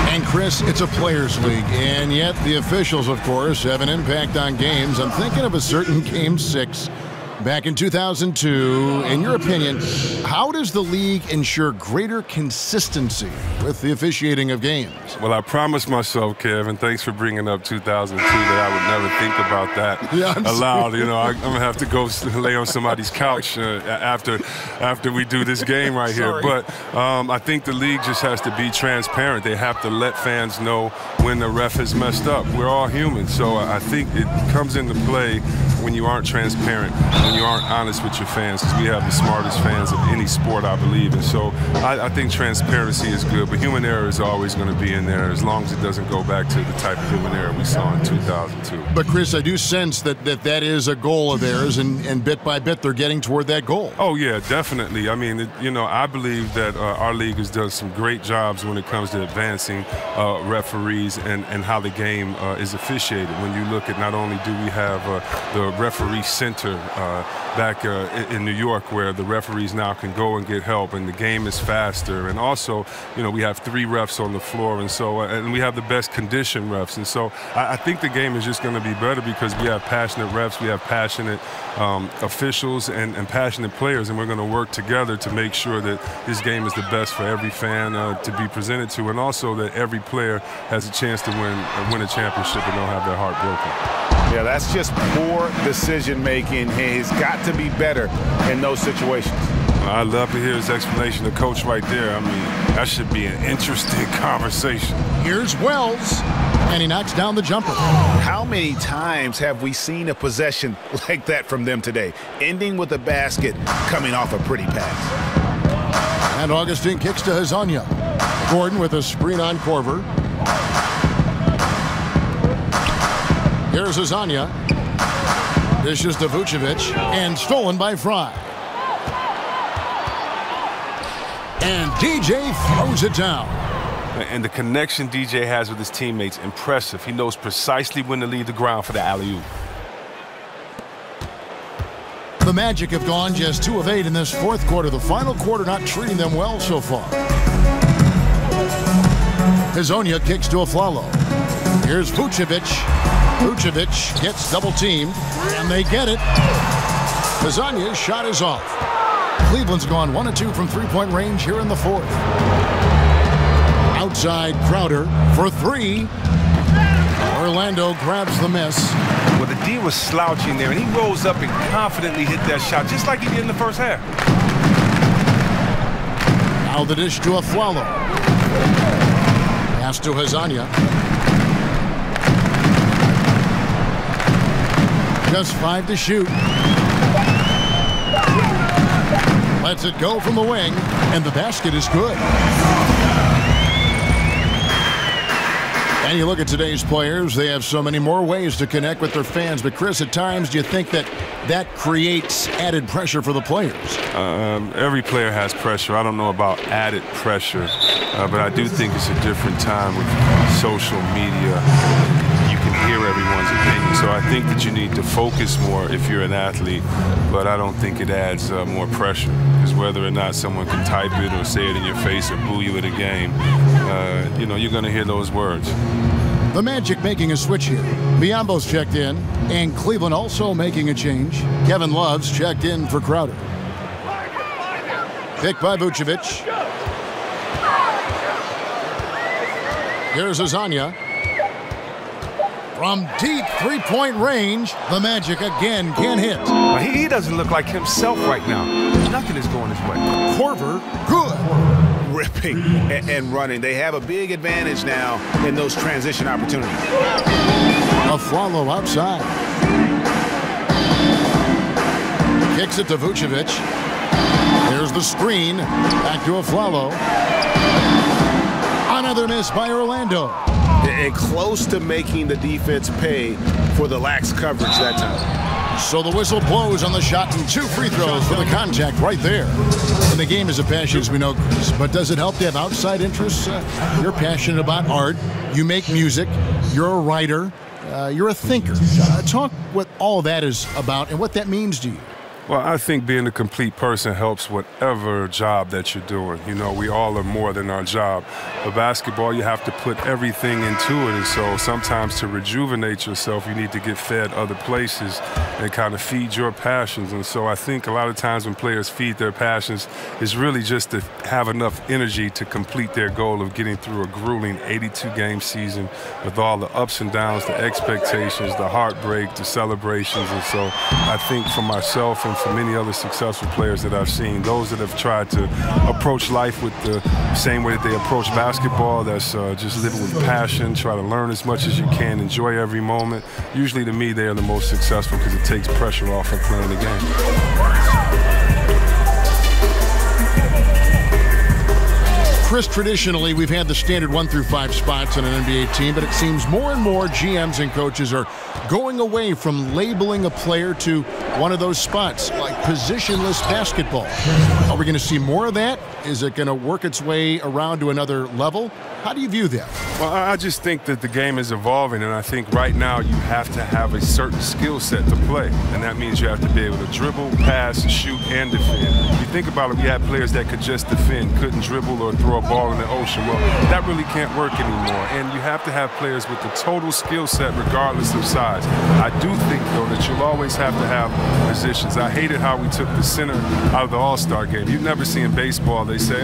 And Chris, it's a players' league, and yet the officials, of course, have an impact on games. I'm thinking of a certain Game 6 back in 2002. In your opinion, how does the league ensure greater consistency with the officiating of games? Well, I promised myself, Kevin, thanks for bringing up 2002, that I would never think about that aloud. You know, I'm going to have to go lay on somebody's couch after we do this game right here. But I think the league just has to be transparent. They have to let fans know when the ref has messed up. We're all human, so I think it comes into play when you aren't transparent, when you aren't honest with your fans, because we have the smartest fans of any sport, I believe. And so I think transparency is good, but human error is always going to be in there as long as it doesn't go back to the type of human error we saw in 2002. But Chris, I do sense that is a goal of theirs, and bit by bit they're getting toward that goal. Oh, yeah, definitely. I mean, I believe that our league has done some great jobs when it comes to advancing referees and how the game is officiated. When you look at, not only do we have the referee center back in New York, where the referees now can go and get help, and the game is faster. And also, we have 3 refs on the floor, and so and we have the best conditioned refs. And so I think the game is just going to be better because we have passionate refs, we have passionate officials, and passionate players, and we're going to work together to make sure that this game is the best for every fan to be presented to, and also that every player has a chance to win a championship and don't have their heart broken. Yeah, that's just poor decision-making. He's got to be better in those situations. I'd love to hear his explanation. The coach right there, I mean, that should be an interesting conversation. Here's Wells, and he knocks down the jumper. How many times have we seen a possession like that from them today, ending with a basket coming off a pretty pass? And Augustine kicks to Hazania. Gordon with a screen on Korver. Here's Hazania. Dishes to Vucevic, and stolen by Fry. And DJ throws it down. And the connection DJ has with his teammates, impressive. He knows precisely when to leave the ground for the alley-oop. The Magic have gone just 2 of 8 in this 4th quarter. The final quarter not treating them well so far. Hazania kicks to Aflalo. Here's Vucevic. Vucevic gets double-teamed, and they get it. Hazania's shot is off. Cleveland's gone 1 of 2 from 3-point range here in the 4th. Outside Crowder for 3. Orlando grabs the miss. Well, the D was slouching there, and he rose up and confidently hit that shot, just like he did in the first half. Now the dish to Aflalo. Pass to Hazania. Just 5 to shoot. Lets it go from the wing, and the basket is good. And you look at today's players, they have so many more ways to connect with their fans. But Chris, at times, do you think that creates added pressure for the players? Every player has pressure. I don't know about added pressure, but I do think it's a different time with social media. You can hear everyone's opinion. So I think that you need to focus more if you're an athlete, but I don't think it adds more pressure, because whether or not someone can type it or say it in your face or boo you at a game, you're going to hear those words. The Magic making a switch here. Biombo's checked in, and Cleveland also making a change. Kevin Love's checked in for Crowder. Picked by Vucevic. Here's Hazania. From deep 3-point range, the Magic again can't hit. He doesn't look like himself right now. Nothing is going his way. Korver, good. Ripping and running. They have a big advantage now in those transition opportunities. Aflalo outside. Kicks it to Vucevic. Here's the screen. Back to Aflalo. Another miss by Orlando. And close to making the defense pay for the lax coverage that time. So the whistle blows on the shot and 2 free throws for the contact right there. And the game is a passion, as we know, Chris, but does it help to have outside interests? You're passionate about art. You make music. You're a writer. You're a thinker. Talk what all of that is about and what that means to you. Well, I think being a complete person helps whatever job that you're doing. You know, we all are more than our job. But basketball, you have to put everything into it. And so sometimes to rejuvenate yourself, you need to get fed other places and kind of feed your passions. And so I think a lot of times when players feed their passions, it's really just to have enough energy to complete their goal of getting through a grueling 82-game season with all the ups and downs, the expectations, the heartbreak, the celebrations. And so I think for myself and for many other successful players that I've seen, those that have tried to approach life with the same way that they approach basketball, that's just living with passion, try to learn as much as you can, enjoy every moment. Usually to me, they are the most successful because it takes pressure off of playing the game. Chris, traditionally, we've had the standard 1 through 5 spots on an NBA team, but it seems more and more GMs and coaches are going away from labeling a player to one of those spots, like positionless basketball. Are we going to see more of that? Is it going to work its way around to another level? How do you view that? Well, I just think that the game is evolving, and I think right now you have to have a certain skill set to play, and that means you have to be able to dribble, pass, shoot, and defend. You think about it, we had players that could just defend, couldn't dribble or throw a ball in the ocean. Well, that really can't work anymore, and you have to have players with the total skill set regardless of size. I do think, though, that you'll always have to have positions. I hated how we took the center out of the All-Star game. You've never seen baseball, they say,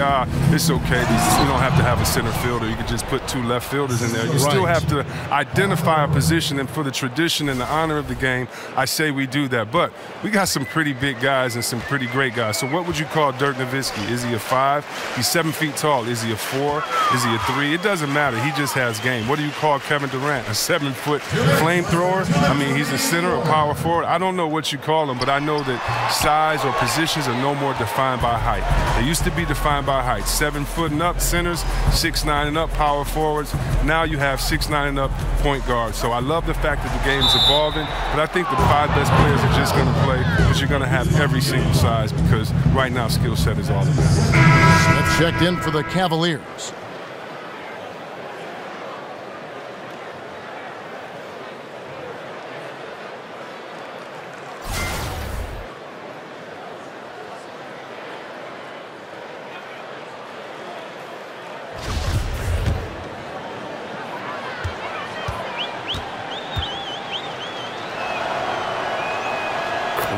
it's okay, you don't have to have a center fielder. You can just put 2 left fielders in there. You still have to identify a position, and for the tradition and the honor of the game, I say we do that. But we got some pretty big guys and some pretty great guys. So what would you call Dirk Nowitzki? Is he a 5? He's 7 feet tall. Is he a 4? Is he a 3? It doesn't matter. He just has game. What do you call Kevin Durant? A 7-foot flamethrower? I mean, he's a center, a power forward. I don't know what you call him, but I know that size or positions are no more defined by height. They used to be defined by height. 7 foot and up centers, 6'9" and up power forwards. Now you have 6'9" and up point guards. So I love the fact that the game's evolving, but I think the 5 best players are just going to play, but you're going to have every single size because right now skill set is all that matters. Smith checked in for the Cavaliers.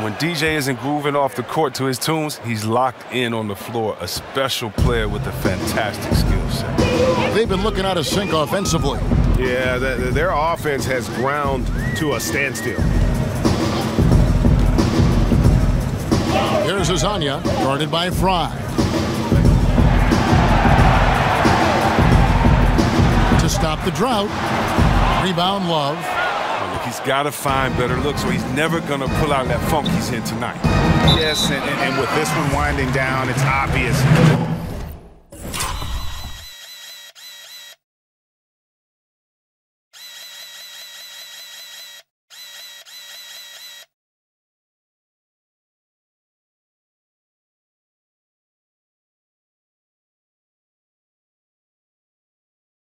When DJ isn't grooving off the court to his tunes, he's locked in on the floor, a special player with a fantastic skill set. They've been looking out of sync offensively. Yeah, their offense has ground to a standstill. Here's Azania, guarded by Fry. To stop the drought. Rebound, Love. He's got to find better looks, or he's never going to pull out that funk he's in tonight. Yes, and with this one winding down, it's obvious.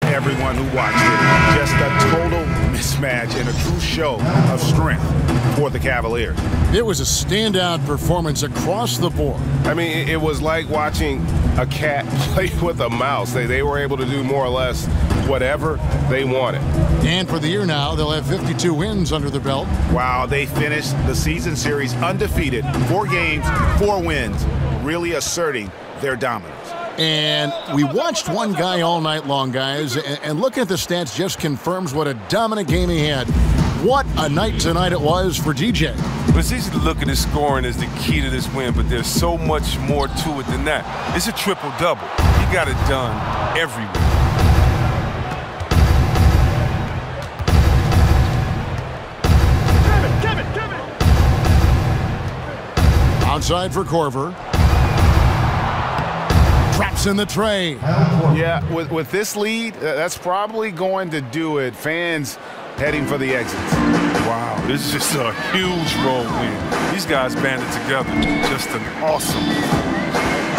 Everyone who watched it, just a total mismatch and a true show of strength for the Cavaliers. It was a standout performance across the board. I mean, it was like watching a cat play with a mouse. They were able to do more or less whatever they wanted. And for the year now, they'll have 52 wins under their belt. Wow, they finished the season series undefeated. 4 games, 4 wins, really asserting their dominance. And we watched one guy all night long, guys, and looking at the stats just confirms what a dominant game he had. What a night tonight it was for DJ. It's easy to look at his scoring as the key to this win, but there's so much more to it than that. It's a triple-double. He got it done everywhere. Outside for Korver. Traps in the tray. Yeah, with this lead, that's probably going to do it. Fans heading for the exits. Wow, this is just a huge road win. These guys banded together. Just an awesome.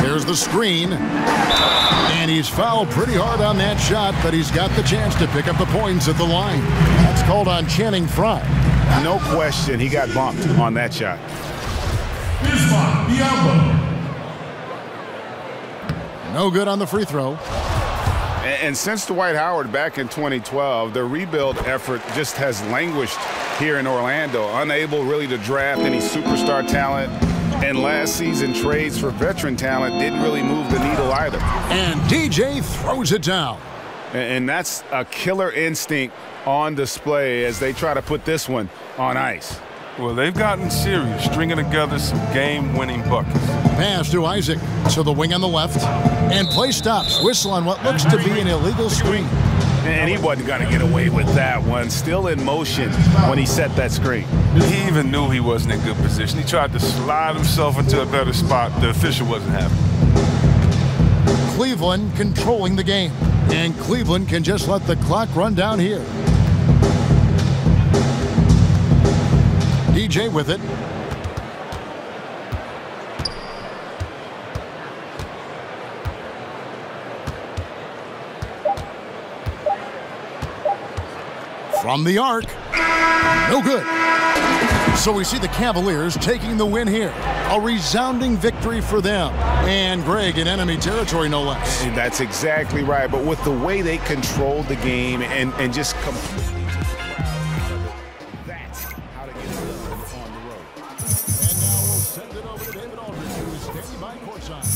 There's the screen. And he's fouled pretty hard on that shot, but he's got the chance to pick up the points at the line. That's called on Channing Frye. No question, he got bumped on that shot. No good on the free throw. And since Dwight Howard back in 2012, the rebuild effort just has languished here in Orlando, unable really to draft any superstar talent. And last season, trades for veteran talent didn't really move the needle either. And DJ throws it down. And that's a killer instinct on display as they try to put this one on ice. Well, they've gotten serious, stringing together some game-winning buckets. Pass to Isaac to the wing on the left. And play stops. Whistle on what looks to be an illegal screen. And he wasn't going to get away with that one. Still in motion when he set that screen. He even knew he wasn't in good position. He tried to slide himself into a better spot. The official wasn't having it. Cleveland controlling the game. And Cleveland can just let the clock run down here. DJ with it. From the arc. No good. So we see the Cavaliers taking the win here. A resounding victory for them. And Greg in enemy territory, no less. And that's exactly right. But with the way they controlled the game and just completely took the crowd out of it, that's how to get it done on the road. And now we'll send it over to David Aldridge, who is standing by courtside.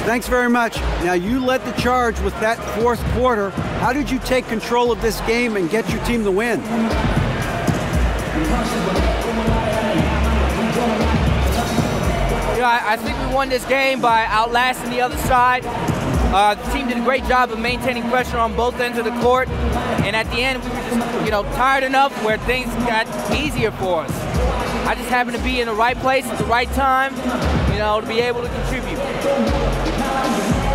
Thanks very much. Now, you led the charge with that fourth quarter. How did you take control of this game and get your team the win? You know, I think we won this game by outlasting the other side. The team did a great job of maintaining pressure on both ends of the court. And at the end, we were just, tired enough where things got easier for us. I just happened to be in the right place at the right time, to be able to contribute.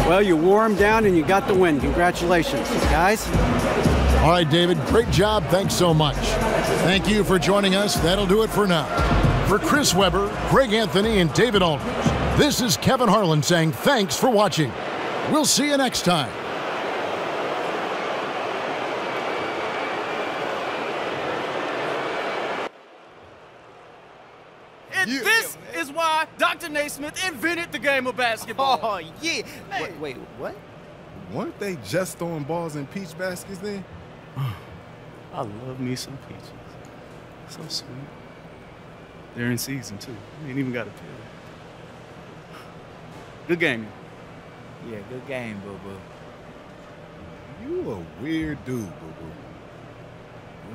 Well, you wore them down and you got the win. Congratulations, guys. All right, David, great job. Thanks so much. Thank you for joining us. That'll do it for now. For Chris Webber, Greg Anthony, and David Aldridge, this is Kevin Harlan saying thanks for watching. We'll see you next time. And this is why Dr. Naismith invented the game of basketball. Oh, yeah. Hey. Wait, what? Weren't they just throwing balls in peach baskets then? I love me some peaches. So sweet. They're in season, too. I ain't even got a pill. Good game. Yeah, good game, boo-boo. You a weird dude, boo-boo.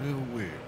Real weird.